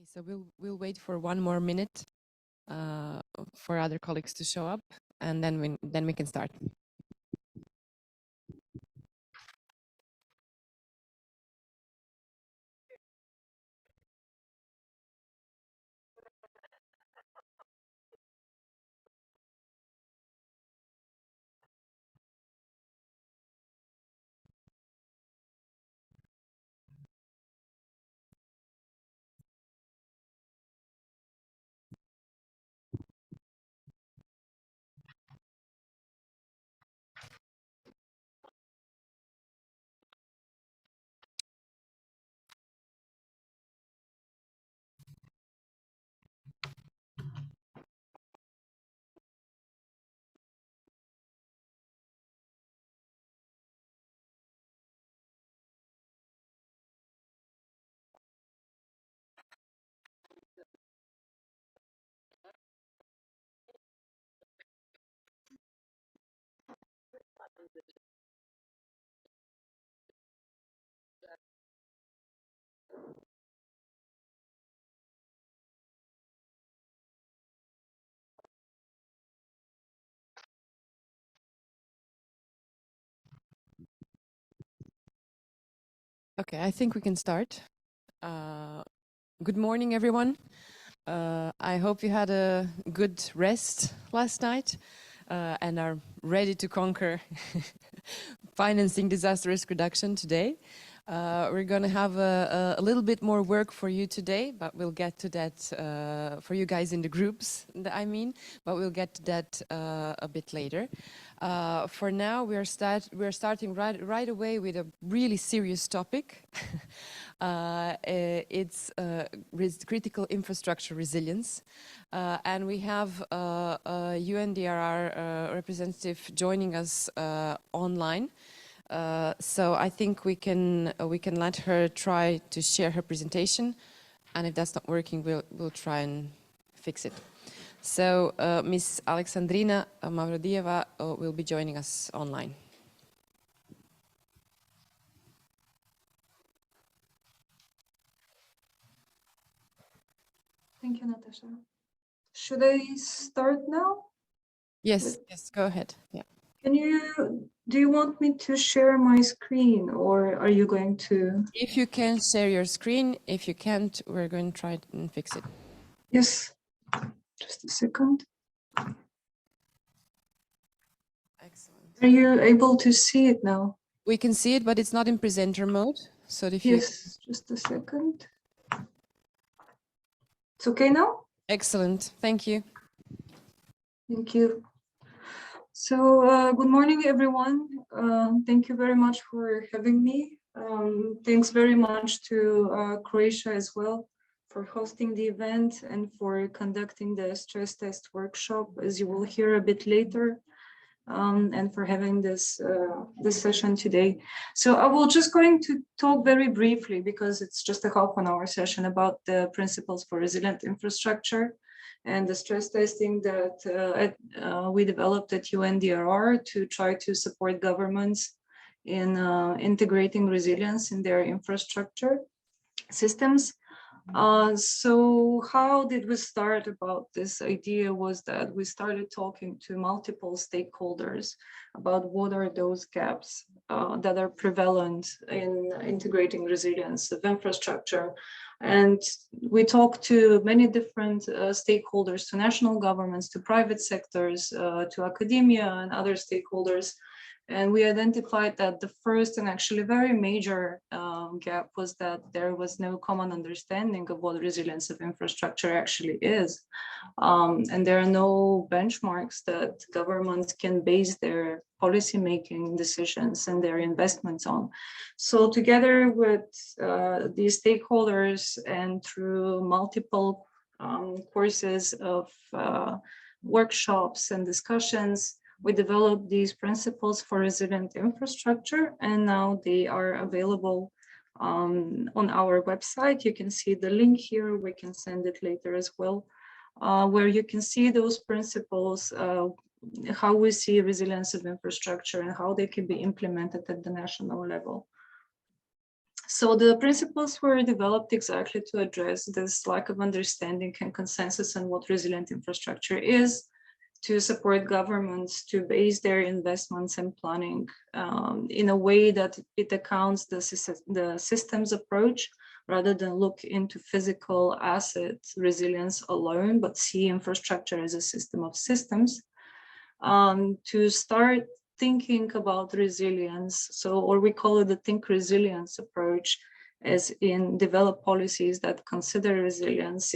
Okay, so we'll wait for 1 more minute for other colleagues to show up, and then we can start. Okay, I think we can start. Good morning, everyone. I hope you had a good rest last night and are ready to conquer financing disaster risk reduction today. We're going to have a little bit more work for you today, but we'll get to that for you guys in the groups, I mean, but we'll get to that a bit later. For now, we're starting right away with a really serious topic. It's critical infrastructure resilience. And we have a UNDRR representative joining us online. So I think we can let her try to share her presentation, and if that's not working, we'll try and fix it. So Ms. Alexandrina Mavrodieva will be joining us online. Thank you, Natasha. Should I start now? Yes, yes, go ahead. Yeah. Do you want me to share my screen, or are you going to? If you can share your screen, if you can't, we're going to try and fix it. Yes, just a second. Excellent. Are you able to see it now? We can see it, but it's not in presenter mode. So if you... Yes, just a second. It's okay now? Excellent, thank you. Thank you. So good morning, everyone. Thank you very much for having me. Thanks very much to Croatia as well for hosting the event and for conducting the stress test workshop, as you will hear a bit later, and for having this session today. So I will just going to talk very briefly, because it's just a half-an-hour session, about the principles for resilient infrastructure and the stress testing that we developed at UNDRR to try to support governments in integrating resilience in their infrastructure systems. So how did we start about this idea was that we started talking to multiple stakeholders about what are those gaps that are prevalent in integrating resilience of infrastructure. And we talked to many different stakeholders, to national governments, to private sectors, to academia and other stakeholders. And we identified that the first and actually very major gap was that there was no common understanding of what resilience of infrastructure actually is. And there are no benchmarks that governments can base their policymaking decisions and their investments on. So together with these stakeholders and through multiple courses of workshops and discussions, we developed these principles for resilient infrastructure, and now they are available on our website. You can see the link here. We can send it later as well, where you can see those principles, how we see resilience of infrastructure and how they can be implemented at the national level. So the principles were developed exactly to address this lack of understanding and consensus on what resilient infrastructure is, to support governments to base their investments and planning in a way that it accounts the systems approach, rather than look into physical asset resilience alone, but see infrastructure as a system of systems. To start thinking about resilience, or we call it the think resilience approach, as in develop policies that consider resilience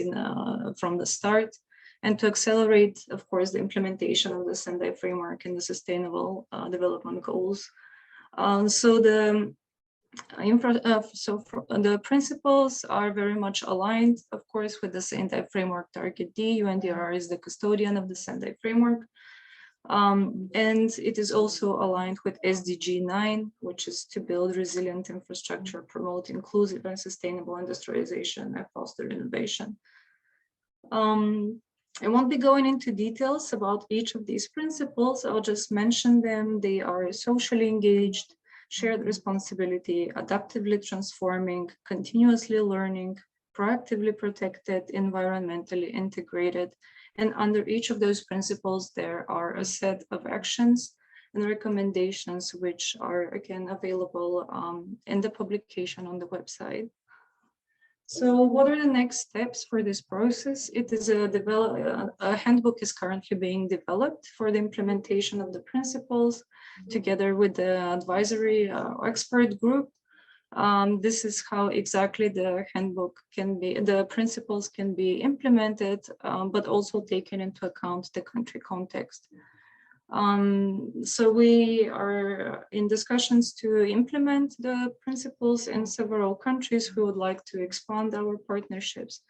from the start, and to accelerate, of course, the implementation of the Sendai framework and the sustainable development goals. The principles are very much aligned, of course, with the Sendai framework target D. UNDRR is the custodian of the Sendai framework. And it is also aligned with SDG 9, which is to build resilient infrastructure, promote inclusive and sustainable industrialization, and foster innovation. I won't be going into details about each of these principles. I'll just mention them. They are socially engaged, shared responsibility, adaptively transforming, continuously learning, proactively protected, environmentally integrated. And under each of those principles, there are a set of actions and recommendations, which are again available in the publication on the website. So what are the next steps for this process? It is a handbook is currently being developed for the implementation of the principles together with the advisory expert group. This is how exactly the handbook the principles can be implemented, but also taken into account the country context. So we are in discussions to implement the principles in several countries. We would like to expand our partnerships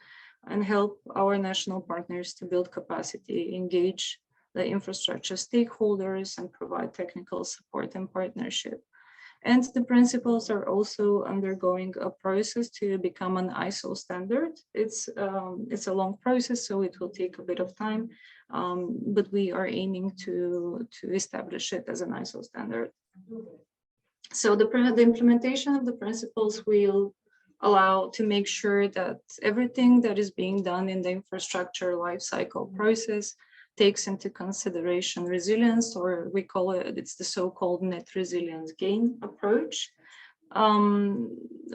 and help our national partners to build capacity, engage the infrastructure stakeholders, and provide technical support and partnership. And the principles are also undergoing a process to become an ISO standard. It's a long process, so it will take a bit of time, but we are aiming to establish it as an ISO standard. So the implementation of the principles will allow to make sure that everything that is being done in the infrastructure lifecycle process takes into consideration resilience, or we call it, it's the so-called net resilience gain approach.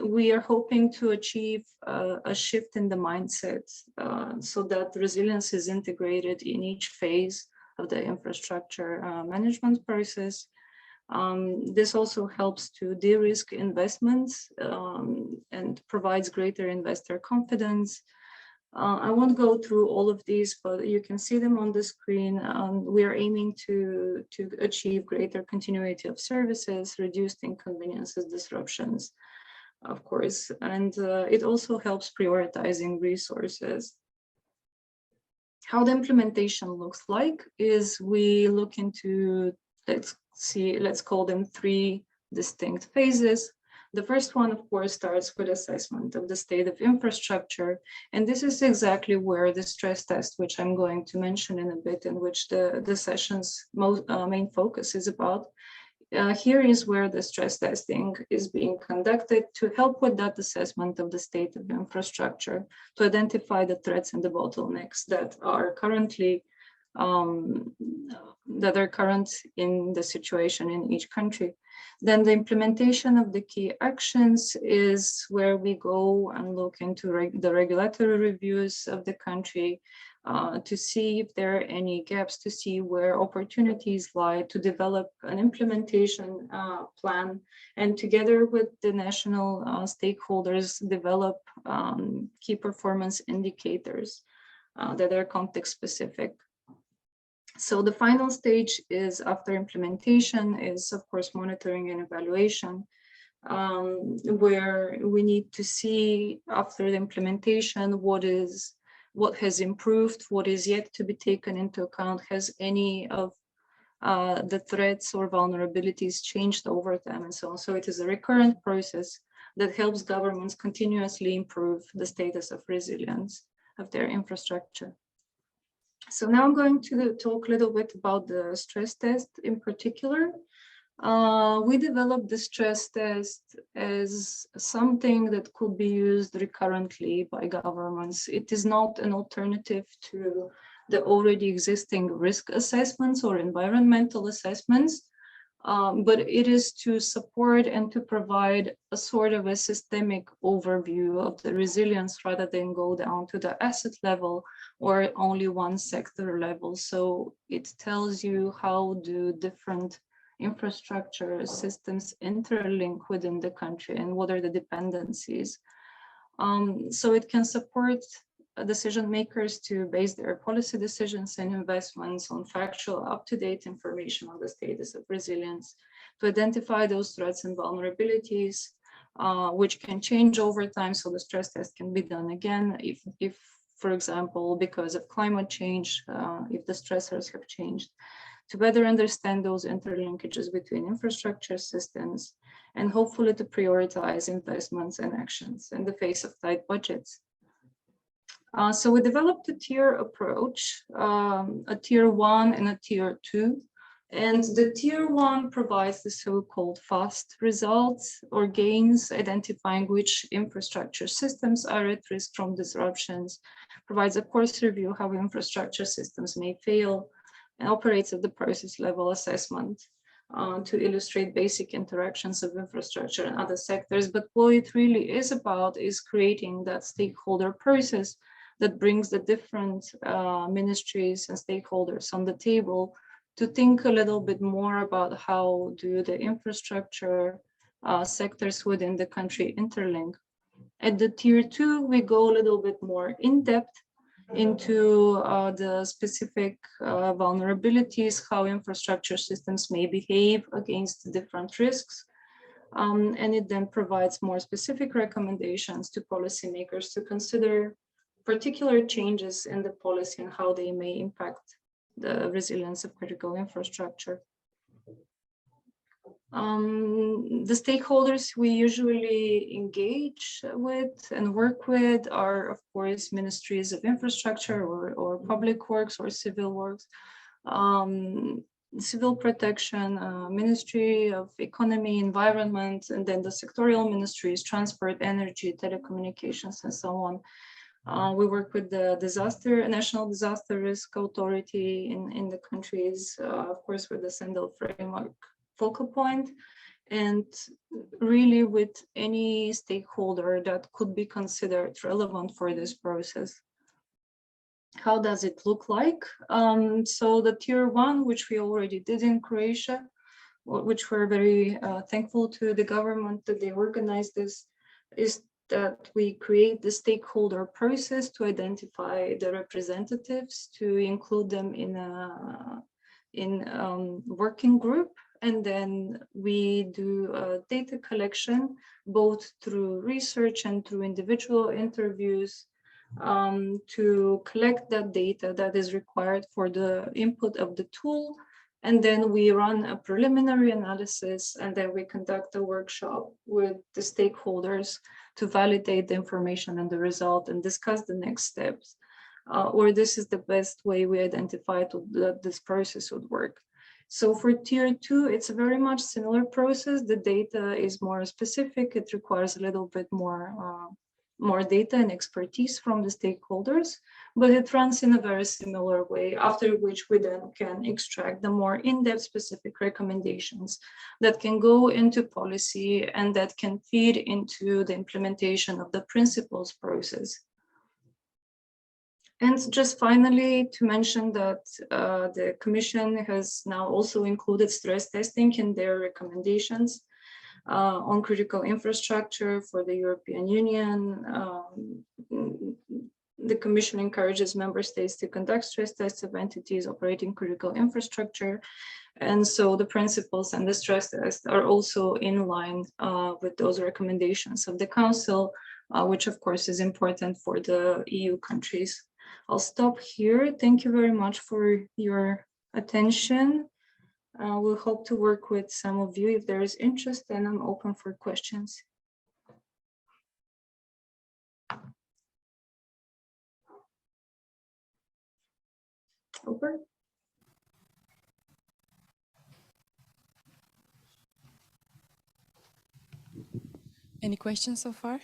We are hoping to achieve a shift in the mindset so that resilience is integrated in each phase of the infrastructure management process. This also helps to de-risk investments and provides greater investor confidence. I won't go through all of these, but you can see them on the screen. We are aiming to achieve greater continuity of services, reduced inconveniences, disruptions, of course, and it also helps prioritizing resources. How the implementation looks like is we look into, let's call them 3 distinct phases. The first one, of course, starts with assessment of the state of infrastructure. And this is exactly where the stress test, which I'm going to mention in a bit, in which the session's main focus is about. Here is where the stress testing is being conducted to help with that assessment of the state of infrastructure, to identify the threats and the bottlenecks that are currently current in the situation in each country. Then the implementation of the key actions is where we go and look into the regulatory reviews of the country to see if there are any gaps, to see where opportunities lie, to develop an implementation plan, and together with the national stakeholders, develop key performance indicators that are context specific. So the final stage is, after implementation, is of course monitoring and evaluation, where we need to see after the implementation what has improved, what is yet to be taken into account, has any of the threats or vulnerabilities changed over time, and so on. So it is a recurrent process that helps governments continuously improve the status of resilience of their infrastructure. So now I'm going to talk a little bit about the stress test in particular. We developed the stress test as something that could be used recurrently by governments. It is not an alternative to the already existing risk assessments or environmental assessments, but it is to support and to provide a sort of a systemic overview of the resilience rather than go down to the asset level or only one sector level. So it tells you how do different infrastructure systems interlink within the country and what are the dependencies. So it can support decision makers to base their policy decisions and investments on factual, up-to-date information on the status of resilience, to identify those threats and vulnerabilities, which can change over time. So the stress test can be done again if for example, because of climate change, if the stressors have changed, to better understand those interlinkages between infrastructure systems, and hopefully to prioritize investments and actions in the face of tight budgets. So we developed a tier approach, a tier 1 and a tier 2. And the tier 1 provides the so-called fast results or gains, identifying which infrastructure systems are at risk from disruptions, provides a course review how infrastructure systems may fail, and operates at the process level assessment to illustrate basic interactions of infrastructure and other sectors. But what it really is about is creating that stakeholder process that brings the different ministries and stakeholders on the table to think a little bit more about how do the infrastructure sectors within the country interlink. At the tier 2, we go a little bit more in depth into the specific vulnerabilities, how infrastructure systems may behave against different risks. And it then provides more specific recommendations to policymakers to consider particular changes in the policy and how they may impact the resilience of critical infrastructure. The stakeholders we usually engage with and work with are, of course, ministries of infrastructure or public works or civil works, civil protection, Ministry of Economy, Environment, and then the sectorial ministries, transport, energy, telecommunications, and so on. We work with the National Disaster Risk Authority in the countries, of course, with the Sendel framework focal point, and really with any stakeholder that could be considered relevant for this process. How does it look like? So the tier 1, which we already did in Croatia, which we're very thankful to the government that they organized this, is that we create the stakeholder process to identify the representatives, to include them in a working group, and then we do data collection both through research and through individual interviews to collect that data that is required for the input of the tool. And then we run a preliminary analysis, and then we conduct a workshop with the stakeholders to validate the information and the result and discuss the next steps. Or this is the best way we identify that this process would work. So for tier 2, it's a very much similar process. The data is more specific. It requires a little bit more data and expertise from the stakeholders, but it runs in a very similar way, after which we then can extract the more in-depth specific recommendations that can go into policy and that can feed into the implementation of the principles process. And just finally to mention that the Commission has now also included stress testing in their recommendations on critical infrastructure for the European Union. The Commission encourages member states to conduct stress tests of entities operating critical infrastructure. And so the principles and the stress tests are also in line with those recommendations of the Council, which of course is important for the EU countries. I'll stop here. Thank you very much for your attention. We'll hope to work with some of you if there is interest, and I'm open for questions. Over. Any questions so far?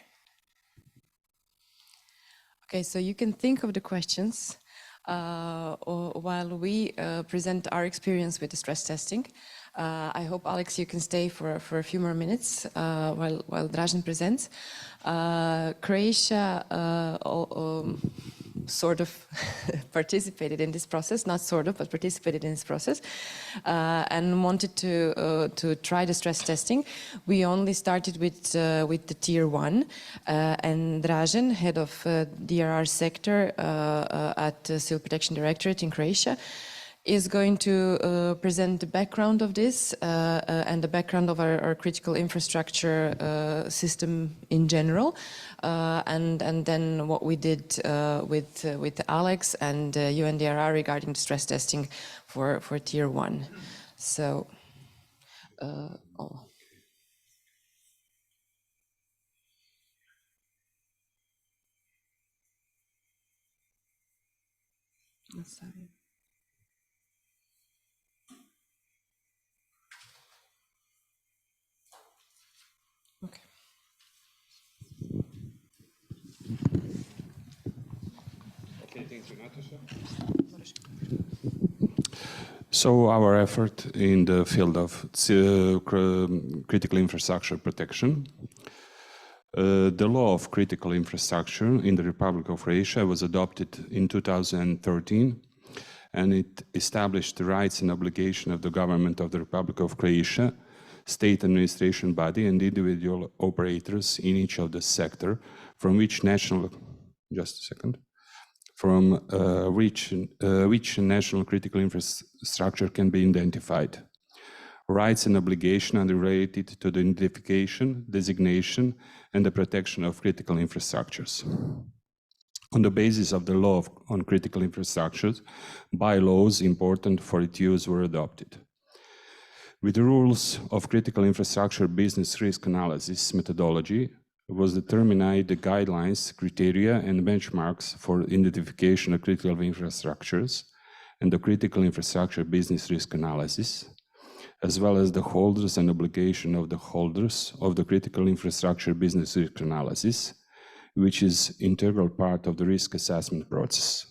Okay, so you can think of the questions while we present our experience with the stress testing. I hope, Alex, you can stay for a few more minutes while Dražen presents. Croatia sort of participated in this process, not sort of, but participated in this process, and wanted to try the stress testing. We only started with the tier 1, and Dražen, head of DRR sector at Civil Protection Directorate in Croatia, is going to present the background of this and the background of our critical infrastructure system in general, and then what we did with Alex and UNDRR regarding the stress testing for tier 1. So, sorry. Okay. Okay, thank you, Natasha. So our effort in the field of critical infrastructure protection. The law of critical infrastructure in the Republic of Croatia was adopted in 2013, and it established the rights and obligation of the government of the Republic of Croatia, state administration body, and individual operators in each of the sector from which national, just a second, from which national critical infrastructure can be identified. Rights and obligations are related to the identification, designation, and the protection of critical infrastructures. On the basis of the law on critical infrastructures, bylaws important for its use were adopted. With the rules of critical infrastructure business risk analysis methodology, was determined the guidelines, criteria, and benchmarks for identification of critical infrastructures and the critical infrastructure business risk analysis, as well as the holders and obligation of the holders of the critical infrastructure business risk analysis, which is integral part of the risk assessment process.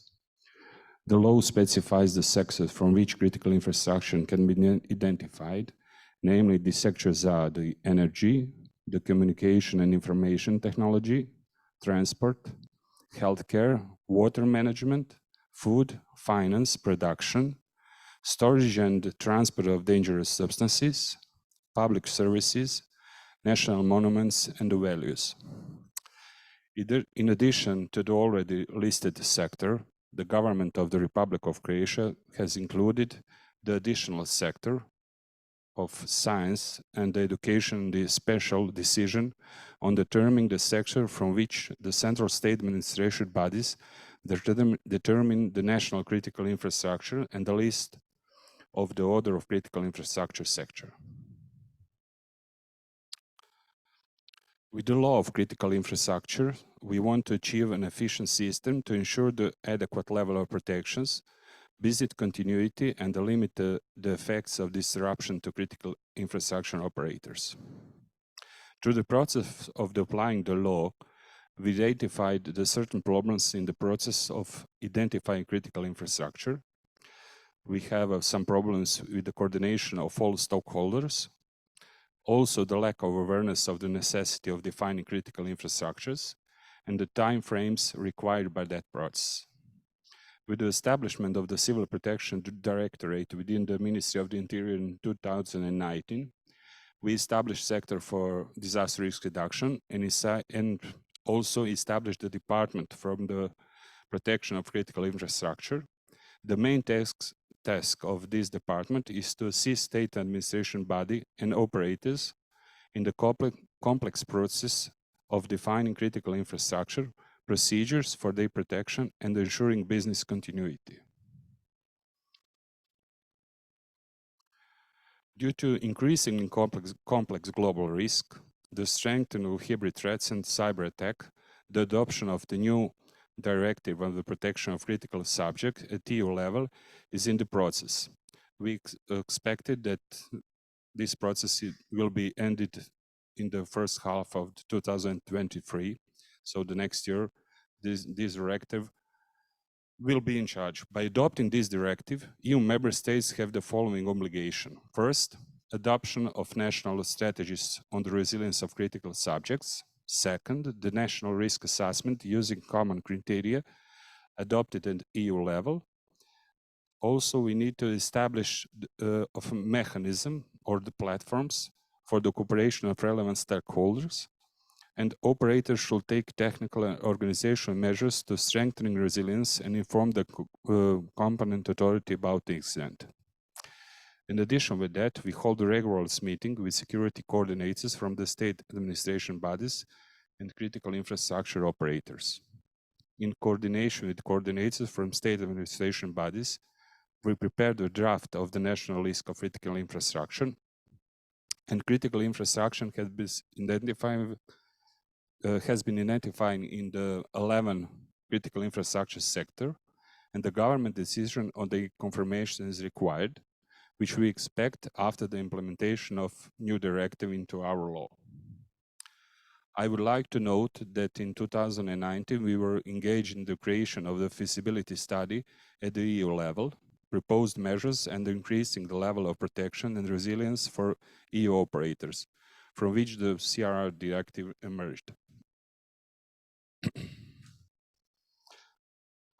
The law specifies the sectors from which critical infrastructure can be identified, namely the sectors are the energy, the communication and information technology, transport, healthcare, water management, food, finance, production, storage and transport of dangerous substances, public services, national monuments, and the values. In addition to the already listed sector, the government of the Republic of Croatia has included the additional sector of science and education, the special decision on determining the sector from which the central state administration bodies determine the national critical infrastructure and the list of the order of critical infrastructure sector. With the law of critical infrastructure, we want to achieve an efficient system to ensure the adequate level of protections, business continuity, and to limit the effects of disruption to critical infrastructure operators. Through the process of applying the law, we identified the certain problems in the process of identifying critical infrastructure. We have some problems with the coordination of all stakeholders, also the lack of awareness of the necessity of defining critical infrastructures and the time frames required by that process. With the establishment of the Civil Protection Directorate within the Ministry of the Interior in 2019, we established sector for disaster risk reduction and also established the department from the protection of critical infrastructure. The main task of this department is to assist state administration body and operators in the complex process of defining critical infrastructure, procedures for their protection, and ensuring business continuity. Due to increasingly complex global risk, the strengthening of hybrid threats and cyber attack, the adoption of the new directive on the protection of critical subjects at EU level is in the process. We expected that this process will be ended in the first half of 2023. So the next year, this directive will be in charge. By adopting this directive, EU member states have the following obligation. First, adoption of national strategies on the resilience of critical subjects. Second, the national risk assessment using common criteria adopted at EU level. Also, we need to establish a mechanism or the platforms for the cooperation of relevant stakeholders, and operators should take technical and organizational measures to strengthen resilience and inform the competent authority about the incident. In addition with that, we hold a regular meeting with security coordinators from the state administration bodies and critical infrastructure operators. In coordination with coordinators from state administration bodies, we prepared a draft of the national list of critical infrastructure, and critical infrastructure has been identified in the 11 critical infrastructure sector, and the government decision on the confirmation is required, which we expect after the implementation of new directive into our law. I would like to note that in 2019, we were engaged in the creation of the feasibility study at the EU level, proposed measures and increasing the level of protection and resilience for EU operators, from which the CRR directive emerged.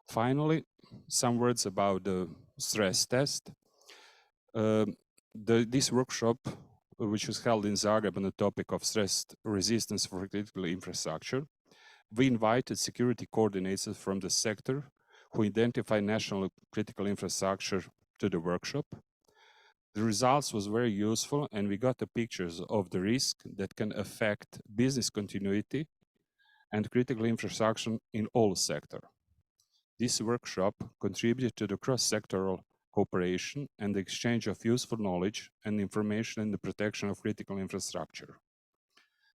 Finally, some words about the stress test. This workshop, which was held in Zagreb on the topic of stress resistance for critical infrastructure, we invited security coordinators from the sector who identify national critical infrastructure to the workshop. The results was very useful, and we got the pictures of the risk that can affect business continuity and critical infrastructure in all sectors. This workshop contributed to the cross-sectoral cooperation and the exchange of useful knowledge and information in the protection of critical infrastructure.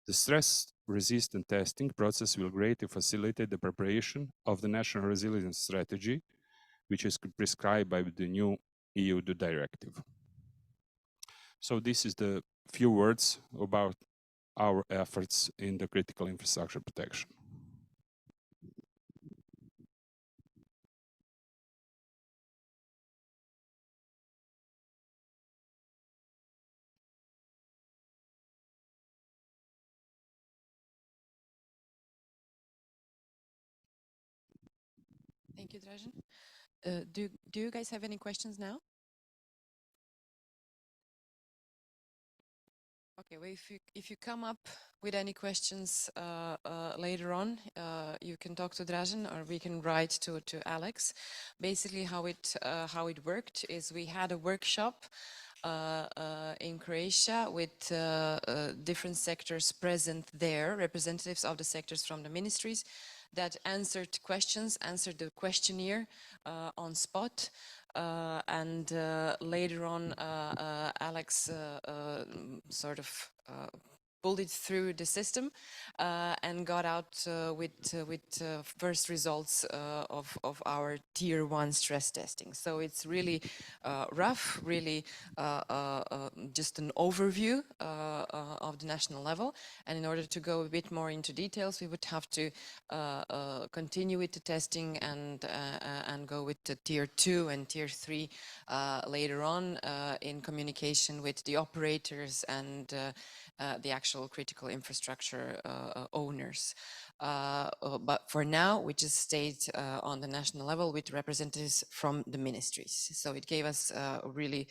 The stress-resistant testing process will greatly facilitate the preparation of the National Resilience Strategy, which is prescribed by the new EU directive. So this is the few words about our efforts in the critical infrastructure protection. Thank you, Dražen. Do you guys have any questions now? Okay, well, if you come up with any questions later on, you can talk to Dražen, or we can write to Alex. Basically, how it worked is we had a workshop in Croatia with different sectors present there, representatives of the sectors from the ministries that answered questions, answered the questionnaire on spot. And later on, Alex sort of pulled it through the system and got out with first results of our tier 1 stress testing. So it's really rough, really just an overview of the national level. And in order to go a bit more into details, we would have to continue with the testing and go with the tier 2 and tier 3 later on in communication with the operators and the actual critical infrastructure owners. But for now, we just stayed on the national level with representatives from the ministries. So it gave us a really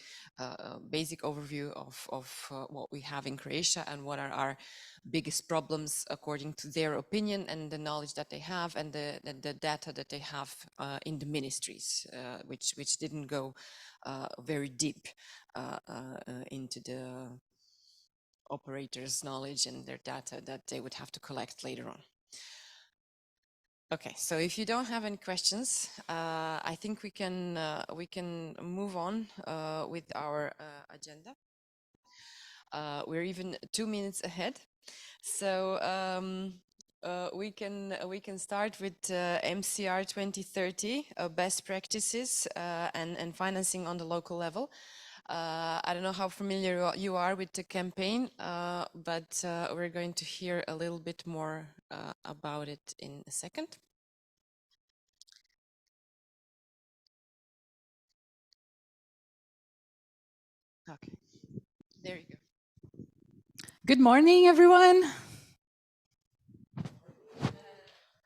basic overview of what we have in Croatia and what are our biggest problems according to their opinion and the knowledge that they have and the data that they have in the ministries, which didn't go very deep into the operators' knowledge and their data that they would have to collect later on. Okay, so if you don't have any questions, I think we can move on with our agenda. We're even 2 minutes ahead, so we can start with MCR 2030 best practices and financing on the local level. I don't know how familiar you are with the campaign, but we're going to hear a little bit more about it in a second. Okay, there you go. Good morning, everyone.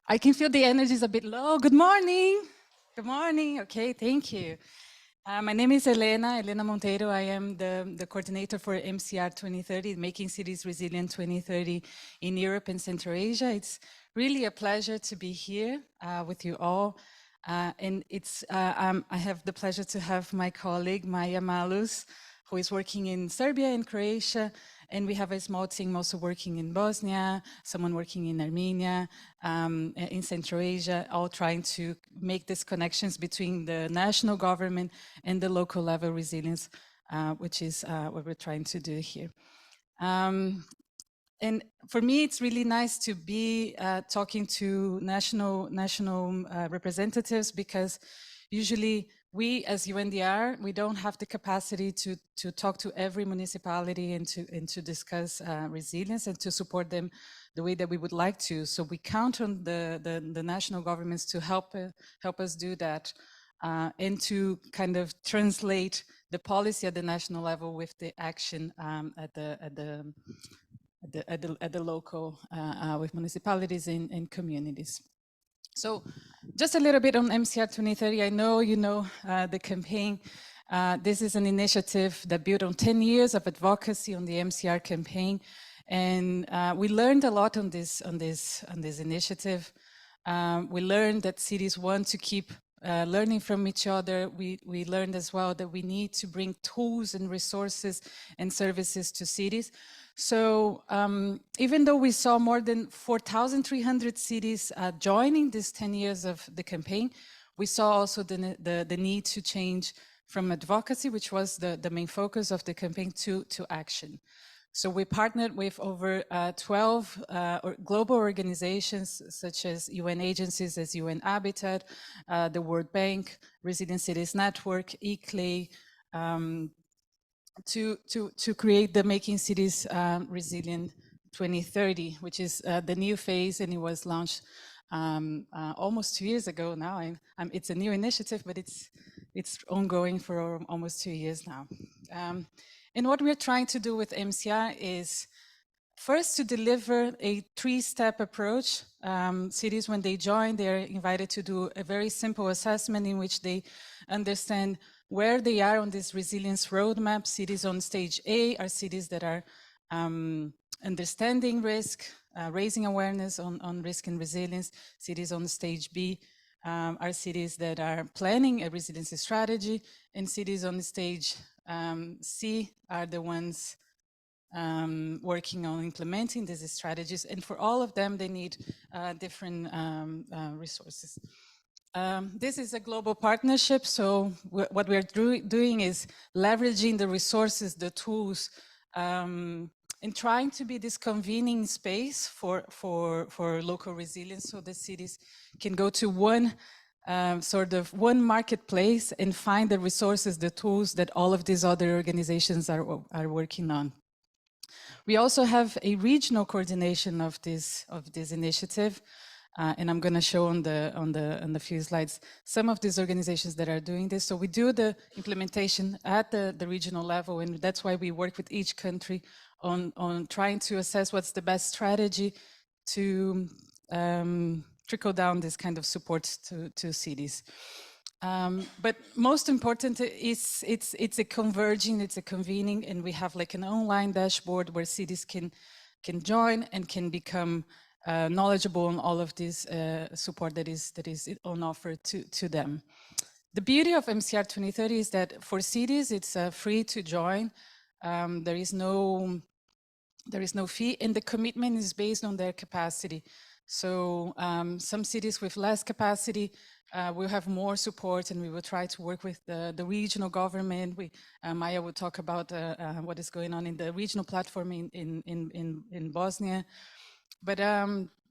I can feel the energy is a bit low. Good morning. Good morning. Okay, thank you. My name is Elena Monteiro. I am the coordinator for MCR 2030, Making Cities Resilient 2030 in Europe and Central Asia. It's really a pleasure to be here with you all. And I have the pleasure to have my colleague, Maja Malus, who is working in Serbia and Croatia. And we have a small team also working in Bosnia, someone working in Armenia, in Central Asia, all trying to make these connections between the national government and the local level resilience, which is what we're trying to do here. And for me, it's really nice to be talking to national representatives, because usually we as UNDRR, we don't have the capacity to talk to every municipality and to discuss resilience and to support them the way that we would like to. So we count on the national governments to help us do that and to kind of translate the policy at the national level with the action at the local, with municipalities and communities. So just a little bit on MCR 2030. I know you know the campaign. This is an initiative that built on 10 years of advocacy on the MCR campaign. And we learned a lot on this initiative. We learned that cities want to keep learning from each other. We learned as well that we need to bring tools and resources and services to cities. So even though we saw more than 4,300 cities joining these 10 years of the campaign, we saw also the need to change from advocacy, which was the main focus of the campaign, to action. So we partnered with over 12 global organizations, such as UN agencies as UN Habitat, the World Bank, Resilient Cities Network, ICLEI, to create the Making Cities Resilient 2030, which is the new phase, and it was launched almost 2 years ago now. It's a new initiative, but it's ongoing for almost 2 years now. And what we're trying to do with MCR is first to deliver a 3-step approach. Cities, when they join, they're invited to do a very simple assessment in which they understand where they are on this resilience roadmap. Cities on stage A are cities that are understanding risk, raising awareness on risk and resilience. Cities on stage B are cities that are planning a resiliency strategy, and cities on stage C are the ones working on implementing these strategies. And for all of them, they need different resources. This is a global partnership, so what we're doing is leveraging the resources, the tools, and trying to be this convening space for local resilience, so the cities can go to one marketplace and find the resources, the tools that all of these other organizations are working on. We also have a regional coordination of this initiative. And I'm going to show on the few slides some of these organizations that are doing this. So we do the implementation at the regional level, and that's why we work with each country on trying to assess what's the best strategy to trickle down this kind of support to cities. But most important is it's a converging, it's a convening, and we have like an online dashboard where cities can join and can become knowledgeable on all of this support that is on offer to them. The beauty of MCR 2030 is that for cities, it's free to join. There is no fee, and the commitment is based on their capacity. So some cities with less capacity will have more support, and we will try to work with the regional government. Maja will talk about what is going on in the regional platform in Bosnia. But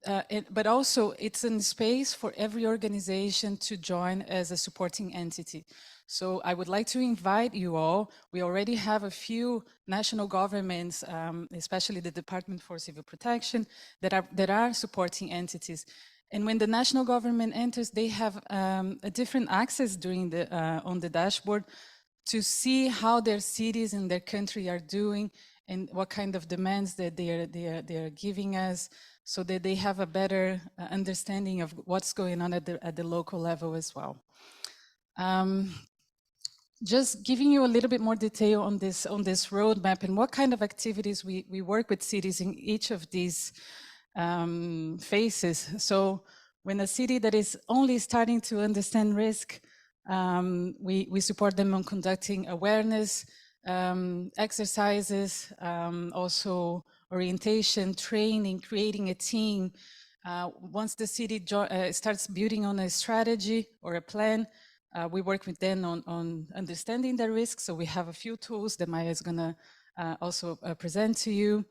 but also it's a space for every organization to join as a supporting entity. So I would like to invite you all. We already have a few national governments, especially the Department for Civil Protection, that are supporting entities. And when the national government enters, they have a different access during the on the dashboard to see how their cities and their country are doing and what kind of demands that they are giving us, so that they have a better understanding of what's going on at the local level as well. Just giving you a little bit more detail on this roadmap and what kind of activities we work with cities in each of these phases. So when a city that is only starting to understand risk, we support them on conducting awareness exercises, also orientation, training, creating a team. Once the city starts building on a strategy or a plan, we work with them on understanding the risks. So we have a few tools that Maya is gonna also present to you.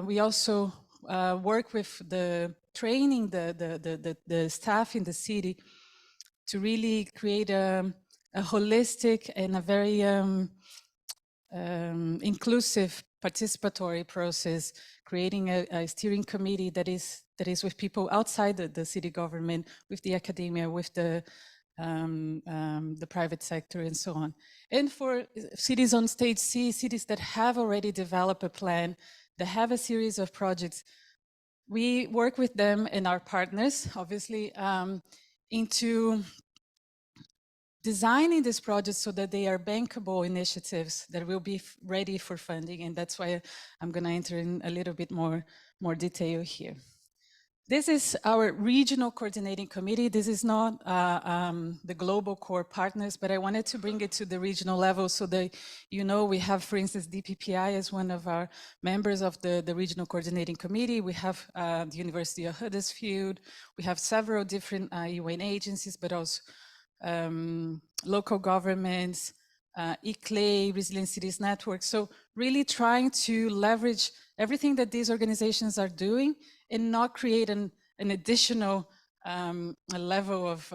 We also work with the training the staff in the city to really create a holistic and a very inclusive participatory process, creating a steering committee that is with people outside the city government, with the academia, with the private sector and so on. And for cities on stage C, cities that have already developed a plan, that have a series of projects, we work with them and our partners, obviously, into designing these projects so that they are bankable initiatives that will be ready for funding. And that's why I'm going to enter in a little bit more detail here. This is our regional coordinating committee. This is not the global core partners, but I wanted to bring it to the regional level so that, you know, we have, for instance, DPPI as one of our members of the regional coordinating committee. We have the University of Huddersfield. We have several different UN agencies, but also local governments, ICLE, Resilient Cities Network. So really trying to leverage everything that these organizations are doing and not create an additional level of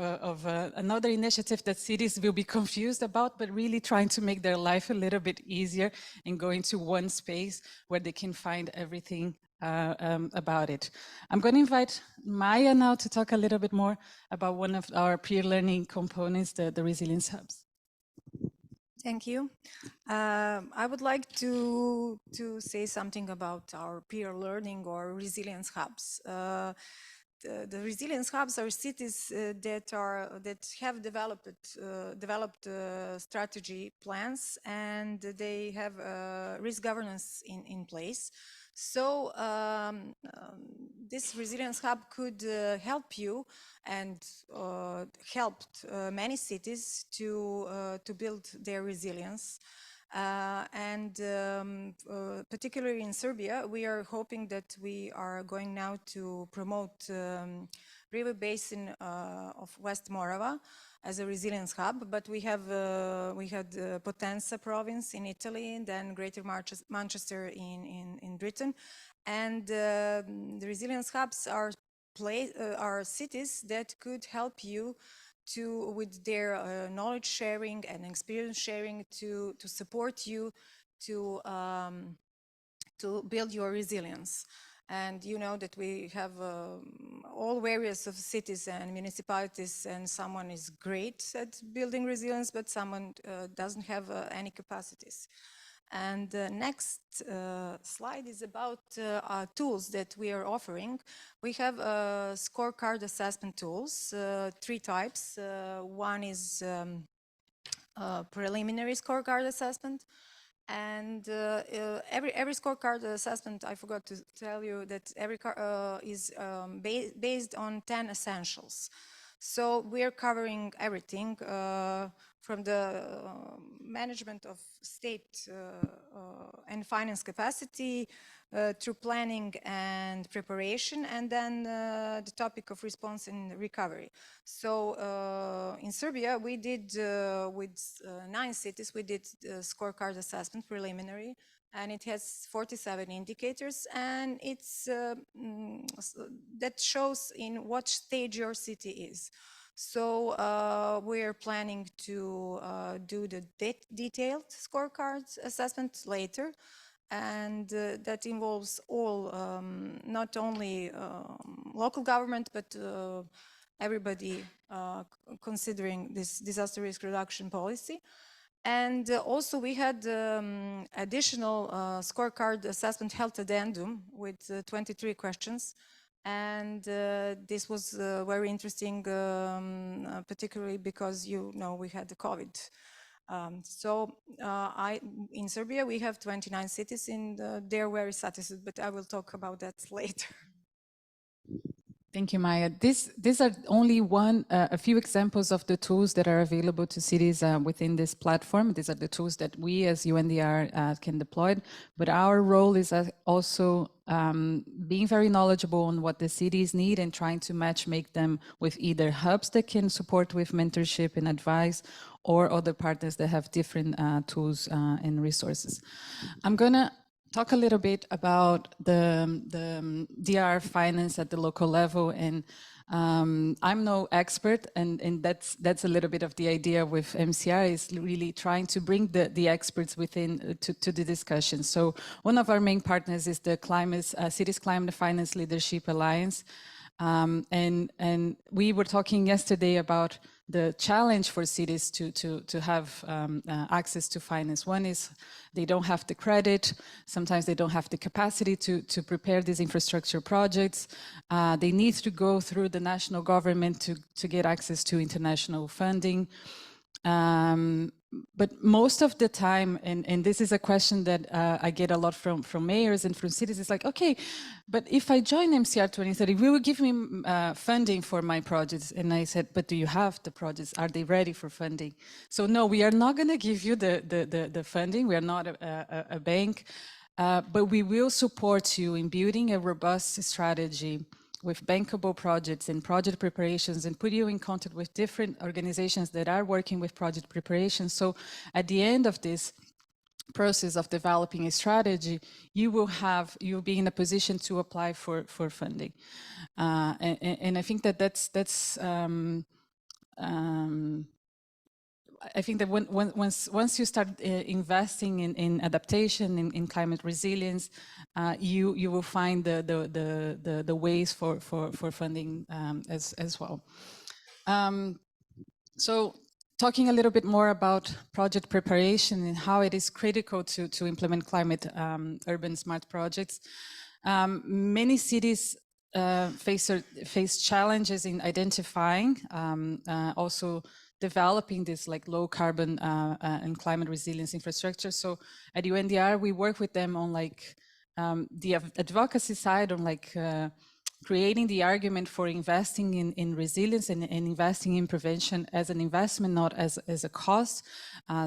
another initiative that cities will be confused about, but really trying to make their life a little bit easier and go into one space where they can find everything about it. I'm going to invite Maya now to talk a little bit more about one of our peer learning components, the resilience hubs. Thank you. I would like to say something about our peer learning or resilience hubs. The resilience hubs are cities that have developed strategy plans, and they have risk governance in place. So this resilience hub could help you and helped many cities to build their resilience. Particularly in Serbia, we are hoping that we are going now to promote river basin of West Morava as a resilience hub, but we had Potenza province in Italy, and then Greater Manchester in Britain, and the resilience hubs are cities that could help you with their knowledge sharing and experience sharing to support you to build your resilience. And you know that we have all various of cities and municipalities, and someone is great at building resilience, but someone doesn't have any capacities. And the next slide is about tools that we are offering. We have scorecard assessment tools, 3 types. One is preliminary scorecard assessment. And every scorecard assessment, I forgot to tell you that every is based on 10 essentials. So we're covering everything from the management of state and finance capacity through planning and preparation, and then the topic of response and recovery. So in Serbia, we did with 9 cities, we did scorecard assessment preliminary. and it has 47 indicators, and that shows in what stage your city is. So we are planning to do the detailed scorecards assessment later, and that involves all, not only local government, but everybody considering this disaster risk reduction policy. And also we had additional scorecard assessment health addendum with 23 questions. And this was very interesting, particularly because, you know, we had the COVID. In Serbia, we have 29 cities, and they're very satisfied, but I will talk about that later. Thank you, Maya. These are only a few examples of the tools that are available to cities within this platform. These are the tools that we as UNDRR can deploy, but our role is also being very knowledgeable on what the cities need and trying to make them with either hubs that can support with mentorship and advice, or other partners that have different tools and resources. I'm gonna talk a little bit about the DRR finance at the local level, and I'm no expert, and that's a little bit of the idea with MCR, is really trying to bring the experts within to the discussion. So one of our main partners is the Cities Climate Finance Leadership Alliance. And we were talking yesterday about the challenge for cities to have access to finance. One is they don't have the credit. Sometimes they don't have the capacity to prepare these infrastructure projects. They need to go through the national government to get access to international funding. But most of the time, and this is a question that I get a lot from mayors and from cities, it's like, okay, but if I join MCR 2030, will you give me funding for my projects? And I said, but do you have the projects? Are they ready for funding? So no, we are not gonna give you the funding. We are not a bank, but we will support you in building a robust strategy with bankable projects and project preparations, and put you in contact with different organizations that are working with project preparation. So at the end of this process of developing a strategy, you'll be in a position to apply for funding. And I think I think that once you start investing in adaptation, in climate resilience, you will find the ways for funding as well. So talking a little bit more about project preparation and how it is critical to implement climate urban smart projects. Many cities face challenges in identifying, also developing this like low carbon and climate resilience infrastructure. So at UNDRR, we work with them on like the advocacy side, on like creating the argument for investing in resilience and investing in prevention as an investment, not as a cost.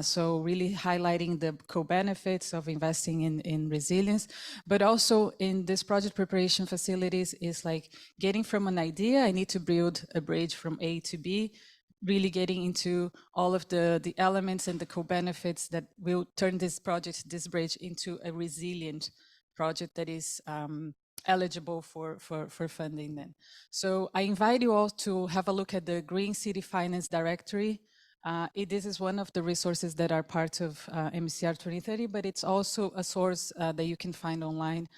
So really highlighting the co-benefits of investing in resilience, but also in this project preparation facilities is like getting from an idea, I need to build a bridge from A to B, really getting into all of the elements and the co-benefits that will turn this bridge into a resilient project that is eligible for funding then. So I invite you all to have a look at the Green City Finance Directory. This is one of the resources that are part of MCR 2030, but it's also a source that you can find online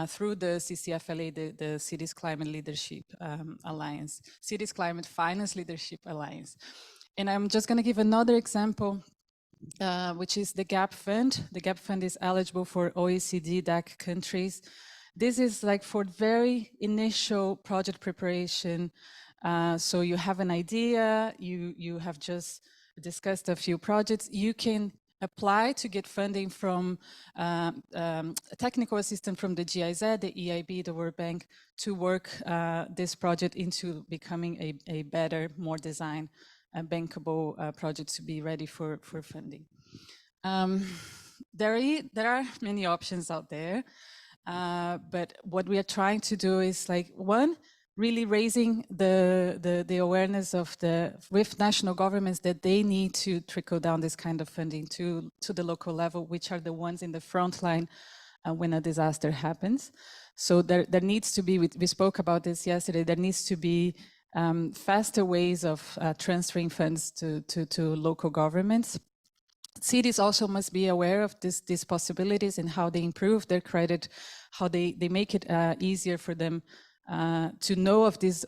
through the CCFLA, the Cities Climate Leadership Alliance, Cities Climate Finance Leadership Alliance. And I'm just going to give another example, which is the GAP Fund. The GAP Fund is eligible for OECD DAC countries. This is like for very initial project preparation. So you have an idea, you have just discussed a few projects, you can apply to get funding from a technical assistance from the GIZ, the EIB, the World Bank, to work this project into becoming a better, more designed, bankable project to be ready for funding. There are many options out there, but what we are trying to do is like, one, really raising the awareness of with national governments that they need to trickle down this kind of funding to the local level, which are the ones in the front line when a disaster happens. So there needs to be, we spoke about this yesterday, there needs to be faster ways of transferring funds to local governments. Cities also must be aware of these possibilities and how they improve their credit, how they make it easier for them to know of these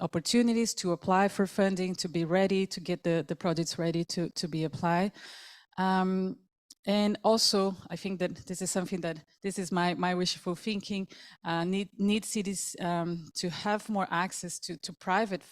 opportunities, to apply for funding, to be ready, to get the projects ready to be applied. And also, I think that this is something that, this is my wishful thinking, need cities to have more access to private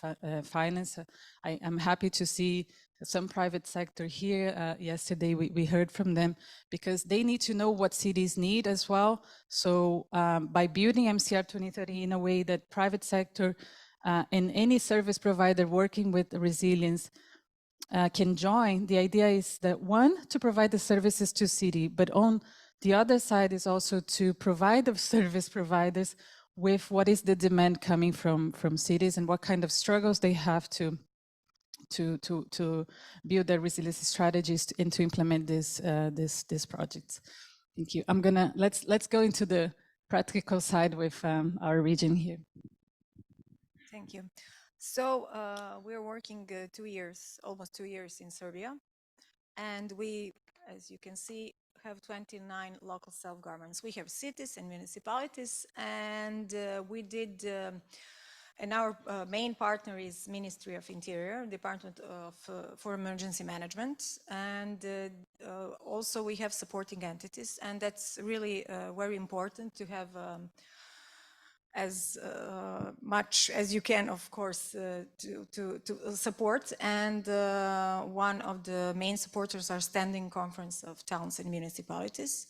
finance. I'm happy to see some private sector here. Yesterday we heard from them, because they need to know what cities need as well. So by building MCR 2030 in a way that private sector and any service provider working with resilience can join, the idea is that, one, to provide the services to city, but on the other side is also to provide the service providers with what is the demand coming from cities and what kind of struggles they have to build their resilience strategies and to implement these projects. Thank you. I'm gonna, let's go into the practical side with our region here. Thank you. So we're working 2 years, almost 2 years in Serbia. And we, as you can see, have 29 local self-governments. We have cities and municipalities, and we did, and our main partner is Ministry of Interior, Department for Emergency Management. And also we have supporting entities, and that's really very important to have as much as you can, of course, to support. And one of the main supporters are Standing Conference of Towns and Municipalities,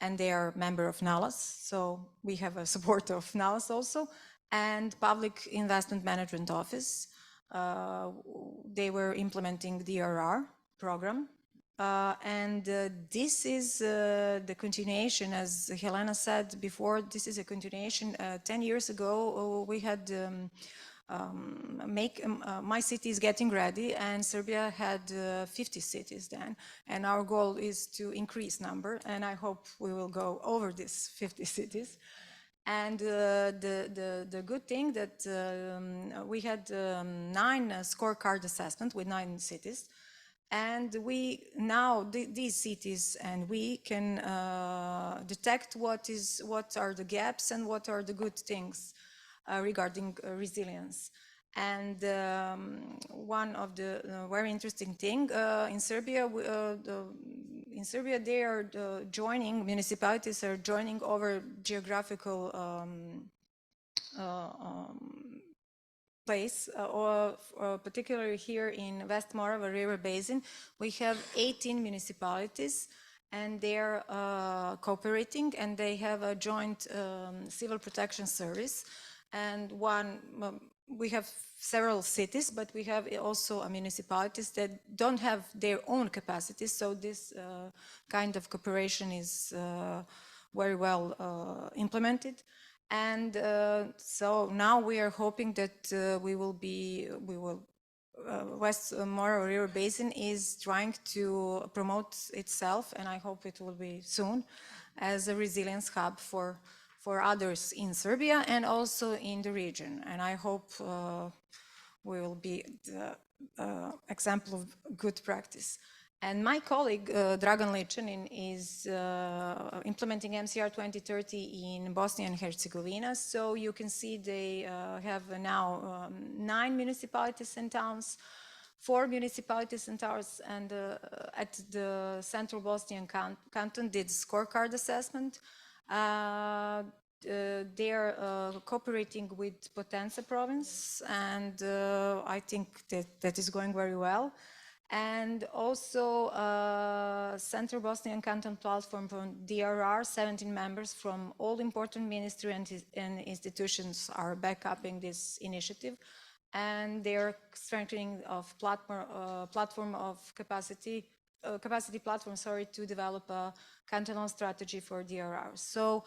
and they are member of NALAS, so we have a support of NALAS also, and Public Investment Management Office. They were implementing DRR program. And this is the continuation, as Helena said before, this is a continuation. 10 years ago, we had My City is Getting Ready, and Serbia had 50 cities then. And our goal is to increase number, and I hope we will go over these 50 cities. And the good thing that we had 9 scorecard assessment with 9 cities. And we now, these cities and we can detect what are the gaps and what are the good things regarding resilience. And one of the very interesting thing in Serbia, they are joining, municipalities are joining over geographical place, or particularly here in West Morava River Basin, we have 18 municipalities, and they are cooperating, and they have a joint civil protection service. And we have several cities, but we have also municipalities that don't have their own capacities. So this kind of cooperation is very well implemented. And so now we are hoping that West Morava River Basin is trying to promote itself, and I hope it will be soon, as a resilience hub for others in Serbia and also in the region. And I hope we will be the example of good practice. And my colleague, Dragan Ličanin, is implementing MCR 2030 in Bosnia and Herzegovina. So you can see they have now 9 municipalities and towns, 4 municipalities and towns, and at the Central Bosnian Canton did scorecard assessment. They are cooperating with Potenza province, and I think that is going very well. And also Central Bosnian Canton platform from DRR, 17 members from all important ministry and institutions are backupping this initiative. And they are strengthening of platform of capacity platform, to develop a cantonal strategy for DRR. So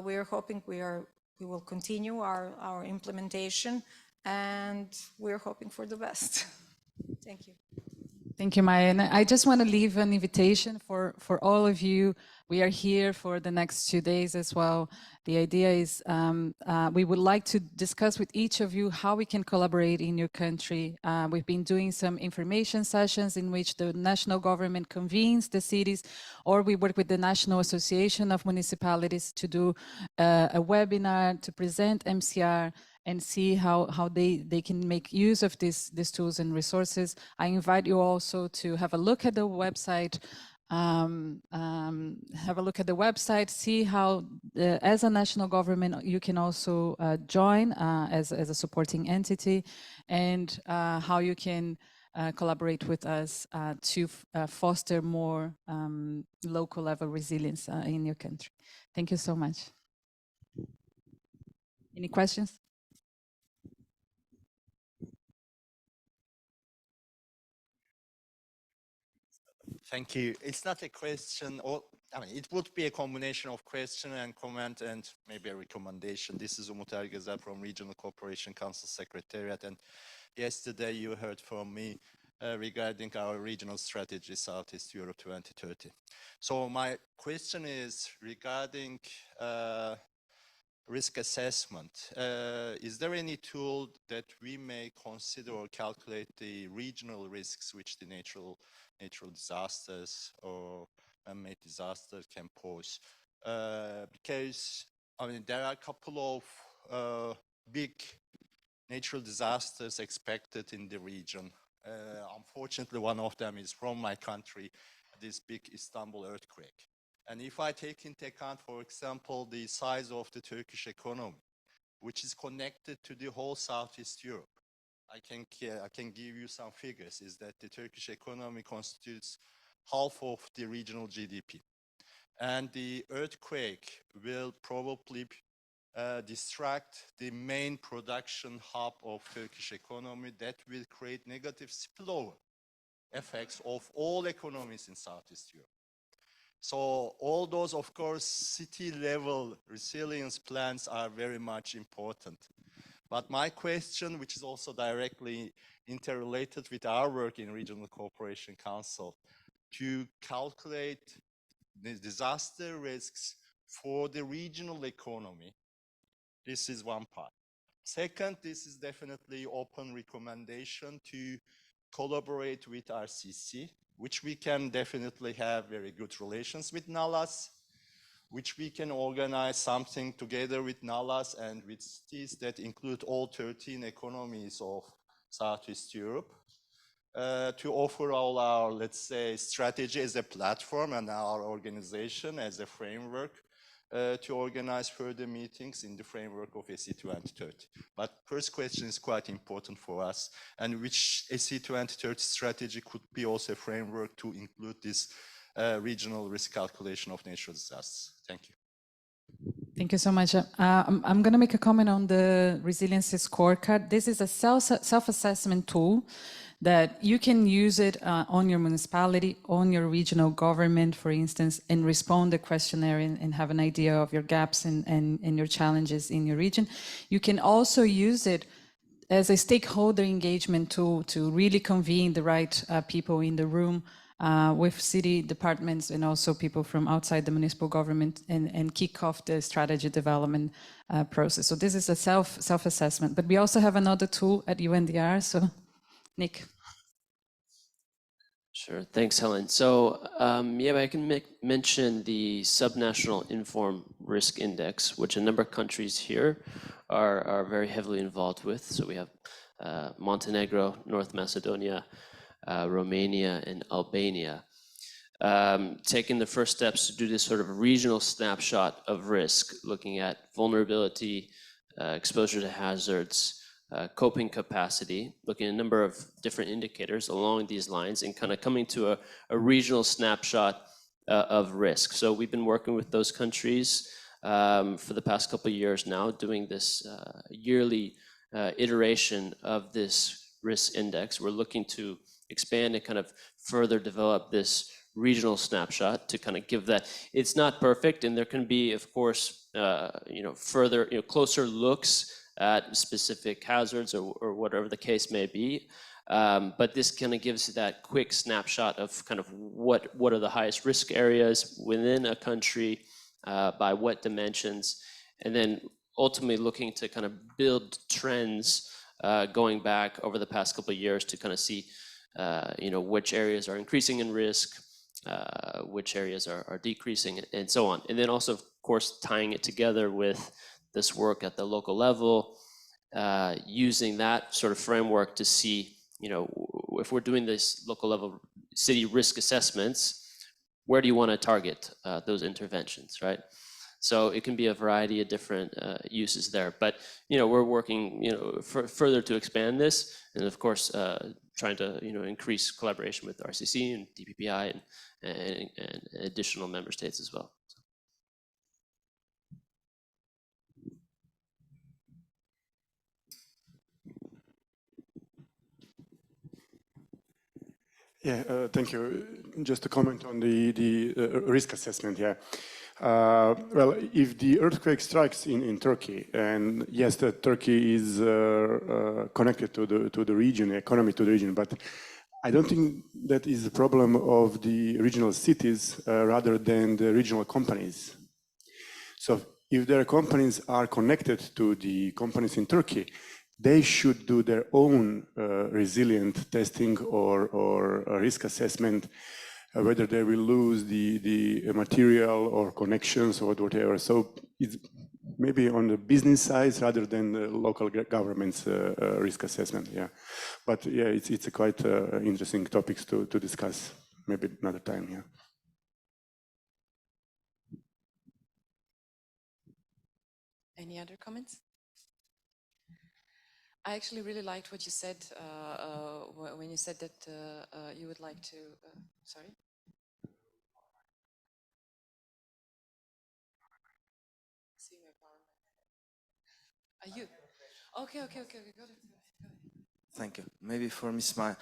we are hoping we are we will continue our implementation, and we're hoping for the best. Thank you. Thank you, Maya. And I just want to leave an invitation for all of you. We are here for the next 2 days as well. The idea is we would like to discuss with each of you how we can collaborate in your country. We've been doing some information sessions in which the national government convenes the cities, or we work with the National Association of Municipalities to do a webinar to present MCR and see how they can make use of these tools and resources. I invite you also to have a look at the website, see how as a national government you can also join as a supporting entity, and how you can collaborate with us to foster more local level resilience in your country. Thank you so much. Any questions? Thank you. It's not a question, or I mean, it would be a combination of question and comment and maybe a recommendation. This is Umut Ergezer from Regional Cooperation Council Secretariat, and yesterday you heard from me regarding our regional strategy, Southeast Europe 2030. So my question is regarding risk assessment. Is there any tool that we may consider or calculate the regional risks which the natural disasters or man-made disasters can pose? Because I mean, there are a couple of big natural disasters expected in the region. Unfortunately, one of them is from my country, this big Istanbul earthquake. And if I take into account, for example, the size of the Turkish economy, which is connected to the whole Southeast Europe, I can give you some figures, is that the Turkish economy constitutes half of the regional GDP. And the earthquake will probably distract the main production hub of Turkish economy. That will create negative spillover effects of all economies in Southeast Europe. So all those, of course, city-level resilience plans are very much important. But my question, which is also directly interrelated with our work in Regional Cooperation Council, to calculate the disaster risks for the regional economy, this is one part. Second, this is definitely open recommendation to collaborate with RCC, which we can definitely have very good relations with NALAS, which we can organize something together with NALAS and with cities that include all 13 economies of Southeast Europe, to offer all our, let's say, strategy as a platform and our organization as a framework to organize further meetings in the framework of SE 2030. But first question is quite important for us, and which SE 2030 strategy could be also a framework to include this regional risk calculation of natural disasters. Thank you. Thank you so much. I'm going to make a comment on the resiliency scorecard. This is a self-assessment tool that you can use it on your municipality, on your regional government, for instance, and respond the questionnaire and have an idea of your gaps and your challenges in your region. You can also use it as a stakeholder engagement tool to really convene the right people in the room with city departments and also people from outside the municipal government and kick off the strategy development process. So this is a self-assessment, but we also have another tool at UNDRR. So Nick. Sure, thanks, Helen. So yeah, I can mention the subnational informed risk index, which a number of countries here are very heavily involved with. So we have Montenegro, North Macedonia, Romania, and Albania. Taking the first steps to do this sort of regional snapshot of risk, looking at vulnerability, exposure to hazards, coping capacity, looking at a number of different indicators along these lines and kind of coming to a regional snapshot of risk. So we've been working with those countries for the past couple of years now, doing this yearly iteration of this risk index. We're looking to expand and kind of further develop this regional snapshot to kind of give that. It's not perfect, and there can be, of course, further, closer looks at specific hazards or whatever the case may be. But this kind of gives that quick snapshot of kind of what are the highest risk areas within a country, by what dimensions, and then ultimately looking to kind of build trends going back over the past couple of years to kind of see which areas are increasing in risk, which areas are decreasing, and so on. And then also, of course, tying it together with this work at the local level, using that sort of framework to see, if we're doing this local level city risk assessments, where do you want to target those interventions, right? So it can be a variety of different uses there, but we're working further to expand this, and of course trying to increase collaboration with RCC and DPPI and additional member states as well. Yeah, thank you. Just to comment on the risk assessment. Yeah. Well, if the earthquake strikes in Turkey, and yes, Turkey is connected to the region, economy to the region, but I don't think that is the problem of the regional cities rather than the regional companies. So if their companies are connected to the companies in Turkey, they should do their own resilient testing or risk assessment, whether they will lose the material or connections or whatever. So it's maybe on the business side rather than the local government's risk assessment. Yeah, but yeah, it's a quite interesting topics to discuss. Maybe another time. Yeah. Any other comments? I actually really liked what you said when you said that you would like to. Sorry. Are you? Okay. Got it. Thank you. Maybe for Ms. Maya,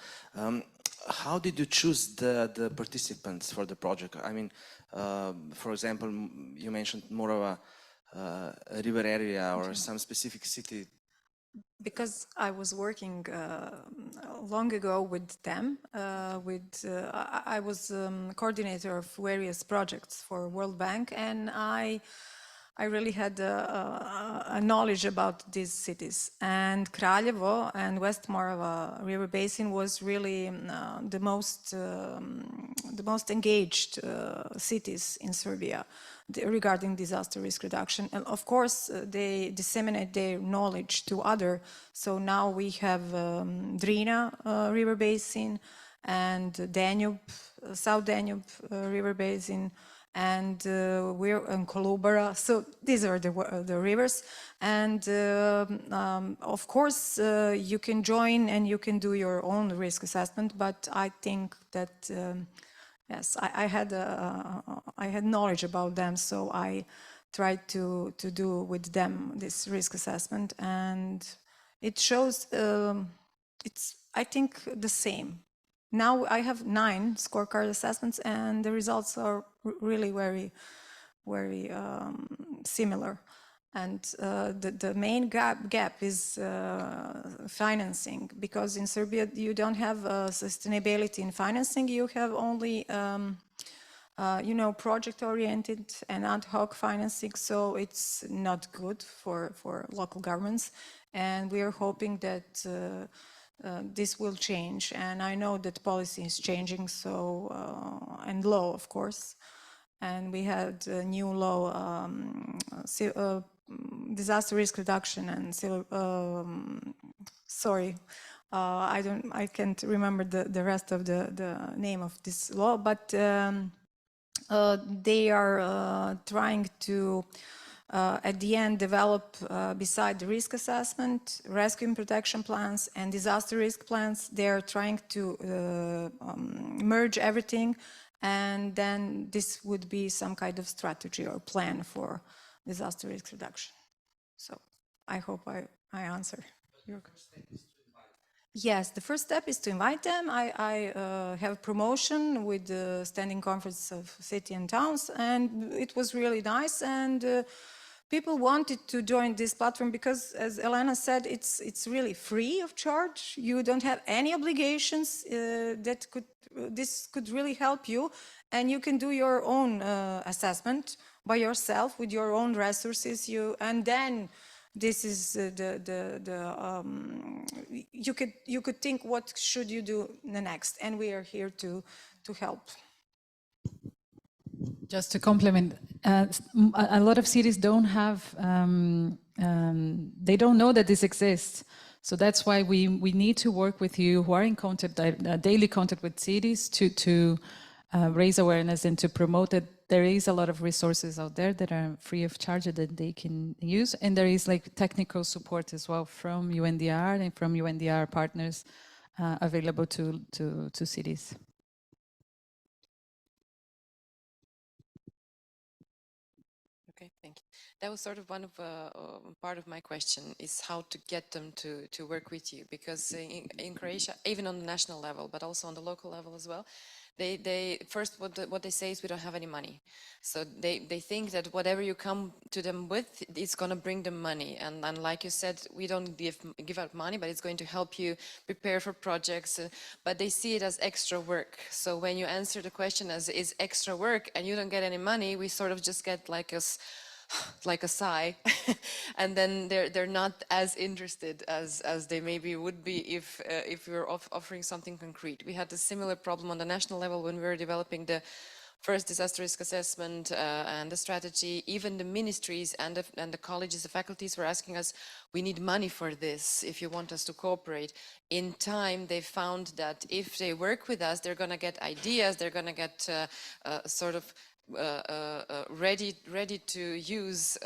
how did you choose the participants for the project? I mean, for example, you mentioned more of a river area or some specific city. Because I was working long ago with them, I was coordinator of various projects for World Bank, and I really had a knowledge about these cities. And Kraljevo and West Morava River Basin was really the most engaged cities in Serbia regarding disaster risk reduction. And of course, they disseminate their knowledge to others. So now we have Drina River Basin and Danube, South Danube River Basin, and we're in Kolubara. So these are the rivers. And of course, you can join and you can do your own risk assessment, but I think that yes, I had knowledge about them, so I tried to do with them this risk assessment, and it shows it's, I think, the same. Now I have 9 scorecard assessments, and the results are really very, very similar. And the main gap is financing, because in Serbia you don't have sustainability in financing. You have only, project-oriented and ad hoc financing. So it's not good for local governments. And we are hoping that this will change. And I know that policy is changing. So and law, of course. And we had a new law, disaster risk reduction and I can't remember the rest of the name of this law, but they are trying to at the end develop, beside the risk assessment, rescue and protection plans and disaster risk plans. They are trying to merge everything, and then this would be some kind of strategy or plan for disaster risk reduction. So I hope I answer your question. Yes, the first step is to invite them. I have a promotion with the Standing Conference of City and Towns, and it was really nice. And people wanted to join this platform because, as Elena said, it's really free of charge. You don't have any obligations. This could really help you, and you can do your own assessment by yourself with your own resources. And then. This is you could think what should you do next, and we are here to help. Just to complement, a lot of cities don't have, they don't know that this exists. So that's why we need to work with you who are in contact, daily contact with cities to raise awareness and to promote that there is a lot of resources out there that are free of charge that they can use. And there is like technical support as well from UNDRR and from UNDRR partners available to cities. Okay, thank you. That was sort of one of part of my question, is how to get them to work with you, because in Croatia, even on the national level, but also on the local level as well, they first what they say is we don't have any money. So they think that whatever you come to them with, it's going to bring them money. And like you said, we don't give out money, but it's going to help you prepare for projects. But they see it as extra work. So when you answer the question as is extra work and you don't get any money, we sort of just get like a sigh, and then they're not as interested as they maybe would be if we were offering something concrete. We had a similar problem on the national level when we were developing the first disaster risk assessment and the strategy. Even the ministries and the colleges, the faculties were asking us, we need money for this if you want us to cooperate. In time, they found that if they work with us, they're going to get ideas, they're going to get sort of ready to use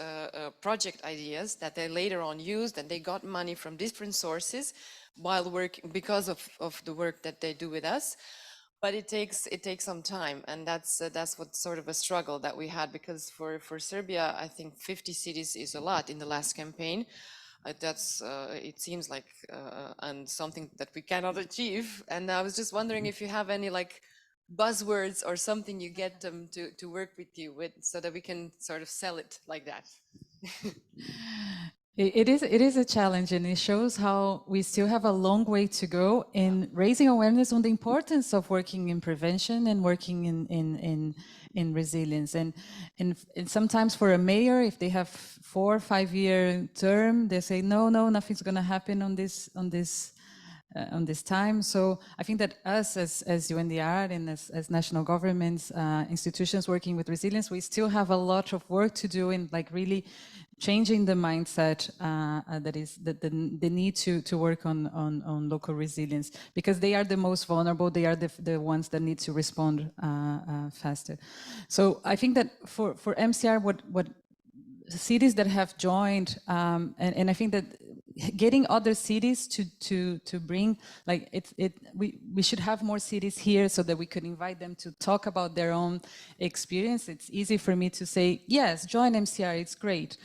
project ideas that they later on used, and they got money from different sources while working because of the work that they do with us. But it takes some time, and that's what sort of a struggle that we had, because for Serbia, I think 50 cities is a lot in the last campaign. That's it seems like and something that we cannot achieve. And I was just wondering if you have any like buzzwords or something you get them to work with you with, so that we can sort of sell it like that. It is a challenge, and it shows how we still have a long way to go in raising awareness on the importance of working in prevention and working in resilience. And sometimes for a mayor, if they have 4 or 5 year term, they say no, nothing's going to happen on this time. So I think that us as UNDRR and as national governments, institutions working with resilience, we still have a lot of work to do in like really changing the mindset that is the need to work on local resilience, because they are the most vulnerable. They are the ones that need to respond faster. So I think that for MCR, what cities that have joined, and I think that getting other cities to bring, like we should have more cities here so that we could invite them to talk about their own experience. It's easy for me to say, yes, join MCR, it's great.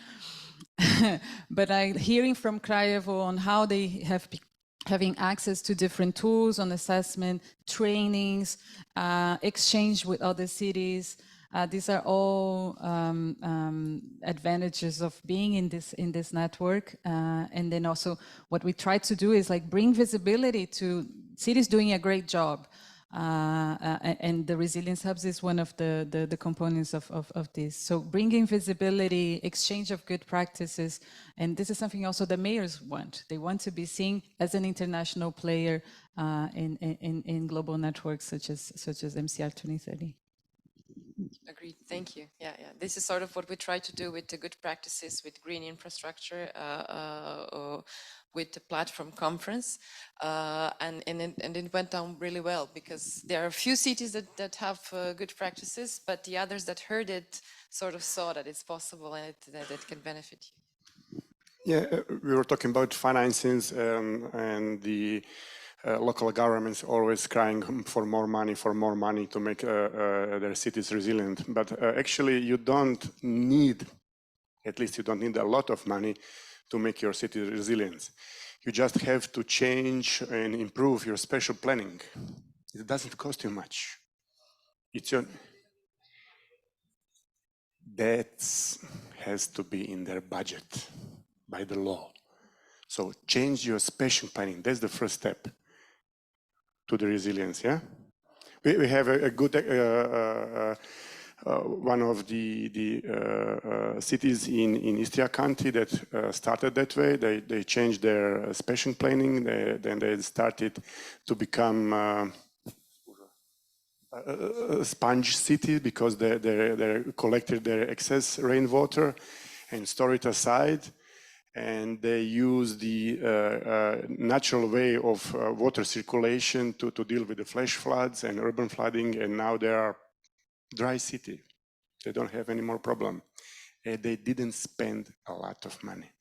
But hearing from Kraljevo on how they have having access to different tools on assessment, trainings, exchange with other cities. These are all advantages of being in this network. And then also what we try to do is like bring visibility to cities doing a great job. And the resilience hubs is one of the components of this. So bringing visibility, exchange of good practices, and this is something also the mayors want. They want to be seen as an international player in global networks such as MCR 2030. Agreed. Thank you. Yeah. This is sort of what we try to do with the good practices, with green infrastructure, with the platform conference, and it went down really well, because there are a few cities that have good practices, but the others that heard it sort of saw that it's possible and that it can benefit you. Yeah, we were talking about financings and the local governments always crying for more money to make their cities resilient. But actually you don't need, at least you don't need a lot of money to make your city resilient. You just have to change and improve your spatial planning. It doesn't cost you much. It's your... That has to be in their budget by the law. So change your spatial planning. That's the first step to the resilience, yeah? We have a good, one of the cities in Istria County that started that way. They changed their spatial planning. Then they started to become a sponge city because they collected their excess rainwater and store it aside. And they use the natural way of water circulation to deal with the flash floods and urban flooding, and now they are dry city. They don't have any more problem. And they didn't spend a lot of money.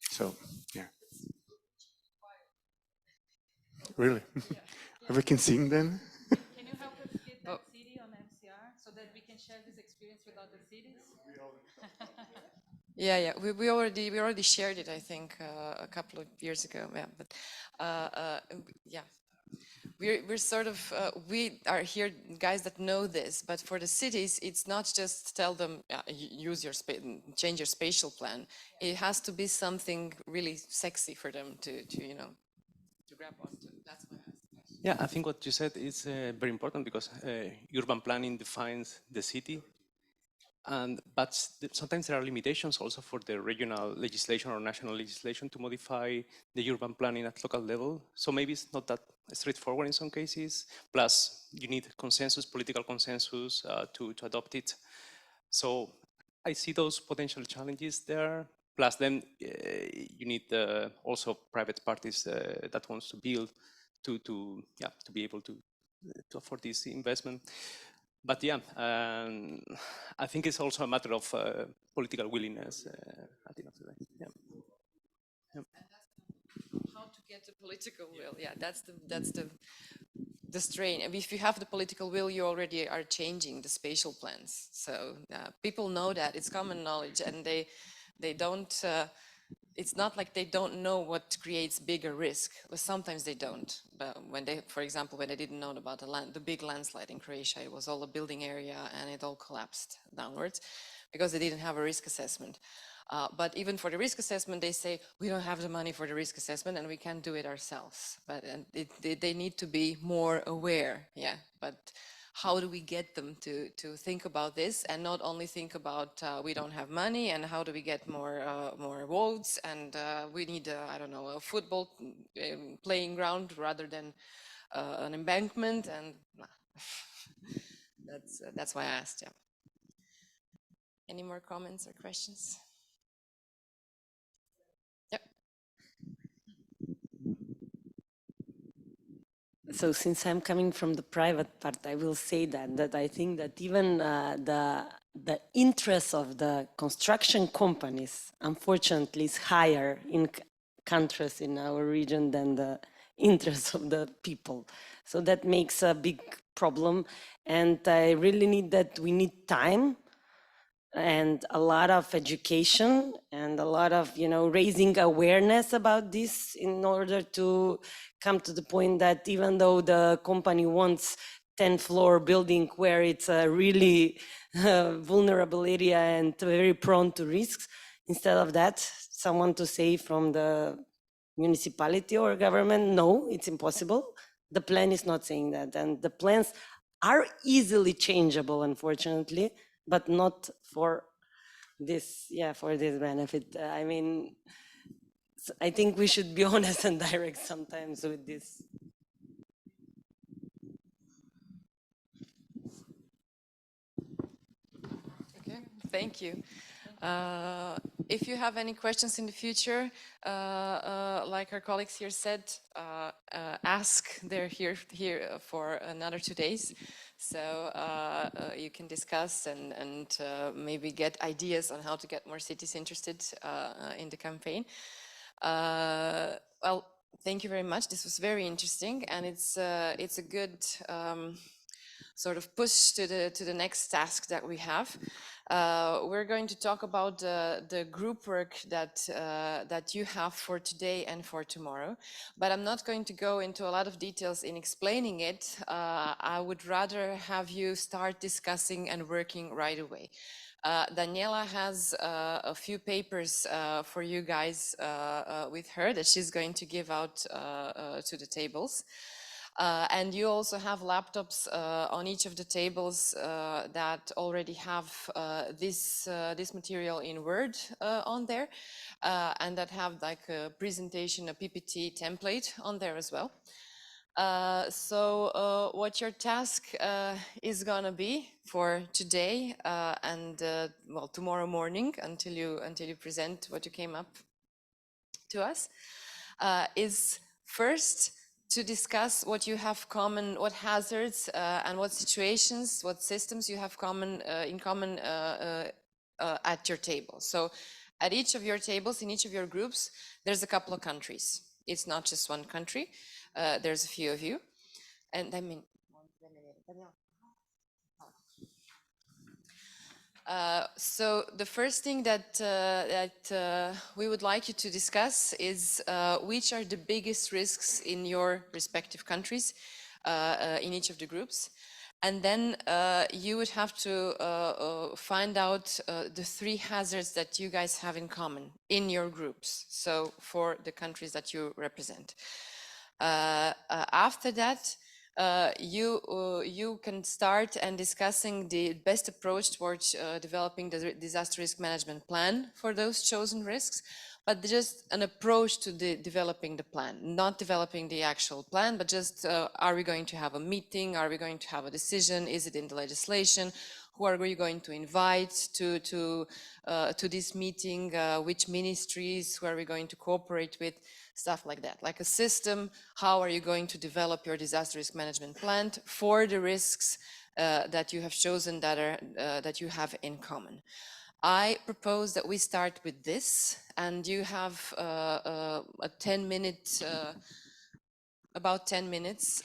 So, yeah. Really? We can sing then? Can you help us get that city on MCR so that we can share this experience with other cities? Yeah, we already shared it, I think, a couple of years ago. Yeah, but yeah, we're sort of we are here, guys that know this. But for the cities, it's not just tell them use your change your spatial plan. It has to be something really sexy for them to you know to grab onto. That's why I asked. Yeah, I think what you said is very important because urban planning defines the city. But sometimes there are limitations also for the regional legislation or national legislation to modify the urban planning at local level. So maybe it's not that straightforward in some cases. Plus, you need consensus, political consensus to adopt it. So I see those potential challenges there. Plus, then you need also private parties that wants to build to be able to afford this investment. But yeah, I think it's also a matter of political willingness at the end of the day. Yeah. Yeah. How to get the political will? Yeah, that's the strain. And if you have the political will, you already are changing the spatial plans. So people know that, it's common knowledge, and they don't. It's not like they don't know what creates bigger risk. But sometimes they don't. But when they, for example, when they didn't know about the big landslide in Croatia, it was all a building area and it all collapsed downwards because they didn't have a risk assessment. But even for the risk assessment, they say, we don't have the money for the risk assessment and we can't do it ourselves. But they need to be more aware, yeah. But how do we get them to think about this and not only think about we don't have money and how do we get more votes and we need I don't know, a football playing ground rather than an embankment, and that's why I asked. Yeah. Any more comments or questions? Yep. So since I'm coming from the private part, I will say that I think that even the interest of the construction companies, unfortunately, is higher in countries in our region than the interest of the people. So that makes a big problem. And I really we need time and a lot of education and a lot of, raising awareness about this in order to come to the point that even though the company wants 10-floor building where it's a really vulnerable area and very prone to risks, instead of that, someone to say from the municipality or government, no, it's impossible. The plan is not saying that. And the plans are easily changeable, unfortunately, but not for this, for this benefit. I mean, I think we should be honest and direct sometimes with this. Okay, thank you. If you have any questions in the future, like our colleagues here said, ask. They're here for another 2 days. So you can discuss and maybe get ideas on how to get more cities interested in the campaign. Well, thank you very much. This was very interesting, and it's a good sort of push to the next task that we have. We're going to talk about the group work that you have for today and for tomorrow, but I'm not going to go into a lot of details in explaining it. I would rather have you start discussing and working right away. Daniela has a few papers for you guys with her that she's going to give out to the tables. And you also have laptops on each of the tables that already have this material in Word on there, and that have like a presentation, a PPT template on there as well. So what your task is gonna be for today and well, tomorrow morning until you present what you came up to us is first to discuss what you have common, what hazards and what situations, what systems you have common in common at your table. So at each of your tables, in each of your groups, there's a couple of countries. It's not just one country. There's a few of you. And I mean, so the first thing that we would like you to discuss is which are the biggest risks in your respective countries in each of the groups. And then you would have to find out the 3 hazards that you guys have in common in your groups. So for the countries that you represent. After that, you can start and discussing the best approach towards developing the disaster risk management plan for those chosen risks, but just an approach to developing the plan, not developing the actual plan, but just are we going to have a meeting? Are we going to have a decision? Is it in the legislation? Who are we going to invite to this meeting? Which ministries? Who are we going to cooperate with? Stuff like that, like a system. How are you going to develop your disaster risk management plan for the risks that you have chosen that you have in common? I propose that we start with this, and you have a 10-minute, about 10 minutes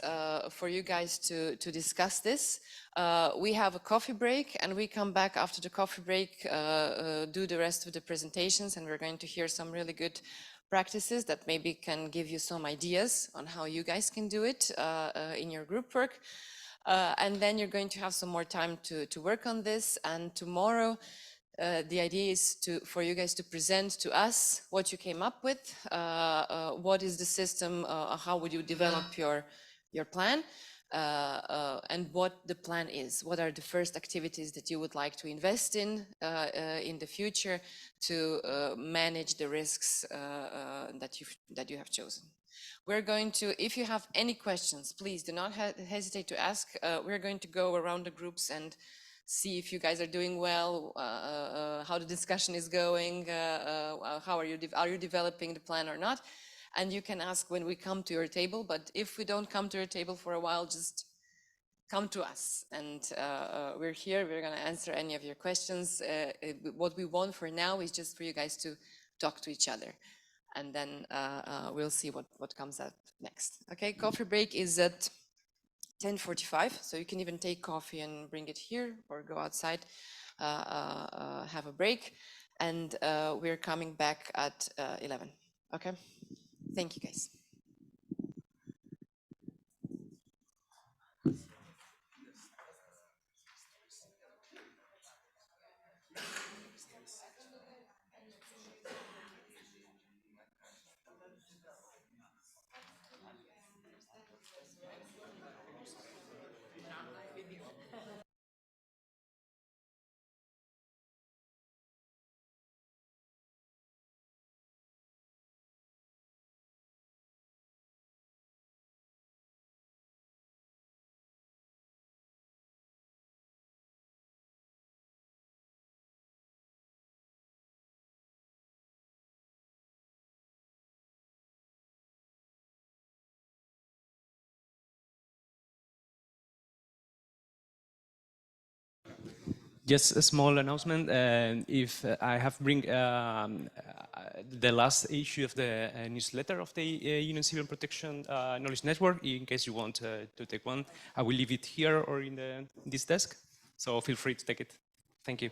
for you guys to discuss this. We have a coffee break, and we come back after the coffee break, do the rest of the presentations, and we're going to hear some really good practices that maybe can give you some ideas on how you guys can do it in your group work. And then you're going to have some more time to work on this. And tomorrow, the idea is for you guys to present to us what you came up with, what is the system, how would you develop your plan, and what the plan is. What are the first activities that you would like to invest in the future to manage the risks that you have chosen. We're going to, if you have any questions, please do not hesitate to ask. We're going to go around the groups and see if you guys are doing well, how the discussion is going, how are you developing the plan or not? And you can ask when we come to your table, but if we don't come to your table for a while, just come to us, and we're here, we're gonna answer any of your questions. What we want for now is just for you guys to talk to each other, and then we'll see what comes up next. Okay, coffee break is at 10:45, so you can even take coffee and bring it here or go outside, have a break, and we're coming back at 11. Okay, thank you guys. Just a small announcement. If I have bring the last issue of the newsletter of the Union Civil Protection Knowledge Network, in case you want to take one, I will leave it here or in this desk. So feel free to take it. Thank you.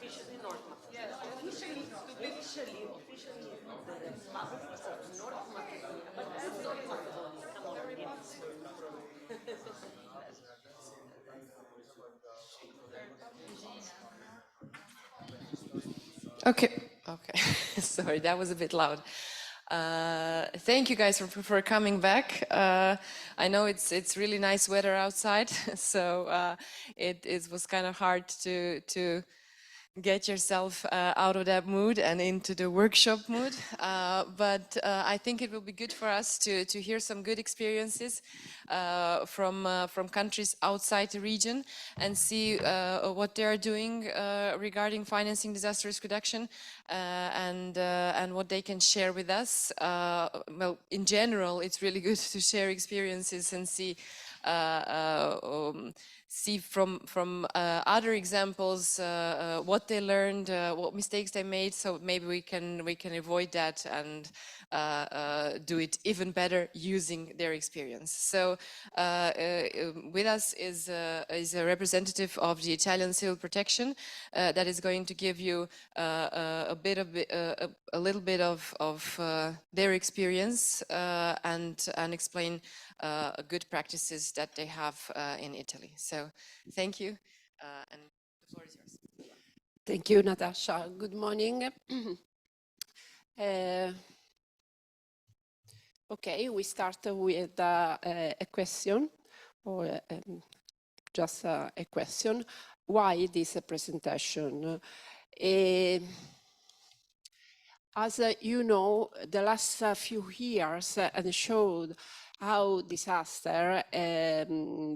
Officially North Macedonia. Officially the Republic of North Macedonia. But that's North Macedonia. Come on, Okay, okay. Sorry, that was a bit loud. Thank you guys for coming back. I know it's really nice weather outside, so it was kind of hard to get yourself out of that mood and into the workshop mood. But I think it will be good for us to hear some good experiences from countries outside the region and see what they are doing regarding financing disaster risk reduction and what they can share with us. Well, in general, it's really good to share experiences and see from other examples what they learned, what mistakes they made, so maybe we can avoid that and do it even better using their experience. So with us is a representative of the Italian Civil Protection that is going to give you a little bit of their experience and explain good practices that they have in Italy. So thank you, and the floor is yours. Thank you, Natasha. Good morning. Okay, we start with a question, or just a question. Why this presentation? As you know, the last few years showed how disaster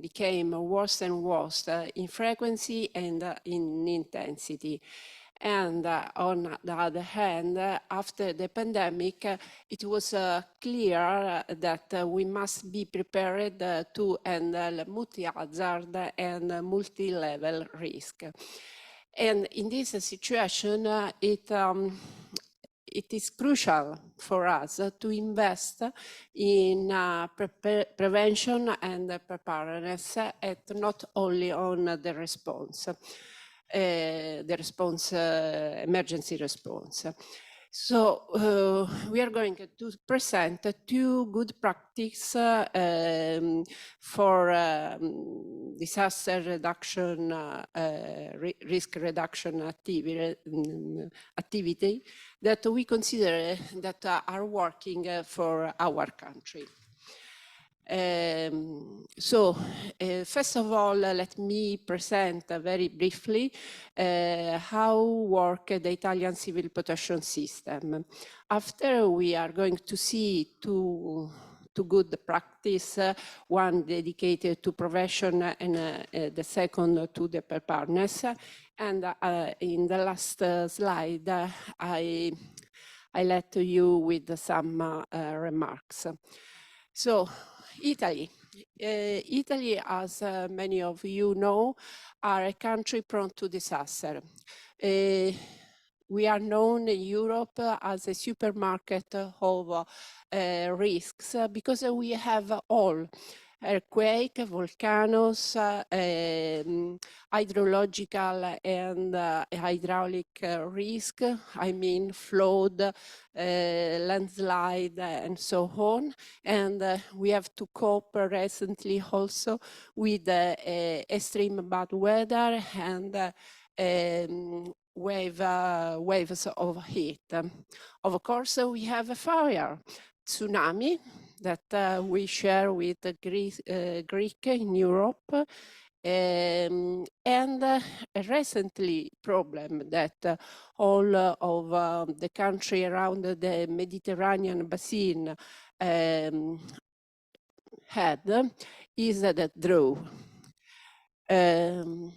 became worse and worse in frequency and in intensity. And on the other hand, after the pandemic, it was clear that we must be prepared to handle multi-hazard and multi-level risk. And in this situation, it is crucial for us to invest in prevention and preparedness, and not only on the response, emergency response. So we are going to present two good practices for disaster reduction, risk reduction activity that we consider that are working for our country. First of all, let me present very briefly how work the Italian civil protection system. After, we are going to see two good practice, one dedicated to prevention and the second to the preparedness. And in the last slide, I let you with some remarks. So, Italy. Italy, as many of you know, are a country prone to disaster. We are known in Europe as a supermarket of risks because we have all: earthquake, volcanoes, hydrological and hydraulic risk, I mean flood, landslide, and so on. And we have to cope recently also with extreme bad weather and waves of heat. Of course, we have a fire, tsunami, that we share with Greece in Europe, and a recently problem that all of the country around the Mediterranean basin had is the drought. In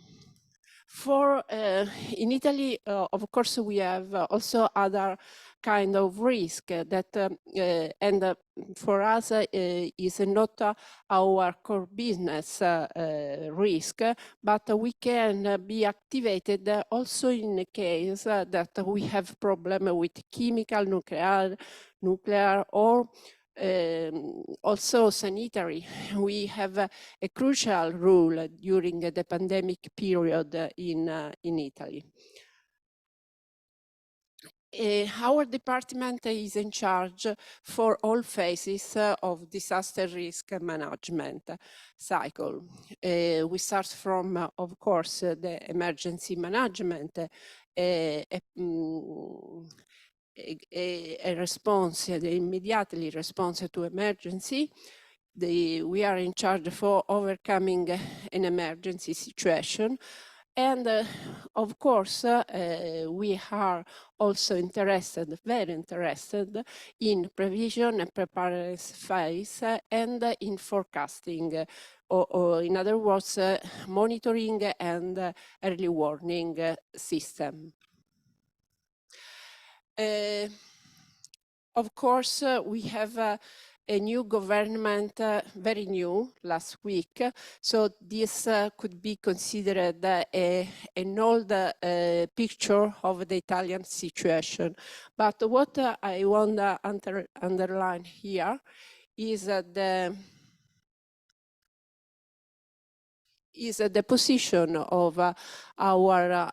Italy, of course, we have also other kind of risk that, and for us is not our core business risk, but we can be activated also in a case that we have problem with chemical, nuclear or also sanitary. We have a crucial role during the pandemic period in Italy. Our department is in charge for all phases of disaster risk management cycle. We start from, of course, the emergency management, a response, the immediately response to emergency. We are in charge for overcoming an emergency situation. And of course, we are also interested, very interested in prevision and preparedness phase and in forecasting, or in other words, monitoring and early warning system. Of course, we have a new government, very new, last week. So this could be considered an old picture of the Italian situation. But what I want to underline here is the position of our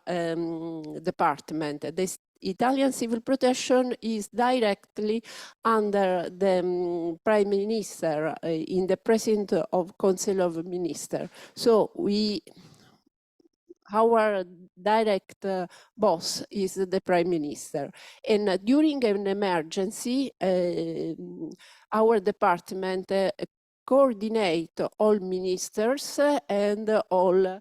department. The Italian Civil Protection is directly under the Prime Minister in the President of Council of Ministers. So our direct boss is the Prime Minister. And during an emergency, our department coordinate all ministers and all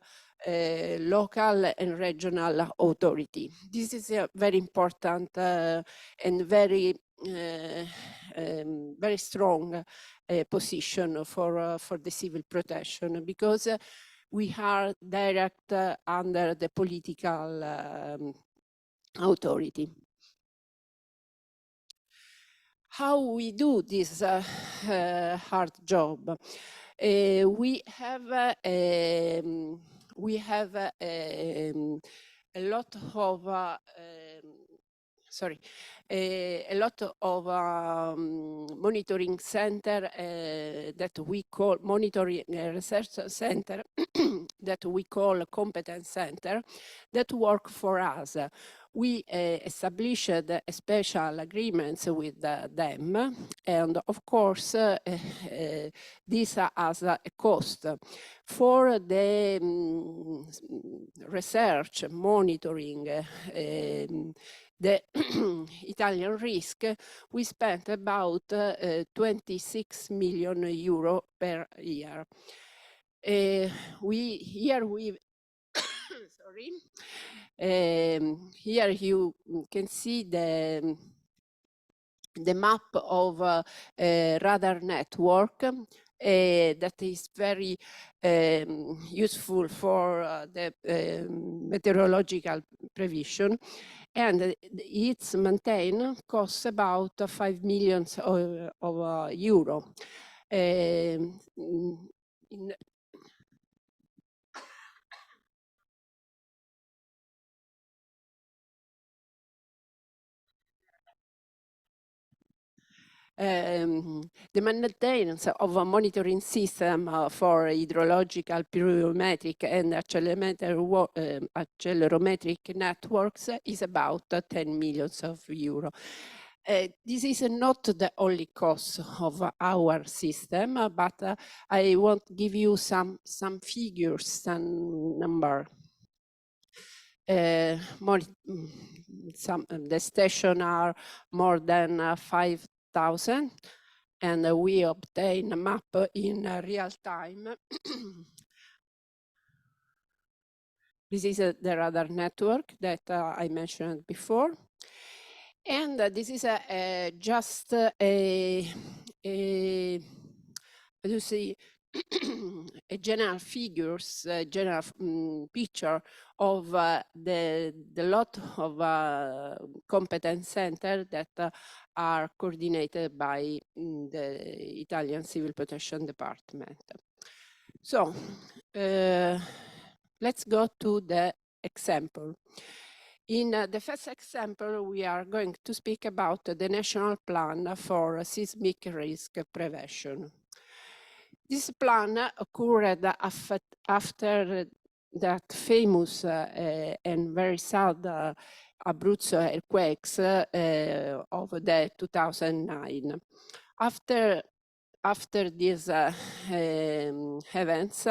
local and regional authority. This is a very important and very strong position for the civil protection, because we are direct under the political authority. How we do this hard job? We have a lot of a lot of monitoring center that we call monitoring research center that we call competence center that work for us. We established special agreements with them, and of course this has a cost. For the research, monitoring, the Italian risk, we spent about 26 million euro per year. Here you can see the map of radar network that is very useful for the meteorological prevision, and its maintenance costs about 5 million of euro. The maintenance of a monitoring system for hydrological, pluviometric and accelerometric networks is about 10 million euro. This is not the only cost of our system, but I want to give you some figures, some number. The station are more than 5,000, and we obtain a map in real time. This is the radar network that I mentioned before. And this is just a you see, a general figures, general picture of the lot of competence centers that are coordinated by the Italian Civil Protection Department. So let's go to the example. In the first example, we are going to speak about the National Plan for Seismic Risk Prevention. This plan occurred after that famous and very sad Abruzzo earthquakes of the 2009. After these events,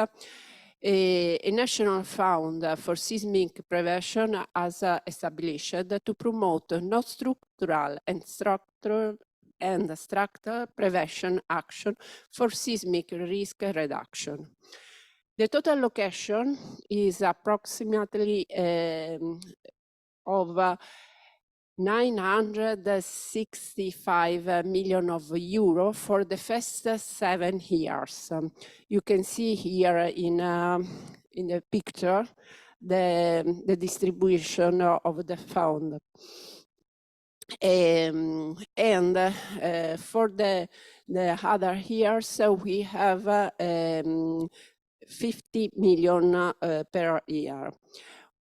a national fund for seismic prevention has established to promote non-structural and structural prevention action for seismic risk reduction. The total allocation is approximately of 965 million euro for the first 7 years. You can see here in the picture the distribution of the fund. For the other years, we have 50 million per year.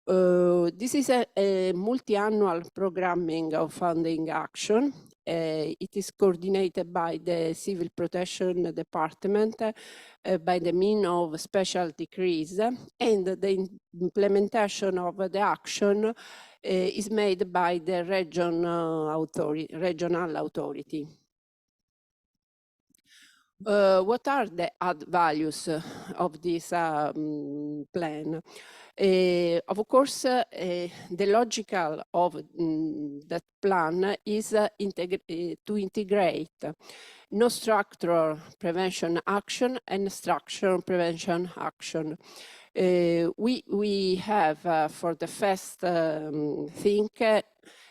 This is a multi-annual programming of funding action. It is coordinated by the Civil Protection Department by the means of special decrees, and the implementation of the action is made by the regional authority. What are the add values of this plan? Of course, the logical of that plan is to integrate non-structural prevention action and structural prevention action. We have for the first thing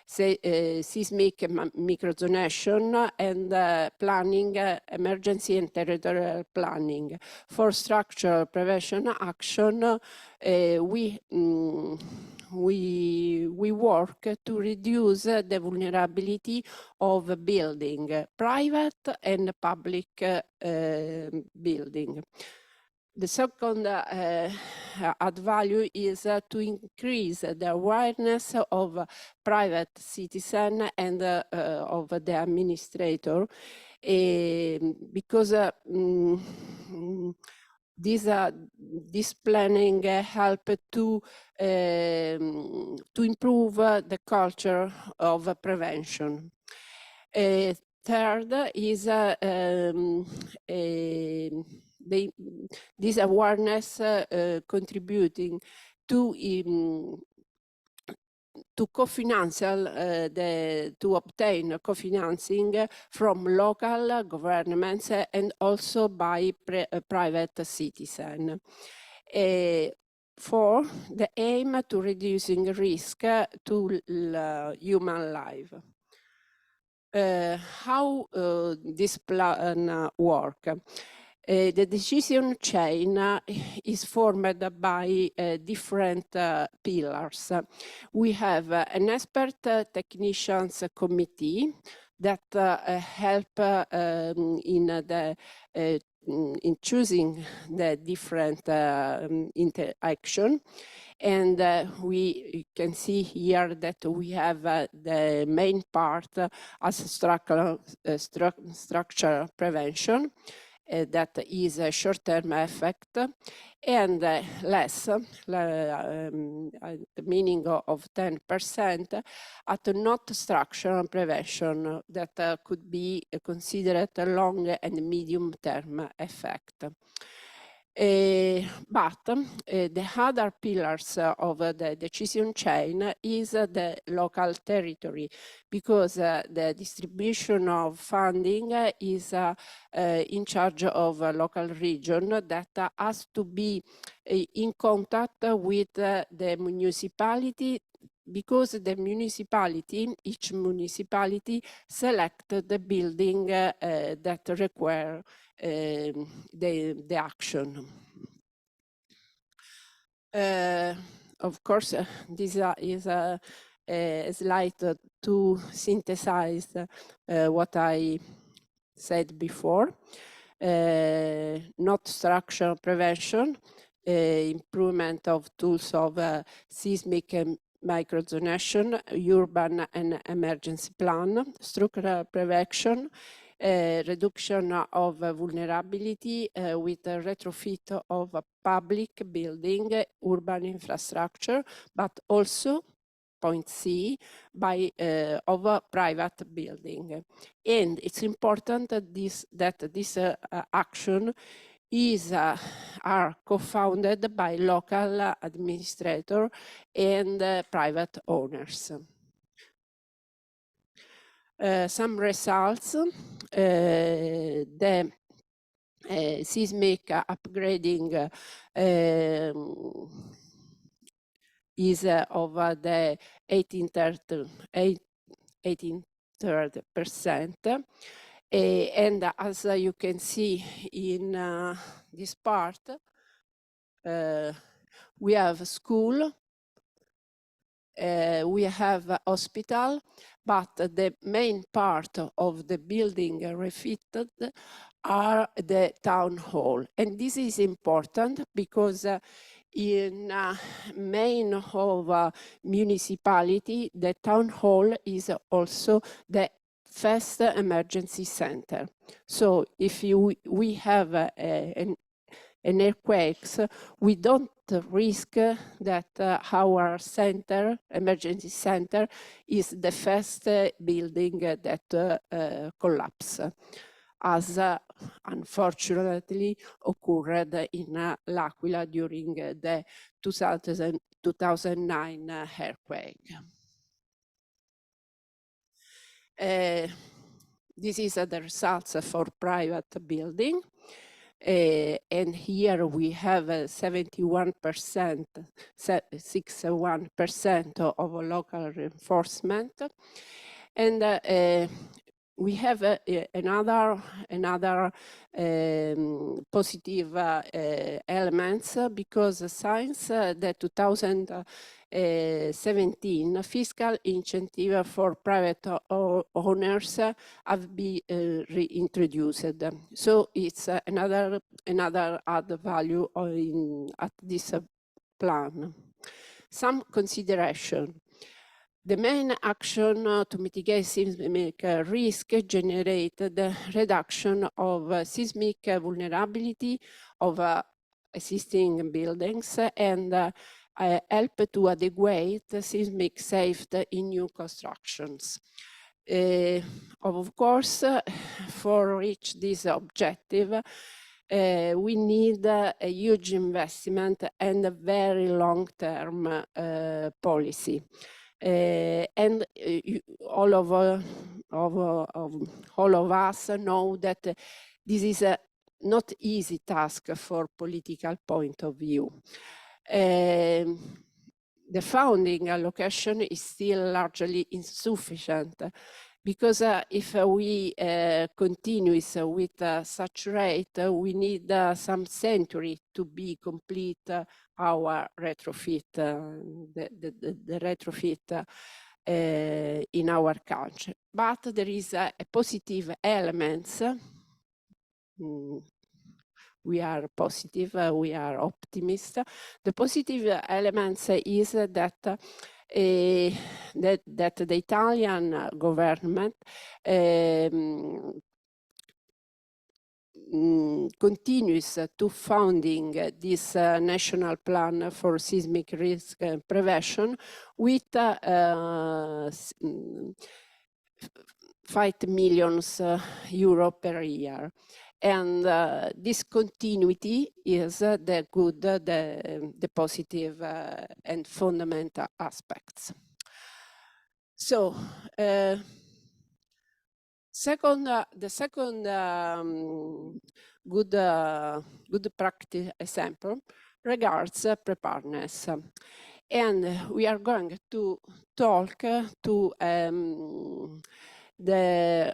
seismic microzonation and planning, emergency and territorial planning. For structural prevention action, we work to reduce the vulnerability of building, private and public building. The second add value is to increase the awareness of private citizen and of the administrator, because this planning help to improve the culture of prevention. Third is this awareness contributing to co-financial, to obtain co-financing from local governments and also by private citizens. For the aim to reducing risk to human life. How this plan work? The decision chain is formed by different pillars. We have an expert technicians committee that help in choosing the different interaction. And we can see here that we have the main part as structural prevention. That is a short-term effect, and less, the meaning of 10%, at not structural prevention that could be considered a long and medium-term effect. But the other pillars of the decision chain is the local territory, because the distribution of funding is in charge of a local region that has to be in contact with the municipality because the municipality, each municipality selected the building that require the action. Of course, this is a slide to synthesize what I said before. Not structural prevention, improvement of tools of seismic microzonation, urban and emergency plan, structural prevention, reduction of vulnerability with a retrofit of a public building, urban infrastructure, but also point C of a private building. And it's important that this action are co-founded by local administrator and private owners. Some results, the seismic upgrading is of the 18%. And as you can see in this part, we have school, we have a hospital, but the main part of the building refitted are the town hall. And this is important because in main of municipality, the town hall is also the first emergency center. So if we have an earthquake, we don't risk that our center, emergency center, is the first building that collapses, as unfortunately occurred in L'Aquila during the 2009 earthquake. This is the results for private building. And here we have 61%, 61% of local reinforcement. And we have another positive elements because since the 2017 fiscal incentive for private owners have been reintroduced. So it's another add value at this plan. Some consideration. The main action to mitigate seismic risk generated the reduction of seismic vulnerability of existing buildings and help to adequate seismic safety in new constructions. Of course, for reach this objective, we need a huge investment and a very long-term policy. And all of us know that this is a not easy task for political point of view. The funding allocation is still largely insufficient because if we continue with such rate, we need some century to be complete our retrofit, the retrofit in our country. But there is a positive elements. We are positive, we are optimistic. The positive elements is that the Italian government continues to funding this national plan for seismic risk prevention with 5 million euro per year. And this continuity is the good, the positive and fundamental aspects. So, the second good practice example regards preparedness. And we are going to talk to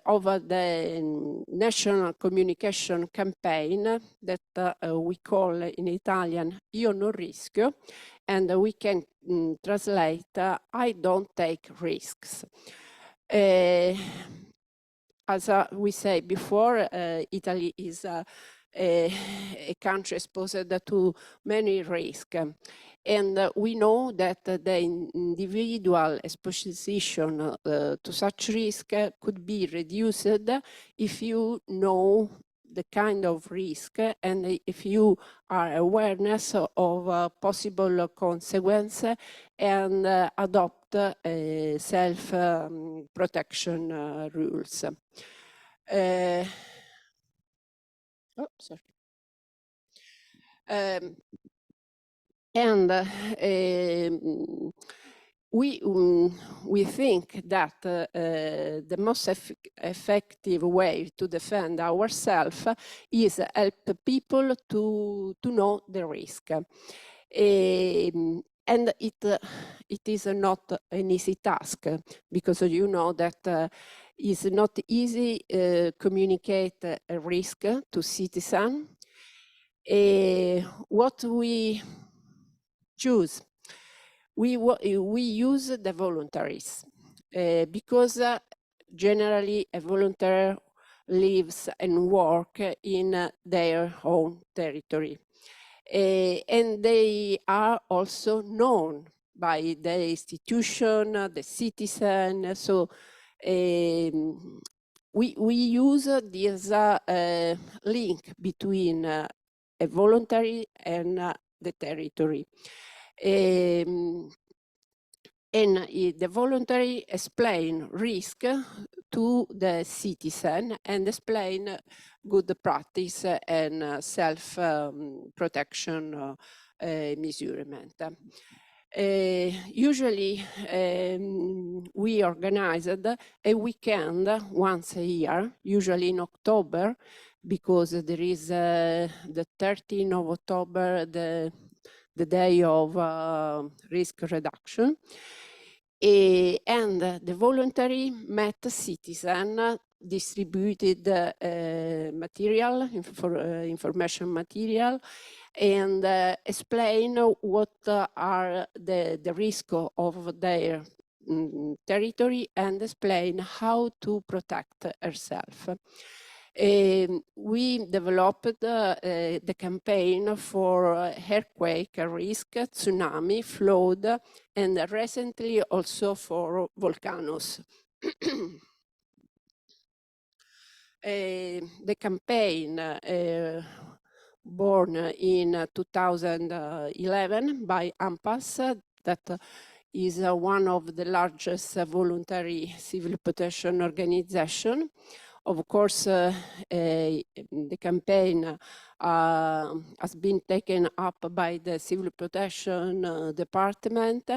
over the national communication campaign that we call in Italian Io non rischio, and we can translate I don't take risks. As we said before, Italy is a country exposed to many risks. And we know that the individual exposition to such risk could be reduced if you know the kind of risk and if you are awareness of possible consequence and adopt self-protection rules. Oh, sorry. We think that the most effective way to defend ourselves is help people to know the risk. And it is not an easy task, because you know that it's not easy communicate a risk to citizens. What we choose, we use the voluntaries because generally a volunteer lives and work in their own territory. And they are also known by the institution, the citizen. So we use this link between a voluntary and the territory. And the voluntary explain risk to the citizen and explain good practice and self-protection measurement. Usually we organized a weekend once a year, usually in October, because there is the 13th of October, the day of risk reduction. And the voluntary met citizen distributed material, information material, and explain what are the risks of their territory and explain how to protect herself. We developed the campaign for earthquake risk, tsunami, flood, and recently also for volcanoes. The campaign born in 2011 by AMPAS, that is one of the largest voluntary civil protection organization. Of course, the campaign has been taken up by the Civil Protection Department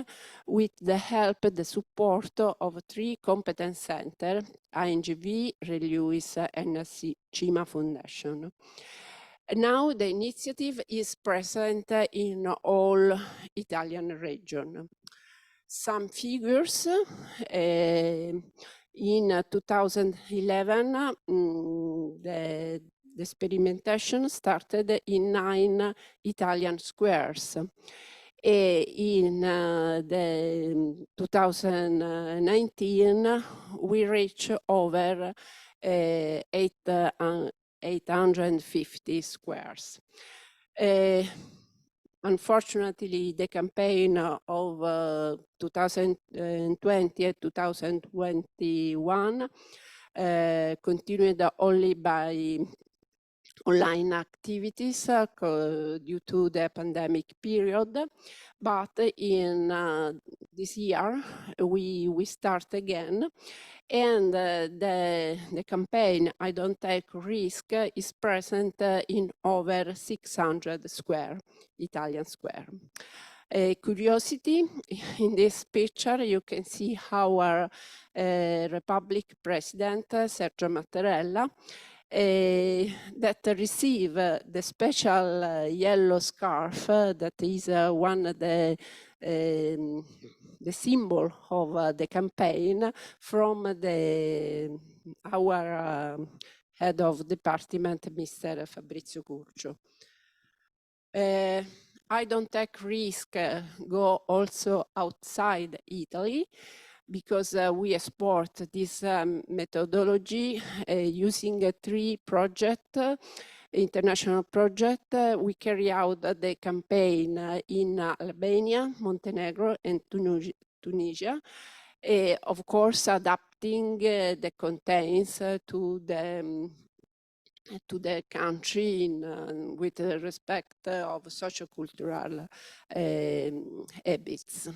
with the help, the support of 3 competence centers, INGV, Ray Lewis, and CIMA Foundation. Now the initiative is present in all Italian regions. Some figures. In 2011, the experimentation started in 9 Italian squares. In the 2019, we reached over 850 squares. Unfortunately, the campaign of 2020 and 2021 continued only by online activities due to the pandemic period. But in this year, we start again. And the campaign, I Don't Take Risk, is present in over 600 Italian square. Curiosity, in this picture, you can see our Republic President, Sergio Mattarella, that received the special yellow scarf that is one of the the symbol of the campaign from our head of department, Mr. Fabrizio Curcio. I don't take risk, go also outside Italy, because we export this methodology using 3 projects, international project. We carry out the campaign in Albania, Montenegro, and Tunisia. Of course, adapting the contents to the country with respect of sociocultural habits.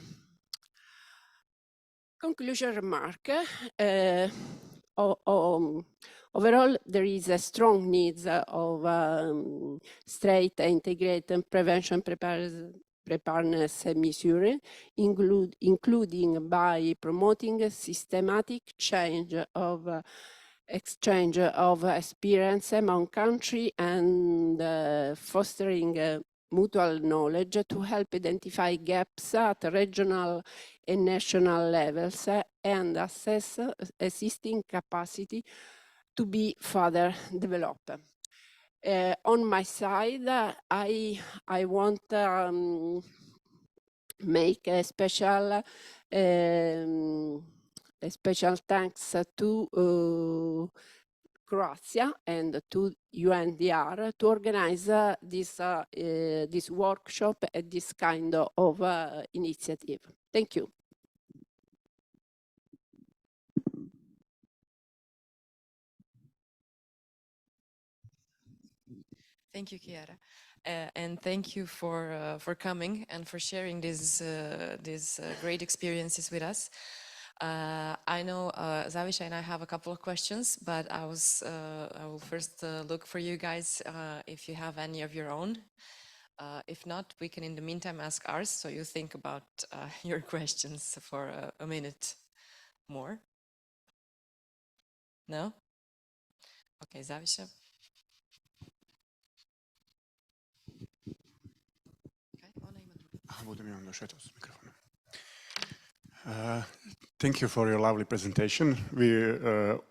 Conclusion remark. Overall, there is a strong need of straight, integrated prevention preparedness measures, including by promoting systematic exchange of experience among countries and fostering mutual knowledge to help identify gaps at regional and national levels and assess existing capacity to be further developed. On my side, I want make a special thanks to Croatia and to UNDRR to organize this workshop and this kind of initiative. Thank you. Thank you, Chiara, and thank you for coming and for sharing these great experiences with us. I know Zawisza and I have a couple of questions, but I will first look for you guys if you have any of your own. If not, we can in the meantime ask ours, so you think about your questions for a minute more. No? Okay, Zawisza. Thank you for your lovely presentation. We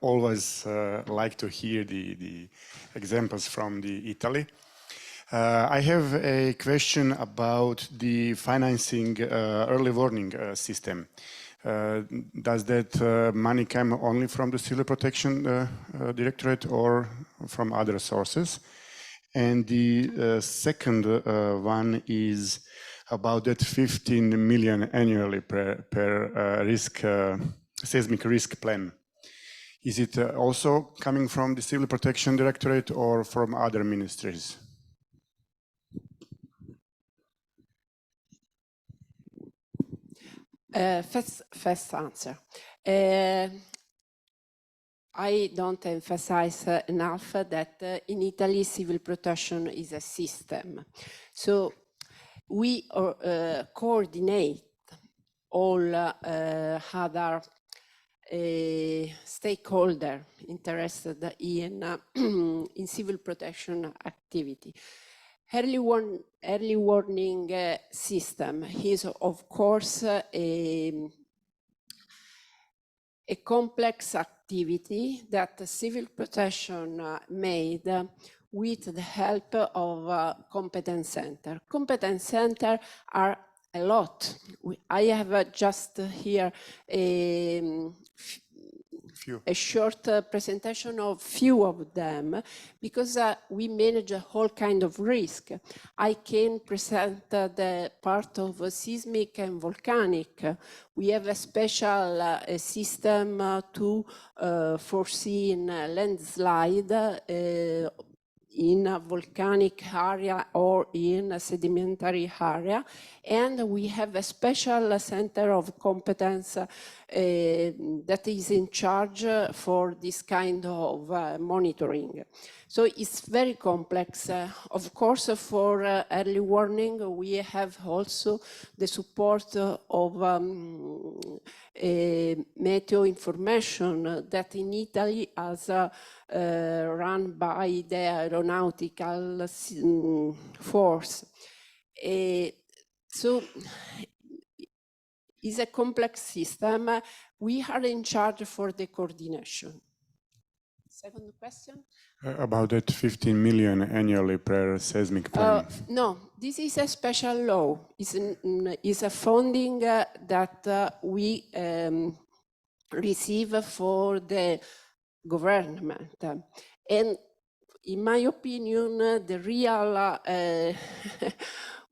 always like to hear the examples from Italy. I have a question about the financing early warning system. Does that money come only from the Civil Protection Directorate or from other sources? And the second one is about that 15 million annually per seismic risk plan. Is it also coming from the Civil Protection Directorate or from other ministries? First answer. I don't emphasize enough that in Italy, civil protection is a system. So we coordinate all other stakeholders interested in civil protection activity. Early warning system is, of course, a complex activity that the civil protection made with the help of competence center. Competence center are a lot. I have just here a short presentation of few of them, because we manage a whole kind of risk. I can present the part of seismic and volcanic. We have a special system to foresee in landslide in a volcanic area or in a sedimentary area. And we have a special center of competence that is in charge for this kind of monitoring. So it's very complex. Of course, for early warning, we have also the support of meteo information that in Italy is run by the aeronautical force. So It's a complex system. We are in charge for the coordination. Second question? About that 15 million annually per seismic plan. No, this is a special law. It's a funding that we receive for the government. And in my opinion, the real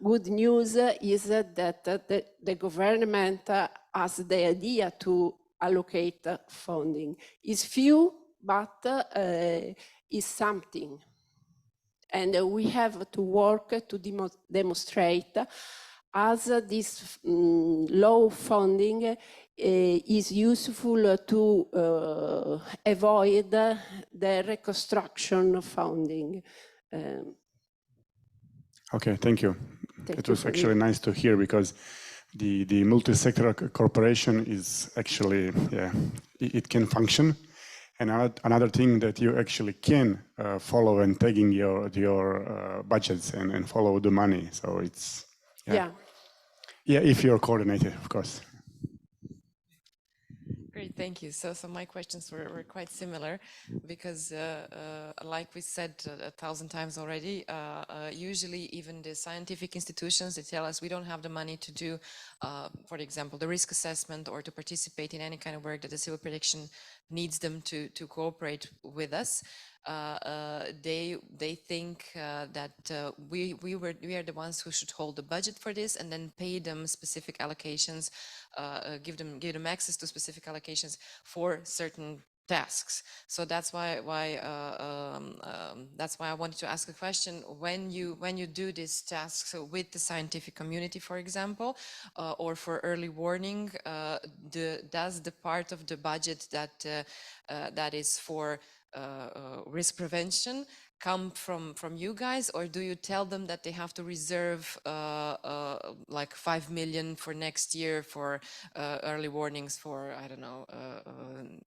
good news is that the government has the idea to allocate funding. It's few, but it's something. And we have to work to demonstrate as this low funding is useful to avoid the reconstruction funding. Okay, thank you. It was actually nice to hear, because the multi-sectoral corporation is actually, yeah, it can function. And another thing that you actually can follow and tagging your budgets and follow the money. So it's, yeah, if you're coordinated, of course. Great, thank you. So my questions were quite similar, because like we said 1,000 times already, usually even the scientific institutions, they tell us we don't have the money to do, for example, the risk assessment or to participate in any kind of work that the civil protection needs them to cooperate with us. They think that we are the ones who should hold the budget for this and then pay them specific allocations, give them access to specific allocations for certain tasks. So that's why I wanted to ask a question. When you do these tasks with the scientific community, for example, or for early warning, does the part of the budget that is for risk prevention come from you guys, or do you tell them that they have to reserve like 5 million for next year for early warnings for, I don't know,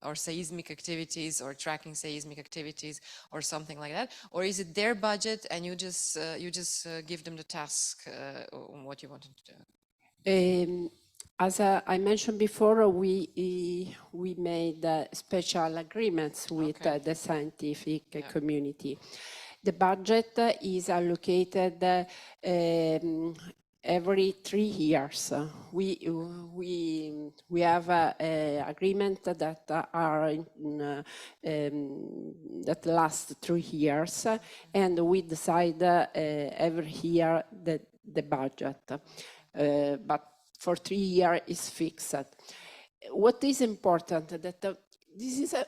or seismic activities or tracking seismic activities or something like that? Or is it their budget and you just give them the task what you wanted to do? As I mentioned before, we made special agreements with the scientific community. The budget is allocated every 3 years. We have agreement that are that last 3 years, and we decide every year the budget. But for 3 years is fixed. What is important that this is a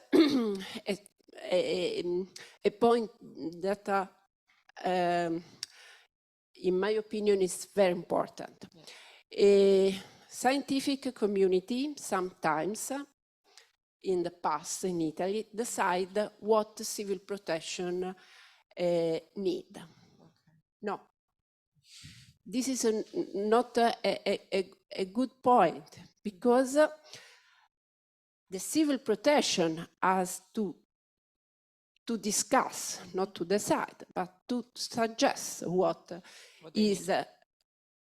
point that, in my opinion, is very important. A scientific community sometimes, in the past in Italy, decide what civil protection need. No. This is not a good point, because the civil protection has to discuss, not to decide, but to suggest what is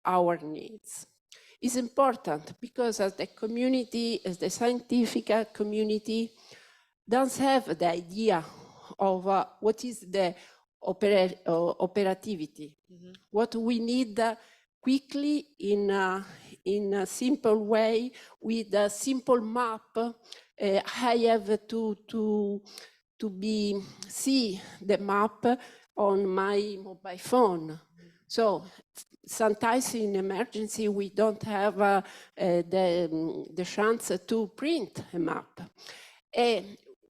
our needs. It's important because as the community, as the scientific community, doesn't have the idea of what is the operativity. What we need quickly in a simple way, with a simple map. I have to see the map on my mobile phone. So sometimes in emergency we don't have the chance to print a map.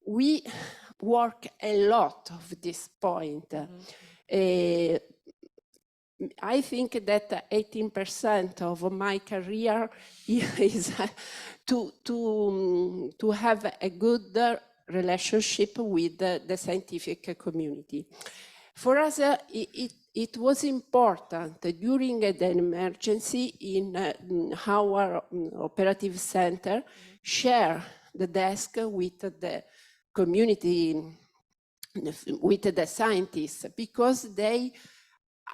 We work a lot of this point. I think that 18% of my career is to have a good relationship with the scientific community. For us, it was important during an emergency in our operative center, share the desk with the community, with the scientists, because they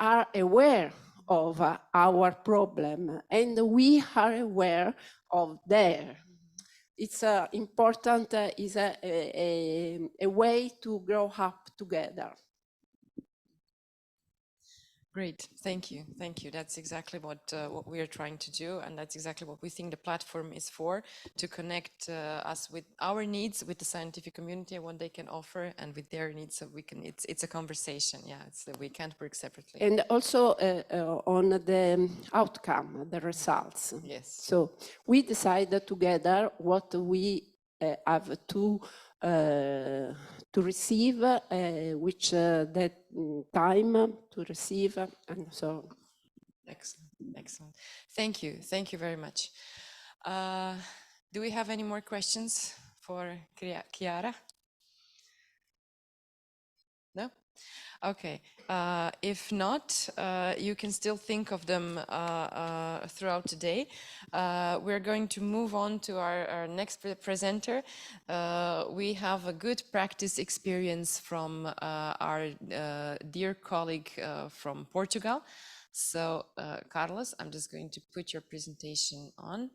are aware of our problem and we are aware of there. It's important, is a way to grow up together. Great, thank you, thank you. That's exactly what we are trying to do, and that's exactly what we think the platform is for, to connect us with our needs, with the scientific community and what they can offer, and with their needs, so we can. It's a conversation. Yeah, we can't work separately. And also on the outcome, the results. Yes. So we decided together what we have to receive, which that time to receive, and so. Excellent, excellent. Thank you very much. Do we have any more questions for Chiara? No? Okay. If not, you can still think of them throughout the day. We're going to move on to our next presenter. We have a good practice experience from our dear colleague from Portugal. So, Carlos, I'm just going to put your presentation on,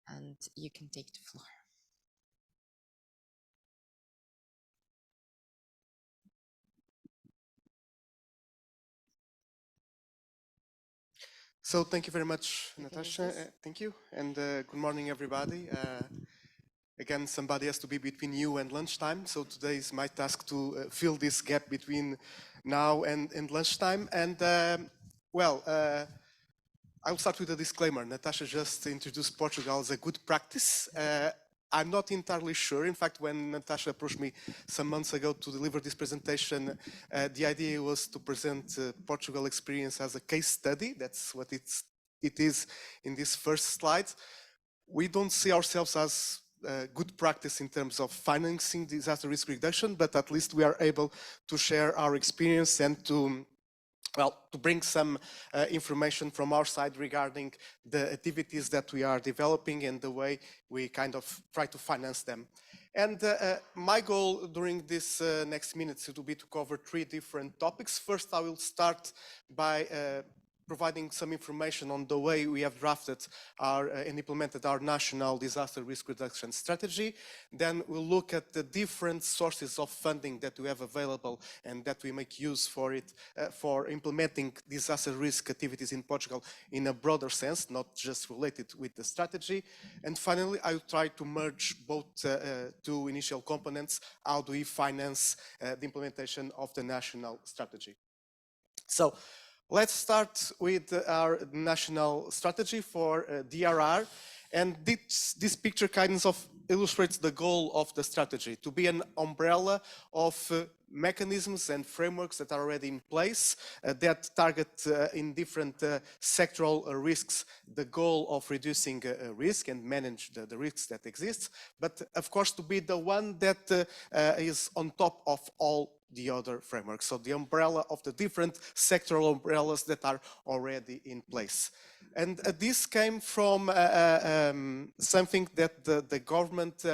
and you can take the floor. So thank you very much, Natasha. Thank you, and good morning, everybody. Again, somebody has to be between you and lunchtime, so today is my task to fill this gap between now and lunchtime. And I'll start with a disclaimer. Natasha just introduced Portugal as a good practice. I'm not entirely sure. In fact, when Natasha approached me some months ago to deliver this presentation, the idea was to present Portugal experience as a case study. That's what it is in this first slide. We don't see ourselves as good practice in terms of financing disaster risk reduction, but at least we are able to share our experience and to bring some information from our side regarding the activities that we are developing and the way we kind of try to finance them. And my goal during this next minutes will be to cover 3 different topics. First, I will start by providing some information on the way we have drafted and implemented our national disaster risk reduction strategy. Then we'll look at the different sources of funding that we have available and that we make use for it, for implementing disaster risk activities in Portugal in a broader sense, not just related with the strategy. And finally, I'll try to merge both 2 initial components. How do we finance the implementation of the national strategy? So, let's start with our national strategy for DRR, and this picture kind of illustrates the goal of the strategy, to be an umbrella of mechanisms and frameworks that are already in place that target in different sectoral risks the goal of reducing risk and manage the risks that exist, but of course to be the one that is on top of all the other frameworks, so the umbrella of the different sectoral umbrellas that are already in place. And this came from something that the government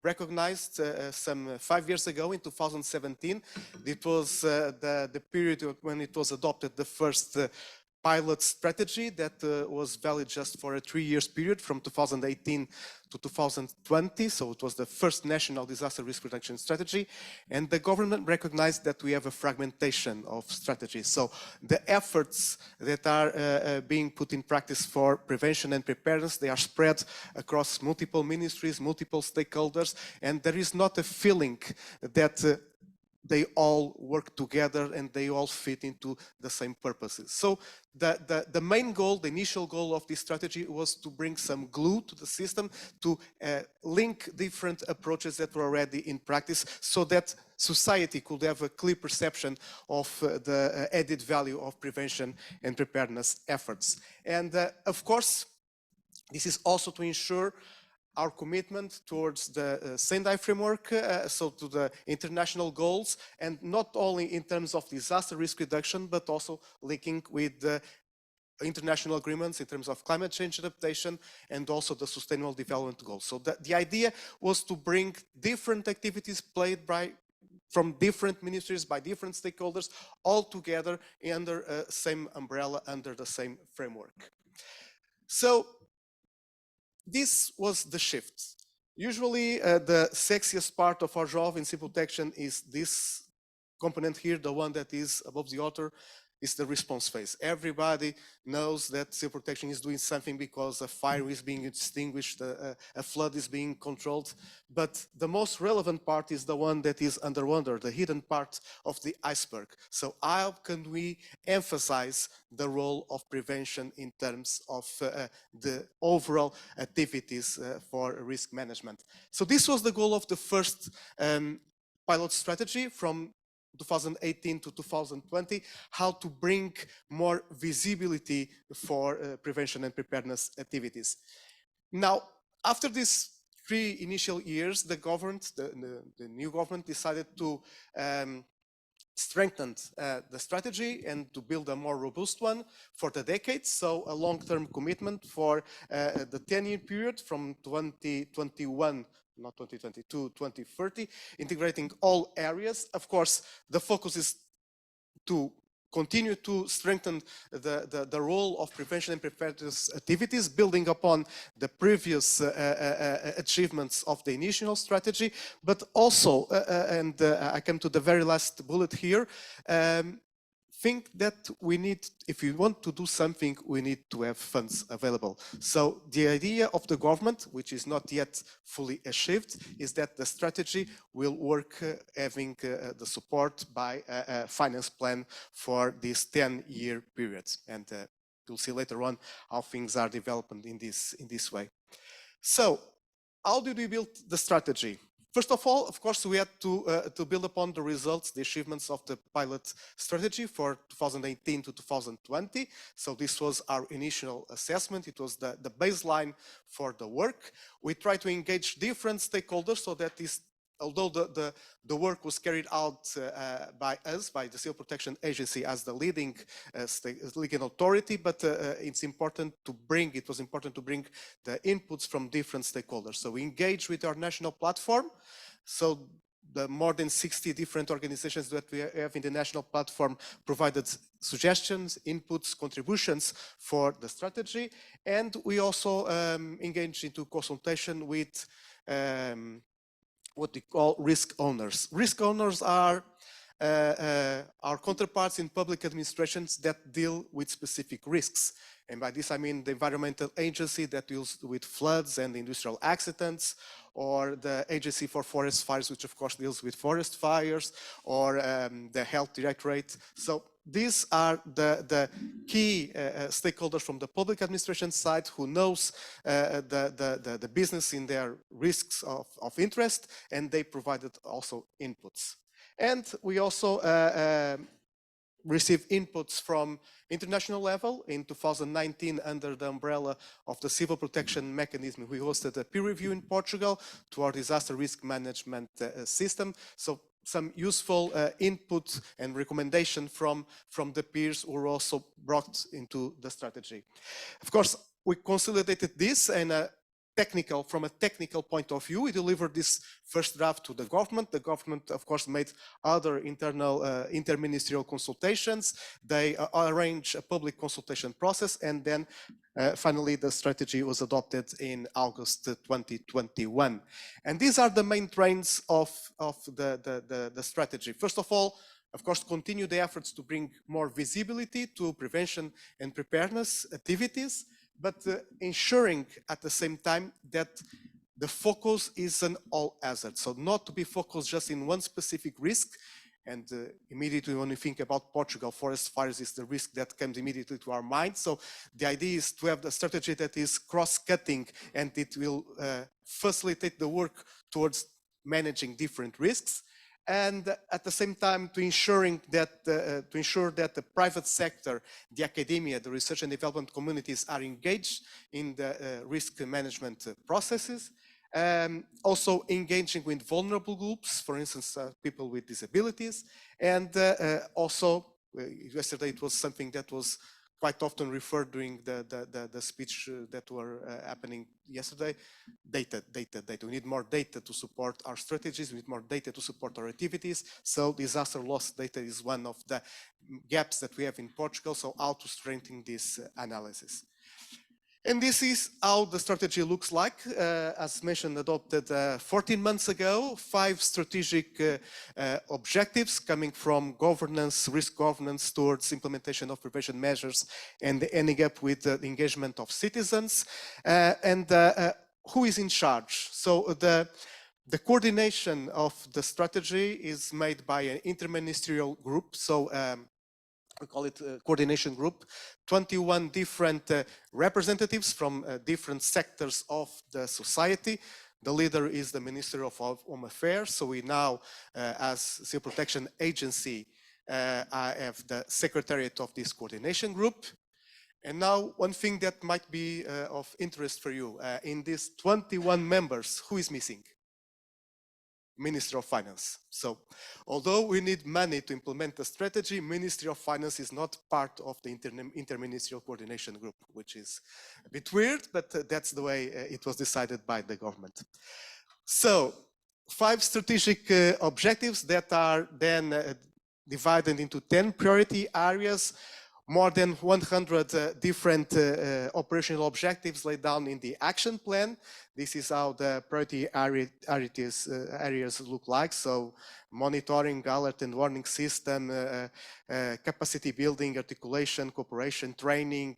recognized some 5 years ago in 2017. It was the period when it was adopted the first pilot strategy that was valid just for a 3 years period from 2018 to 2020. So it was the first national disaster risk reduction strategy. And the government recognized that we have a fragmentation of strategies. So the efforts that are being put in practice for prevention and preparedness, they are spread across multiple ministries, multiple stakeholders, and there is not a feeling that they all work together and they all fit into the same purposes. So the main goal, the initial goal of this strategy was to bring some glue to the system, to link different approaches that were already in practice so that society could have a clear perception of the added value of prevention and preparedness efforts. And of course, this is also to ensure our commitment towards the Sendai framework, so to the international goals, and not only in terms of disaster risk reduction, but also linking with the international agreements in terms of climate change adaptation and also the sustainable development goals. So the idea was to bring different activities played from different ministries, by different stakeholders, all together under the same umbrella, under the same framework. So this was the shift. Usually the sexiest part of our job in civil protection is this component here, the one that is above the author, is the response phase. Everybody knows that civil protection is doing something because a fire is being extinguished, a flood is being controlled. But the most relevant part is the one that is underwater, the hidden part of the iceberg. So how can we emphasize the role of prevention in terms of the overall activities for risk management? So this was the goal of the first pilot strategy from 2018 to 2020, how to bring more visibility for prevention and preparedness activities. Now, after these 3 initial years, the government, the new government decided to strengthen the strategy and to build a more robust one for the decades. So a long-term commitment for the 10-year period from 2021 not 2022, 2030, integrating all areas. Of course, the focus is to continue to strengthen the role of prevention and preparedness activities, building upon the previous achievements of the initial strategy, but also, and I come to the very last bullet here, think that we need, if we want to do something, we need to have funds available. So the idea of the government, which is not yet fully achieved, is that the strategy will work having the support by a finance plan for this 10-year period. And you'll see later on how things are developing in this way. So how did we build the strategy? First of all, of course, we had to build upon the results, the achievements of the pilot strategy for 2018 to 2020. So this was our initial assessment. It was the baseline for the work. We tried to engage different stakeholders so that this, although the work was carried out by us, by the Civil Protection Agency as the leading legal authority, but it was important to bring the inputs from different stakeholders. So we engaged with our national platform. So the more than 60 different organizations that we have in the national platform provided suggestions, inputs, contributions for the strategy. And we also engaged into consultation with what we call risk owners. Risk owners are our counterparts in public administrations that deal with specific risks. And by this I mean the environmental agency that deals with floods and industrial accidents, or the Agency for Forest Fires, which of course deals with forest fires, or the Health Directorate. So these are the key stakeholders from the public administration side who knows the business in their risks of interest, and they provided also inputs. And we also received inputs from international level. In 2019, under the umbrella of the Civil Protection Mechanism, we hosted a peer review in Portugal to our disaster risk management system. So some useful input and recommendation from the peers were also brought into the strategy. Of course, we consolidated this and from a technical point of view, we delivered this first draft to the government. The government, of course, made other internal interministerial consultations. They arranged a public consultation process, and then finally the strategy was adopted in August 2021. And these are the main trends of the strategy. First of all, of course, continue the efforts to bring more visibility to prevention and preparedness activities, but ensuring at the same time that the focus is on all hazards. So not to be focused just in one specific risk. And immediately when we think about Portugal, forest fires is the risk that comes immediately to our mind. So the idea is to have the strategy that is cross-cutting, and it will facilitate the work towards managing different risks. And at the same time to ensure that the private sector, the academia, the research and development communities are engaged in the risk management processes. Also engaging with vulnerable groups, for instance, people with disabilities. And also, yesterday it was something that was quite often referred during the speech that were happening yesterday, data. We need more data to support our strategies, we need more data to support our activities. So disaster loss data is one of the gaps that we have in Portugal, so how to strengthen this analysis. And this is how the strategy looks like. As mentioned, adopted 14 months ago, 5 strategic objectives coming from governance, risk governance towards implementation of prevention measures and ending up with the engagement of citizens. Who is in charge? So the coordination of the strategy is made by an interministerial group. So we call it a coordination group, 21 different representatives from different sectors of the society. The leader is the Minister of Home Affairs. So we now, as Civil Protection Agency, I have the Secretariat of this coordination group. And now one thing that might be of interest for you, in these 21 members, who is missing? Minister of Finance. So although we need money to implement the strategy, Ministry of Finance is not part of the interministerial coordination group, which is a bit weird, but that's the way it was decided by the government. So 5 strategic objectives that are then divided into 10 priority areas, more than 100 different operational objectives laid down in the action plan. This is how the priority areas look like. So monitoring, alert and warning system, capacity building, articulation, cooperation, training,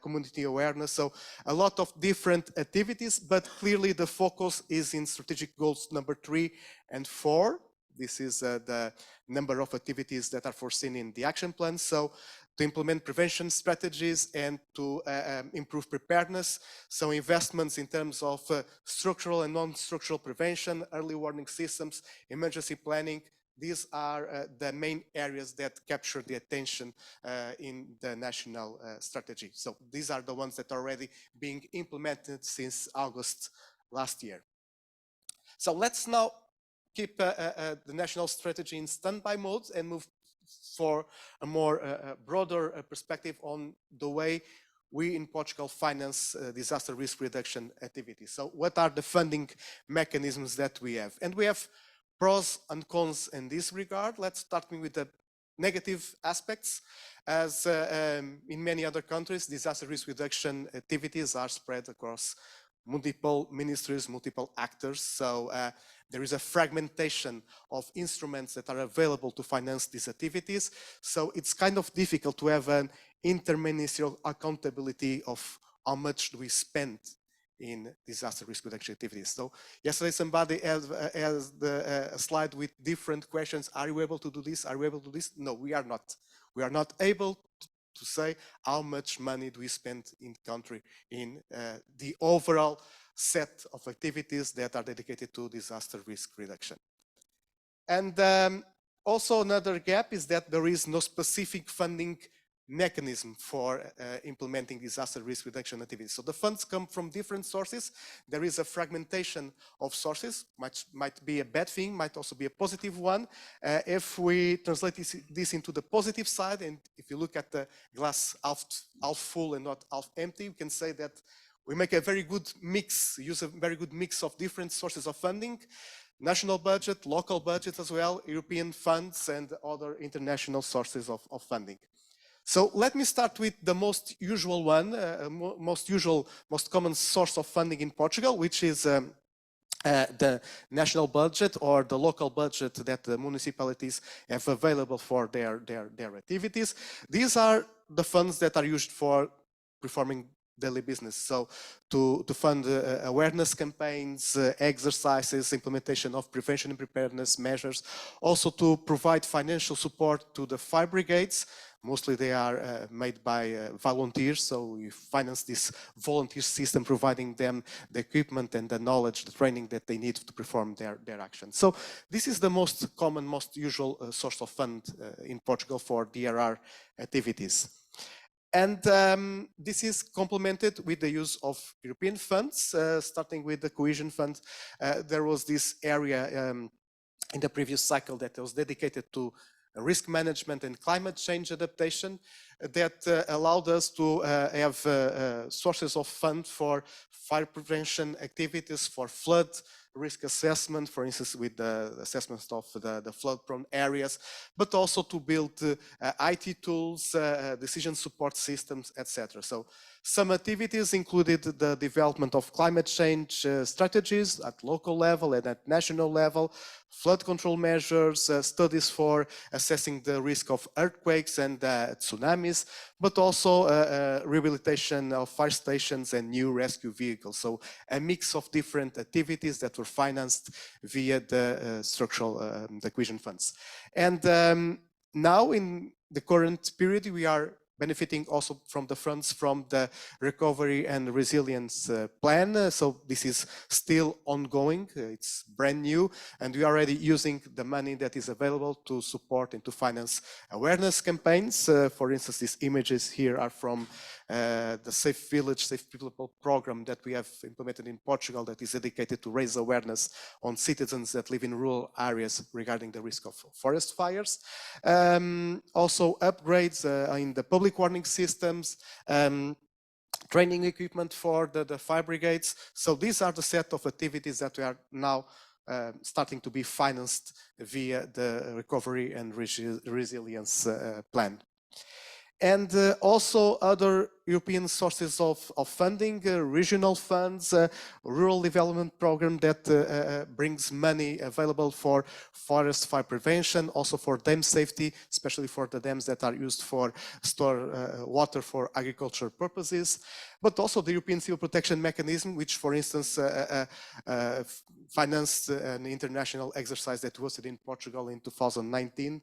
community awareness. So a lot of different activities, but clearly the focus is in strategic goals number 3 and 4. This is the number of activities that are foreseen in the action plan. So to implement prevention strategies and to improve preparedness. So investments in terms of structural and non-structural prevention, early warning systems, emergency planning. These are the main areas that capture the attention in the national strategy. So these are the ones that are already being implemented since August last year. So let's now keep the national strategy in standby mode and move for a more broader perspective on the way we in Portugal finance disaster risk reduction activities. So what are the funding mechanisms that we have? And we have pros and cons in this regard. Let's start with the negative aspects. As in many other countries, disaster risk reduction activities are spread across multiple ministries, multiple actors. So there is a fragmentation of instruments that are available to finance these activities. So it's kind of difficult to have an interministerial accountability of how much do we spend in disaster risk reduction activities. So yesterday somebody has a slide with different questions. Are you able to do this? Are you able to do this? No, we are not. We are not able to say how much money do we spend in the country in the overall set of activities that are dedicated to disaster risk reduction. And also another gap is that there is no specific funding mechanism for implementing disaster risk reduction activities. So the funds come from different sources. There is a fragmentation of sources, might be a bad thing, might also be a positive one. If we translate this into the positive side, and if you look at the glass half full and not half empty, we can say that we make a very good mix, use a very good mix of different sources of funding, national budget, local budget as well, European funds and other international sources of funding. So let me start with the most usual one, most common source of funding in Portugal, which is the national budget or the local budget that the municipalities have available for their activities. These are the funds that are used for performing daily business. So to fund awareness campaigns, exercises, implementation of prevention and preparedness measures, also to provide financial support to the fire brigades. Mostly they are made by volunteers, so we finance this volunteer system, providing them the equipment and the knowledge, the training that they need to perform their actions. So this is the most common, most usual source of fund in Portugal for DRR activities. And this is complemented with the use of European funds, starting with the cohesion fund. There was this area in the previous cycle that was dedicated to risk management and climate change adaptation that allowed us to have sources of fund for fire prevention activities, for flood risk assessment, for instance, with the assessments of the flood-prone areas, but also to build IT tools, decision support systems, etc. So some activities included the development of climate change strategies at local level and at national level, flood control measures, studies for assessing the risk of earthquakes and tsunamis, but also rehabilitation of fire stations and new rescue vehicles. So a mix of different activities that were financed via the structural the cohesion funds. And now in the current period, we are benefiting also from the funds from the recovery and resilience plan. So this is still ongoing, it's brand new, and we are already using the money that is available to support and to finance awareness campaigns. For instance, these images here are from the Safe Village, Safe People program that we have implemented in Portugal that is dedicated to raise awareness on citizens that live in rural areas regarding the risk of forest fires. Also upgrades in the public warning systems, training equipment for the fire brigades. So these are the set of activities that we are now starting to be financed via the recovery and resilience plan. And also other European sources of funding, regional funds, rural development program that brings money available for forest fire prevention, also for dam safety, especially for the dams that are used for store water for agricultural purposes, but also the European Civil Protection Mechanism, which, for instance, financed an international exercise that was in Portugal in 2019,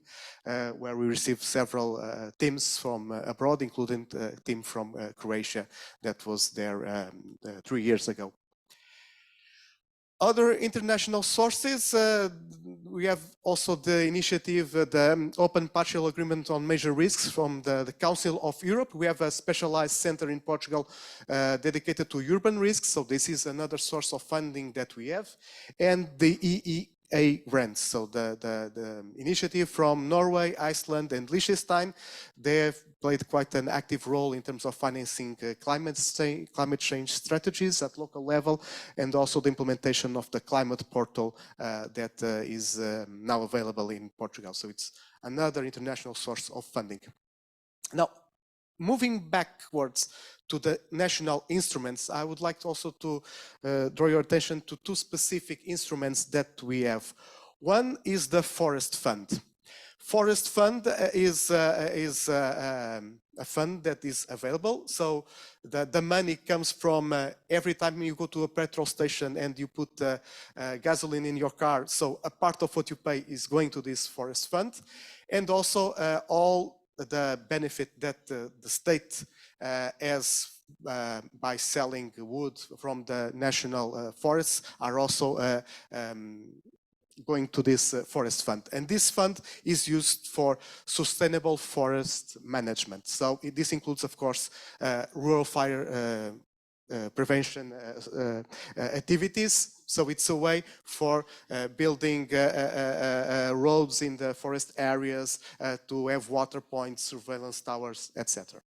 where we received several teams from abroad, including a team from Croatia that was there 3 years ago. Other international sources, we have also the initiative, the Open Partial Agreement on Major Risks from the Council of Europe. We have a specialized center in Portugal dedicated to urban risks, so this is another source of funding that we have. And the EEA grants, so the initiative from Norway, Iceland and Liechtenstein, they have played quite an active role in terms of financing climate change strategies at local level, and also the implementation of the climate portal that is now available in Portugal. So it's another international source of funding. Now, moving backwards to the national instruments, I would like also to draw your attention to two specific instruments that we have. One is the Forest Fund. Forest Fund is a fund that is available. So the money comes from every time you go to a petrol station and you put gasoline in your car. So a part of what you pay is going to this Forest Fund. And also all the benefit that the state has by selling wood from the national forests are also going to this forest fund. And this fund is used for sustainable forest management. So this includes, of course, rural fire prevention activities. So it's a way for building roads in the forest areas, to have water points, surveillance towers, etc.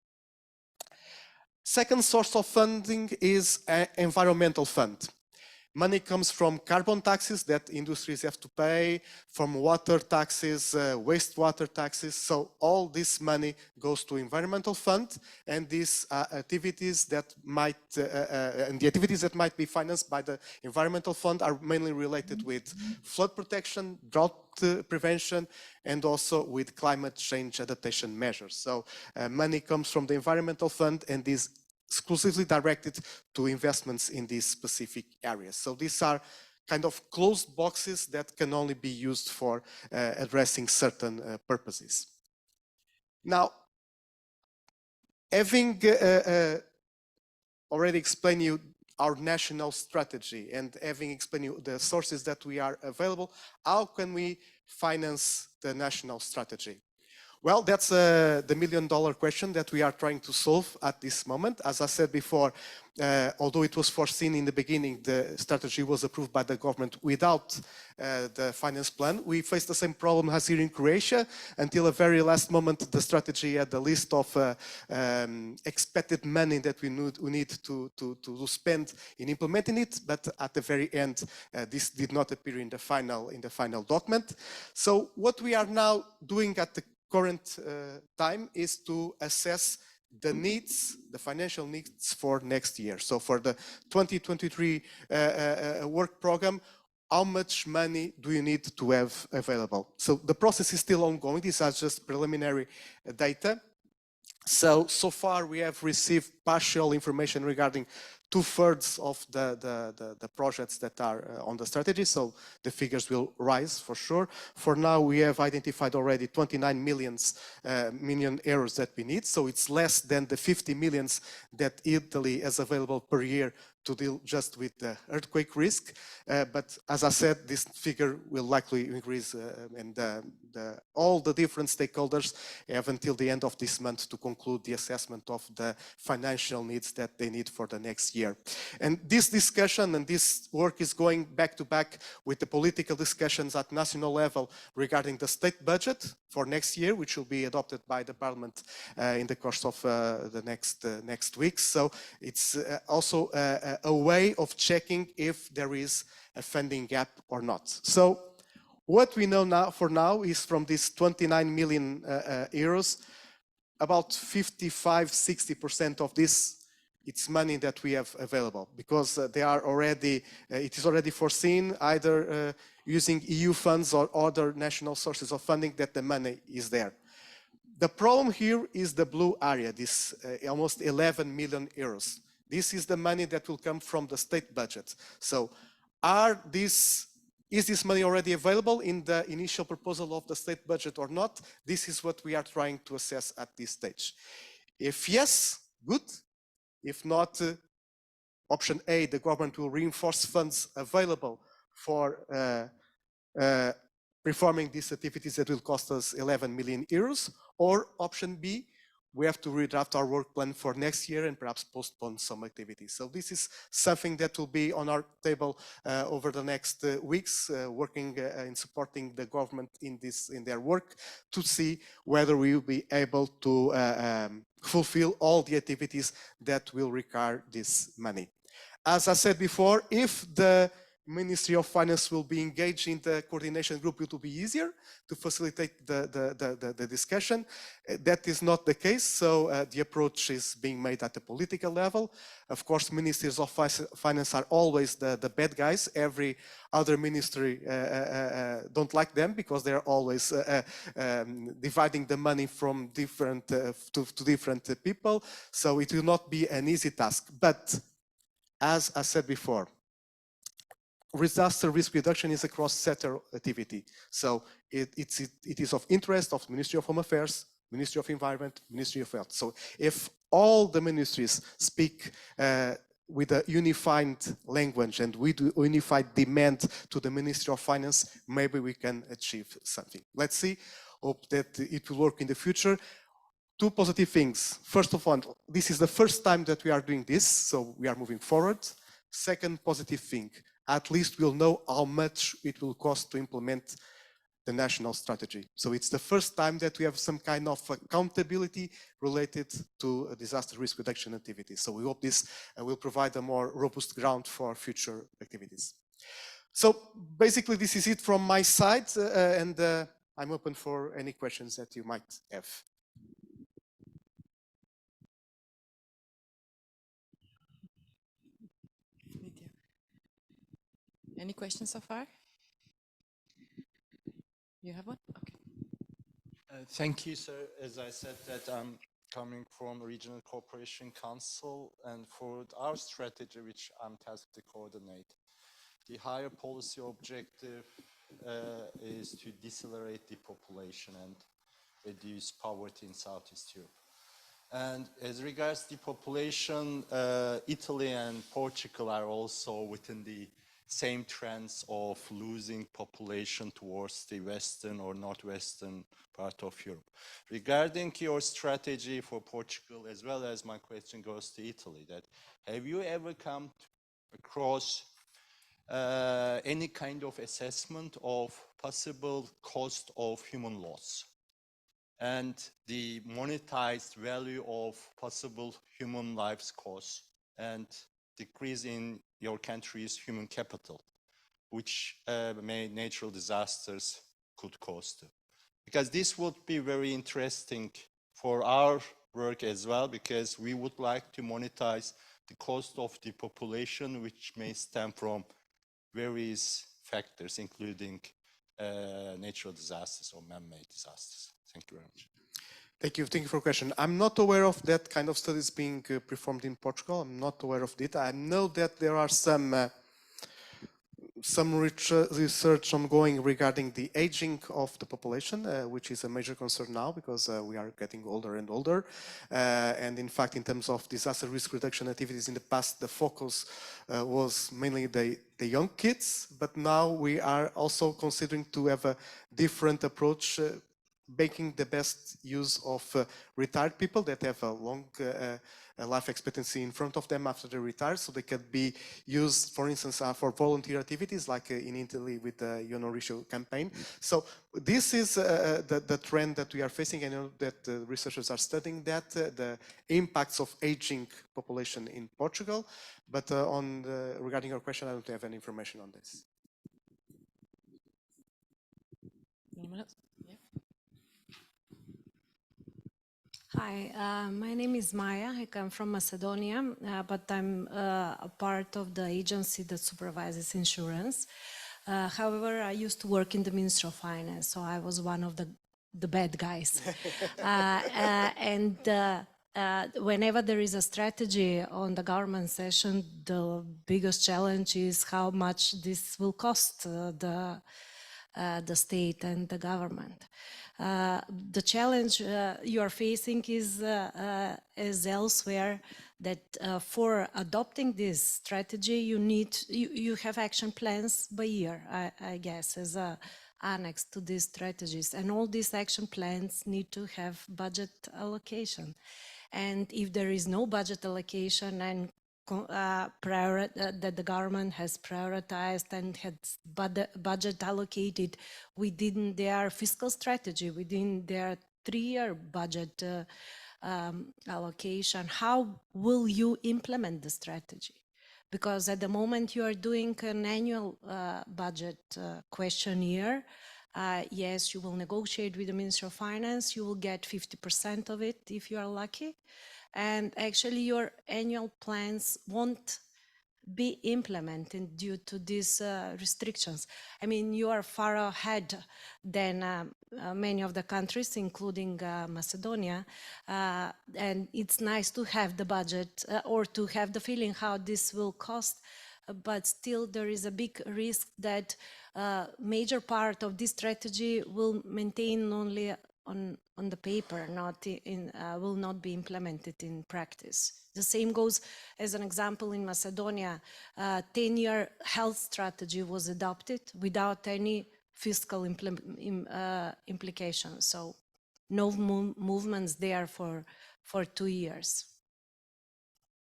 Second source of funding is an environmental fund. Money comes from carbon taxes that industries have to pay, from water taxes, wastewater taxes. So all this money goes to environmental fund, and these activities that might and the activities that might be financed by the environmental fund are mainly related with flood protection, drought prevention, and also with climate change adaptation measures. So money comes from the environmental fund, and is exclusively directed to investments in these specific areas. So these are kind of closed boxes that can only be used for addressing certain purposes. Now, having already explained you our national strategy and having explained you the sources that we are available, how can we finance the national strategy? Well, that's the million-dollar question that we are trying to solve at this moment. As I said before, although it was foreseen in the beginning, the strategy was approved by the government without the finance plan. We faced the same problem as here in Croatia. Until a very last moment, the strategy had a list of expected money that we need to spend in implementing it. But at the very end, this did not appear in the final document. So what we are now doing at the current time is to assess the needs, the financial needs for next year. So for the 2023 work program, how much money do you need to have available? So the process is still ongoing. These are just preliminary data. So far we have received partial information regarding 2/3 of the projects that are on the strategy, so the figures will rise for sure. For now, we have identified already 29 million euros that we need, so it's less than the 50 millions that Italy has available per year to deal just with the earthquake risk. But as I said, this figure will likely increase, and all the different stakeholders have until the end of this month to conclude the assessment of the financial needs that they need for the next year. And this discussion and this work is going back to back with the political discussions at national level regarding the state budget for next year, which will be adopted by the parliament in the course of the next weeks. So it's also a way of checking if there is a funding gap or not. So what we know now for now is from this 29 million euros, about 55–60% of this, it's money that we have available, because they are already, it is already foreseen either using EU funds or other national sources of funding that the money is there. The problem here is the blue area, this almost 11 million euros. This is the money that will come from the state budget. So is this money already available in the initial proposal of the state budget or not? This is what we are trying to assess at this stage. If yes, good. If not, option A, the government will reinforce funds available for performing these activities that will cost us 11 million euros. Or option B, we have to redraft our work plan for next year and perhaps postpone some activities. So this is something that will be on our table over the next weeks, working in supporting the government in their work to see whether we will be able to fulfill all the activities that will require this money. As I said before, if the Ministry of Finance will be engaged in the coordination group, it will be easier to facilitate the discussion. That is not the case, so the approach is being made at the political level. Of course, ministries of finance are always the bad guys. Every other ministry don't like them because they're always dividing the money from different to different people. So it will not be an easy task. But as I said before, disaster risk reduction is a cross-sector activity. So it is of interest of the Ministry of Home Affairs, Ministry of Environment, Ministry of Health. So if all the ministries speak with a unified language and with unified demand to the Ministry of Finance, maybe we can achieve something. Let's see. Hope that it will work in the future. Two positive things. First of all, this is the first time that we are doing this, so we are moving forward. Second positive thing, at least we'll know how much it will cost to implement the national strategy. So it's the first time that we have some kind of accountability related to disaster risk reduction activities. So we hope this will provide a more robust ground for future activities. So basically this is it from my side, and I'm open for any questions that you might have. Any questions so far? You have one? Okay. Thank you, sir. As I said, that I'm coming from Regional Cooperation Council, and for our strategy, which I'm tasked to coordinate, the higher policy objective is to decelerate depopulation and reduce poverty in Southeast Europe. And as regards depopulation, Italy and Portugal are also within the same trends of losing population towards the western or northwestern part of Europe. Regarding your strategy for Portugal, as well as my question goes to Italy, that have you ever come across any kind of assessment of possible cost of human loss and the monetized value of possible human lives cost and decrease in your country's human capital, which natural disasters could cost? Because this would be very interesting for our work as well, because we would like to monetize the cost of the population, which may stem from various factors, including natural disasters or man-made disasters. Thank you very much. Thank you for the question. I'm not aware of that kind of studies being performed in Portugal. I'm not aware of it. I know that there are some research ongoing regarding the aging of the population, which is a major concern now because we are getting older and older. And in fact, in terms of disaster risk reduction activities in the past, the focus was mainly the young kids, but now we are also considering to have a different approach, making the best use of retired people that have a long life expectancy in front of them after they retire, so they can be used, for instance, for volunteer activities like in Italy with the UNDRR campaign. So this is the trend that we are facing. I know that researchers are studying that, the impacts of aging population in Portugal, but regarding your question, I don't have any information on this. Hi, my name is Maya. I come from Macedonia, but I'm a part of the agency that supervises insurance. However, I used to work in the Ministry of Finance, so I was one of the bad guys. Whenever there is a strategy on the government session, the biggest challenge is how much this will cost the state and the government. The challenge you are facing is elsewhere, that for adopting this strategy you have action plans by year, I guess, as a annex to these strategies, and all these action plans need to have budget allocation. And if there is no budget allocation and that the government has prioritized and has budget allocated within their fiscal strategy, within their 3-year budget allocation, how will you implement the strategy? Because at the moment you are doing an annual budget questionnaire. Yes, you will negotiate with the Ministry of Finance, you will get 50% of it if you are lucky. And actually your annual plans won't be implemented due to these restrictions. I mean, you are far ahead than many of the countries, including Macedonia, and it's nice to have the budget or to have the feeling how this will cost, but still there is a big risk that major part of this strategy will maintain only on the paper, will not be implemented in practice. The same goes, as an example, in Macedonia, 10-year health strategy was adopted without any fiscal implications. So no movements there for 2 years.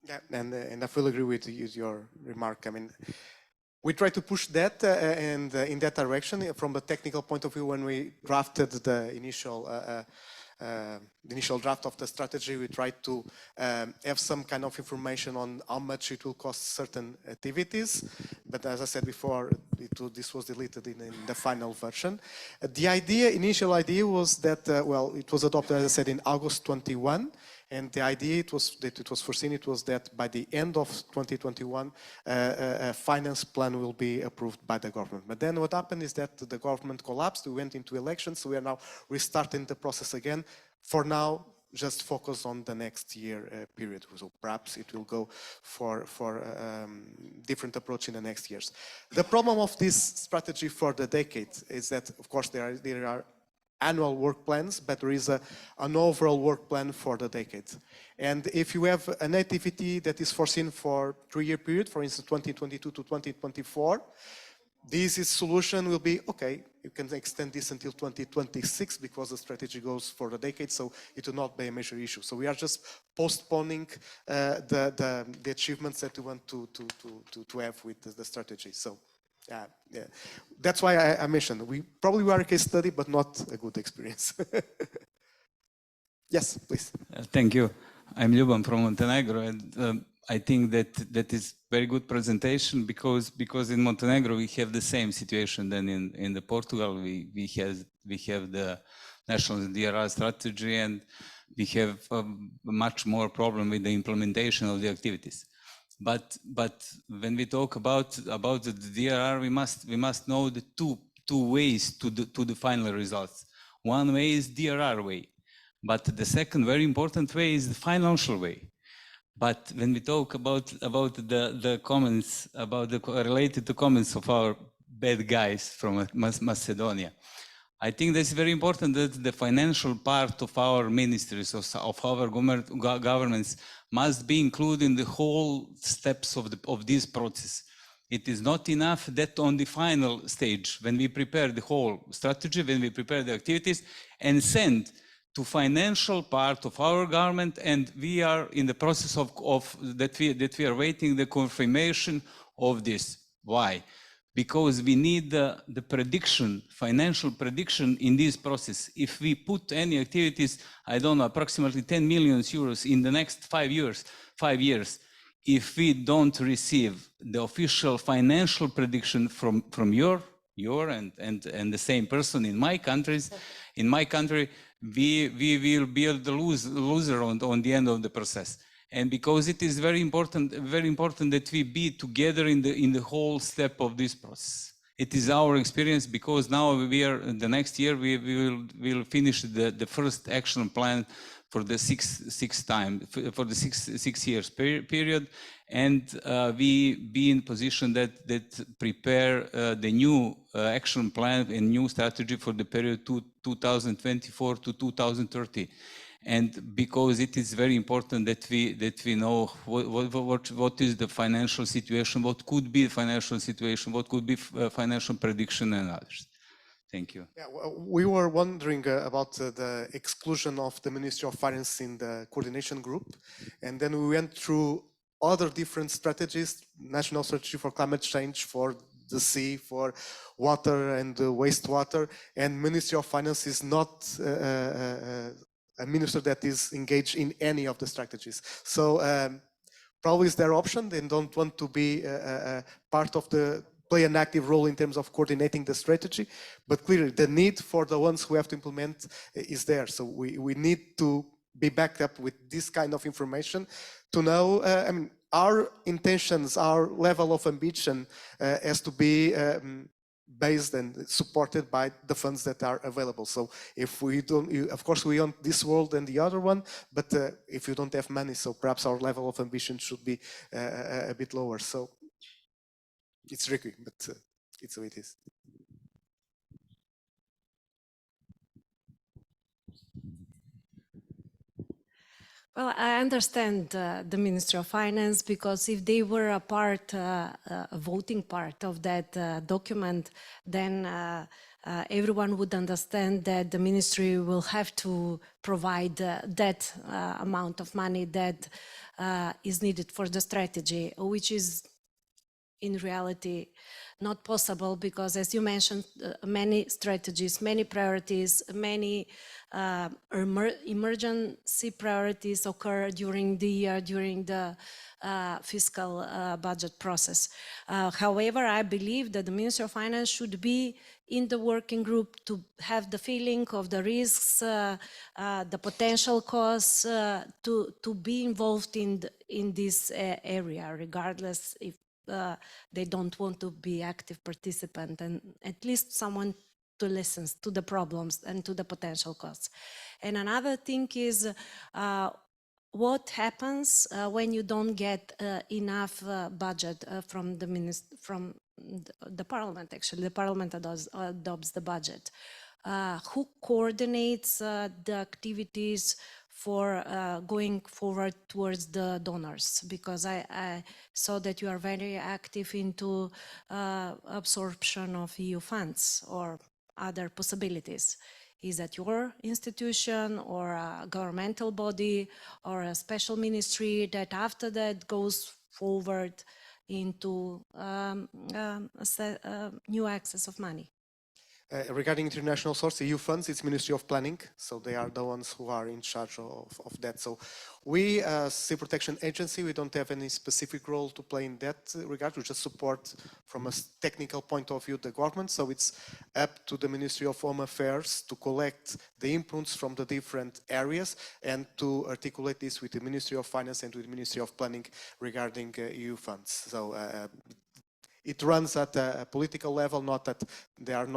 Yeah, and I fully agree with your remark. I mean, we try to push that and in that direction from the technical point of view. When we drafted the initial draft of the strategy, we tried to have some kind of information on how much it will cost certain activities. But as I said before, this was deleted in the final version. The initial idea was that, well, it was adopted, as I said, in August 21. And the idea it was that by the end of 2021, a finance plan will be approved by the government. But then what happened is that the government collapsed. We went into elections, so we are now restarting the process again. For now, just focus on the next year period. So perhaps it will go for different approach in the next years. The problem of this strategy for the decade is that, of course, there are annual work plans, but there is an overall work plan for the decade. And if you have an activity that is foreseen for 3-year period, for instance, 2022 to 2024, this solution will be, okay, you can extend this until 2026 because the strategy goes for the decade, so it will not be a major issue. So we are just postponing the achievements that we want to have with the strategy. So yeah, that's why I mentioned, we probably were a case study, but not a good experience. Yes, please. Thank you. I'm Ljuban from Montenegro, and I think that is very good presentation because in Montenegro we have the same situation than in the Portugal. We have the national DRR strategy, and we have a much more problem with the implementation of the activities. But when we talk about the DRR, we must know the two ways to the final results. One way is DRR way, but the second very important way is the financial way. But when we talk about the comments, related to comments of our bad guys from Macedonia, I think that's very important that the financial part of our ministries, of our governments, must be included in the whole steps of this process. It is not enough that on the final stage, when we prepare the whole strategy, when we prepare the activities, and send to financial part of our government, and we are in the process of that we are waiting the confirmation of this. Why? Because we need the prediction, financial prediction in this process. If we put any activities, I don't know, approximately 10 million euros in the next 5 years, if we don't receive the official financial prediction from your and the same person in my country, we will be the loser on the end of the process. And because it is very important that we be together in the whole step of this process. It is our experience, because now the next year we will finish the first action plan for the six years period, and we be in position that prepare the new action plan and new strategy for the period 2024 to 2030. And because it is very important that we know what is the financial situation, what could be the financial situation, what could be financial prediction, and others. Thank you. Yeah, we were wondering about the exclusion of the Ministry of Finance in the coordination group, and then we went through other different strategies: national strategy for climate change, for the sea, for water and wastewater, and Ministry of Finance is not a minister that is engaged in any of the strategies. So probably it's their option. They don't want to be part of play an active role in terms of coordinating the strategy, but clearly the need for the ones who have to implement is there. So we need to be backed up with this kind of information to know, I mean, our intentions, our level of ambition has to be based and supported by the funds that are available. So if we don't, of course we want this world and the other one, but if you don't have money, so perhaps our level of ambition should be a bit lower. So it's tricky, but it's the way it is. Well, I understand the Ministry of Finance, because if they were a voting part of that document, then everyone would understand that the ministry will have to provide that amount of money that is needed for the strategy, which is in reality not possible, because, as you mentioned, many strategies, many priorities, many emergency priorities occur during the year, during the fiscal budget process. However, I believe that the Ministry of Finance should be in the working group to have the feeling of the risks, the potential costs, to be involved in this area, regardless if they don't want to be active participant, and at least someone to listen to the problems and to the potential costs. And another thing is what happens when you don't get enough budget from the parliament. Actually, the parliament adopts the budget. who coordinates the activities for going forward towards the donors? Because I saw that you are very active into absorption of EU funds or other possibilities. Is that your institution or a governmental body or a special ministry that after that goes forward into new access of money? Regarding international source, EU funds, it's Ministry of Planning, so they are the ones who are in charge of that. So we, as Sea Protection Agency, we don't have any specific role to play in that regard. We just support, from a technical point of view, the government. So it's up to the Ministry of Home Affairs to collect the inputs from the different areas and to articulate this with the Ministry of Finance and with the Ministry of Planning regarding EU funds. So it runs at a political level, not that there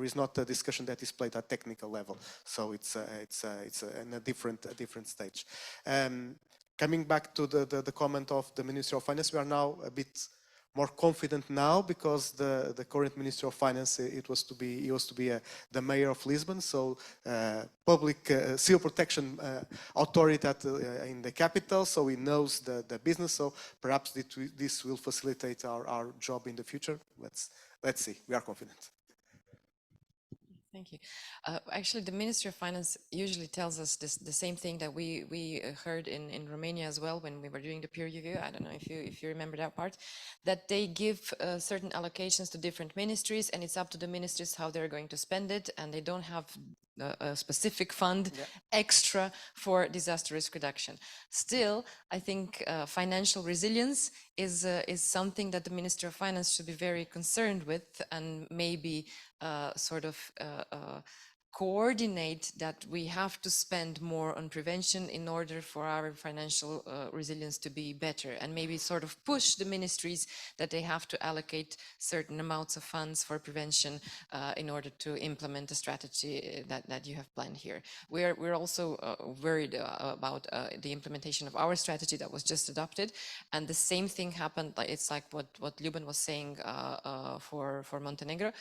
is not a discussion that is played at technical level. So it's in a different stage. Coming back to the comment of the Ministry of Finance, we are now a bit more confident now because the current Minister of Finance, he was to be the mayor of Lisbon, so public seal protection authority in the capital, so he knows the business. So perhaps this will facilitate our job in the future. Let's see. We are confident. Thank you. Actually, the Ministry of Finance usually tells us the same thing that we heard in Romania as well when we were doing the peer review. I don't know if you remember that part, that they give certain allocations to different ministries, and it's up to the ministries how they're going to spend it, and they don't have a specific fund extra for disaster risk reduction. Still, I think financial resilience is something that the Minister of Finance should be very concerned with, and maybe sort of coordinate that we have to spend more on prevention in order for our financial resilience to be better, and maybe sort of push the ministries that they have to allocate certain amounts of funds for prevention in order to implement the strategy that you have planned here. We're also worried about the implementation of our strategy that was just adopted, and the same thing happened. It's like what Ljuban was saying for Montenegro.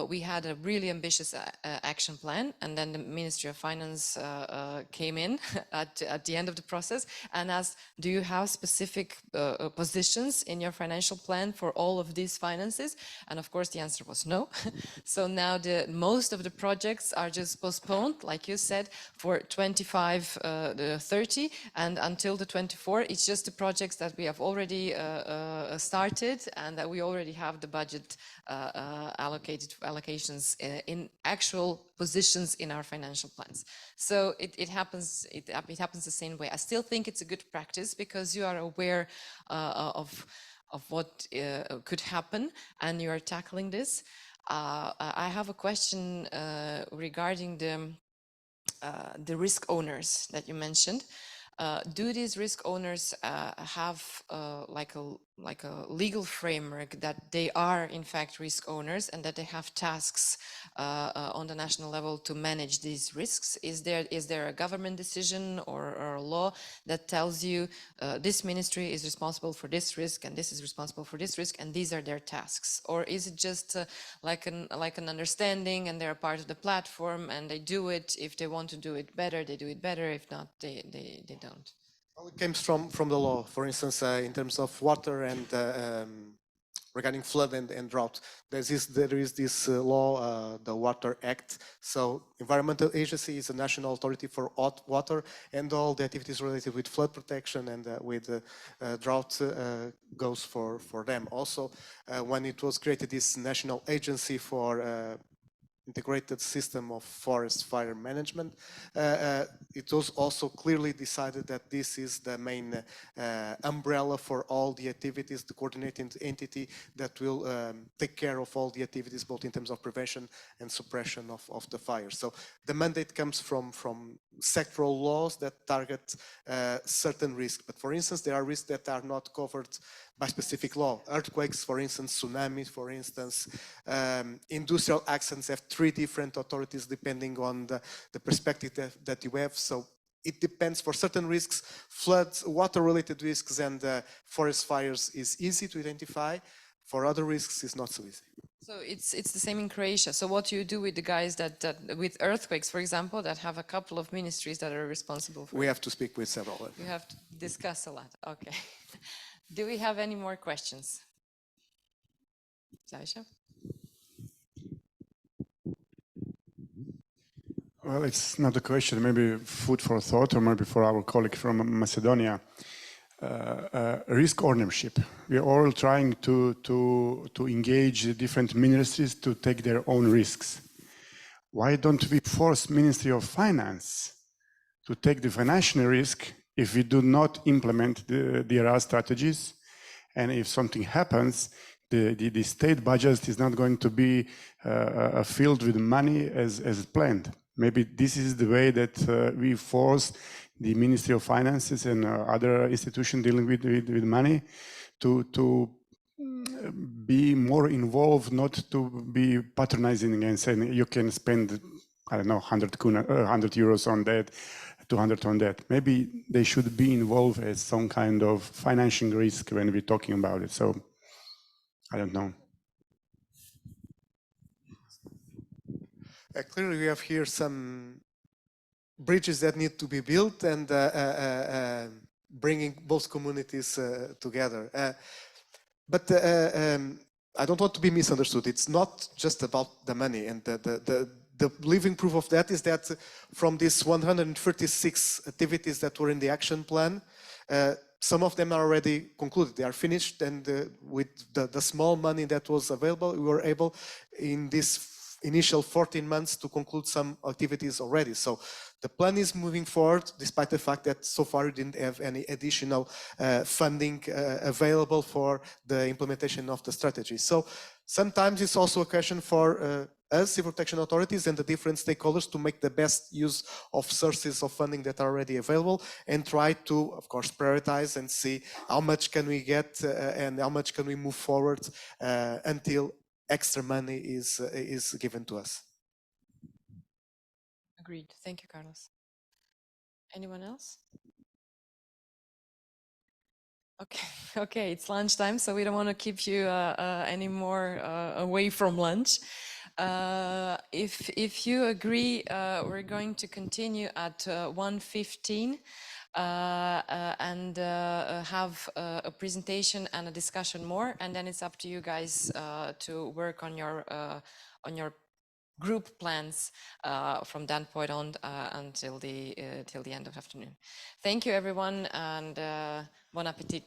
We had a really ambitious action plan, and then the Ministry of Finance came in at the end of the process and asked, do you have specific positions in your financial plan for all of these finances? And of course the answer was no. So now most of the projects are just postponed, like you said, for 25-30, and until the 24, it's just the projects that we have already started and that we already have the budget allocations in actual positions in our financial plans. So it happens the same way. I still think it's a good practice because you are aware of what could happen and you are tackling this. I have a question regarding the risk owners that you mentioned. Do these risk owners have like a legal framework that they are in fact risk owners and that they have tasks on the national level to manage these risks? Is there a government decision or a law that tells you this ministry is responsible for this risk and this is responsible for this risk and these are their tasks? Or is it just like an understanding and they're part of the platform and they do it? If they want to do it better, they do it better. If not, they don't. Well, it comes from the law. For instance, in terms of water and regarding flood and drought, there is this law, the Water Act. So Environmental Agency is a national authority for water, and all the activities related with flood protection and with drought goes for them. Also, when it was created, this national agency for integrated system of forest fire management, it was also clearly decided that this is the main umbrella for all the activities, the coordinating entity that will take care of all the activities, both in terms of prevention and suppression of the fire. So the mandate comes from sectoral laws that target certain risks. But for instance, there are risks that are not covered by specific law. Earthquakes, for instance, tsunamis, for instance, industrial accidents have 3 different authorities depending on the perspective that you have. So it depends. For certain risks, floods, water-related risks and forest fires is easy to identify. For other risks, it's not so easy. So it's the same in Croatia. So what do you do with the guys that with earthquakes, for example, that have a couple of ministries that are responsible for? We have to speak with several of them. You have to discuss a lot. Okay. Do we have any more questions? Zaisha? Well, it's not a question, maybe food for thought, or maybe for our colleague from Macedonia. Risk ownership. We are all trying to engage different ministries to take their own risks. Why don't we force Ministry of Finance to take the financial risk if we do not implement the DRR strategies? And if something happens, the state budget is not going to be filled with money as planned. Maybe this is the way that we force the Ministry of Finances and other institutions dealing with money to be more involved, not to be patronizing and saying you can spend, I don't know, 100 euros on that, 200 on that. Maybe they should be involved as some kind of financing risk when we're talking about it. So I don't know. Clearly, we have here some bridges that need to be built and bringing both communities together. But I don't want to be misunderstood. It's not just about the money, and the living proof of that is that from these 136 activities that were in the action plan, some of them are already concluded. They are finished, and with the small money that was available, we were able in this initial 14 months to conclude some activities already. So the plan is moving forward, despite the fact that so far we didn't have any additional funding available for the implementation of the strategy. So sometimes it's also a question for us, civil protection authorities and the different stakeholders, to make the best use of sources of funding that are already available and try to, of course, prioritize and see how much can we get and how much can we move forward until extra money is given to us. Agreed. Thank you, Carlos. Anyone else? Okay, okay, it's lunchtime, so we don't want to keep you any more away from lunch. If you agree, we're going to continue at 1:15 and have a presentation and a discussion more, and then it's up to you guys to work on your group plans from that point on until the end of the afternoon. Thank you, everyone, and bon appetit.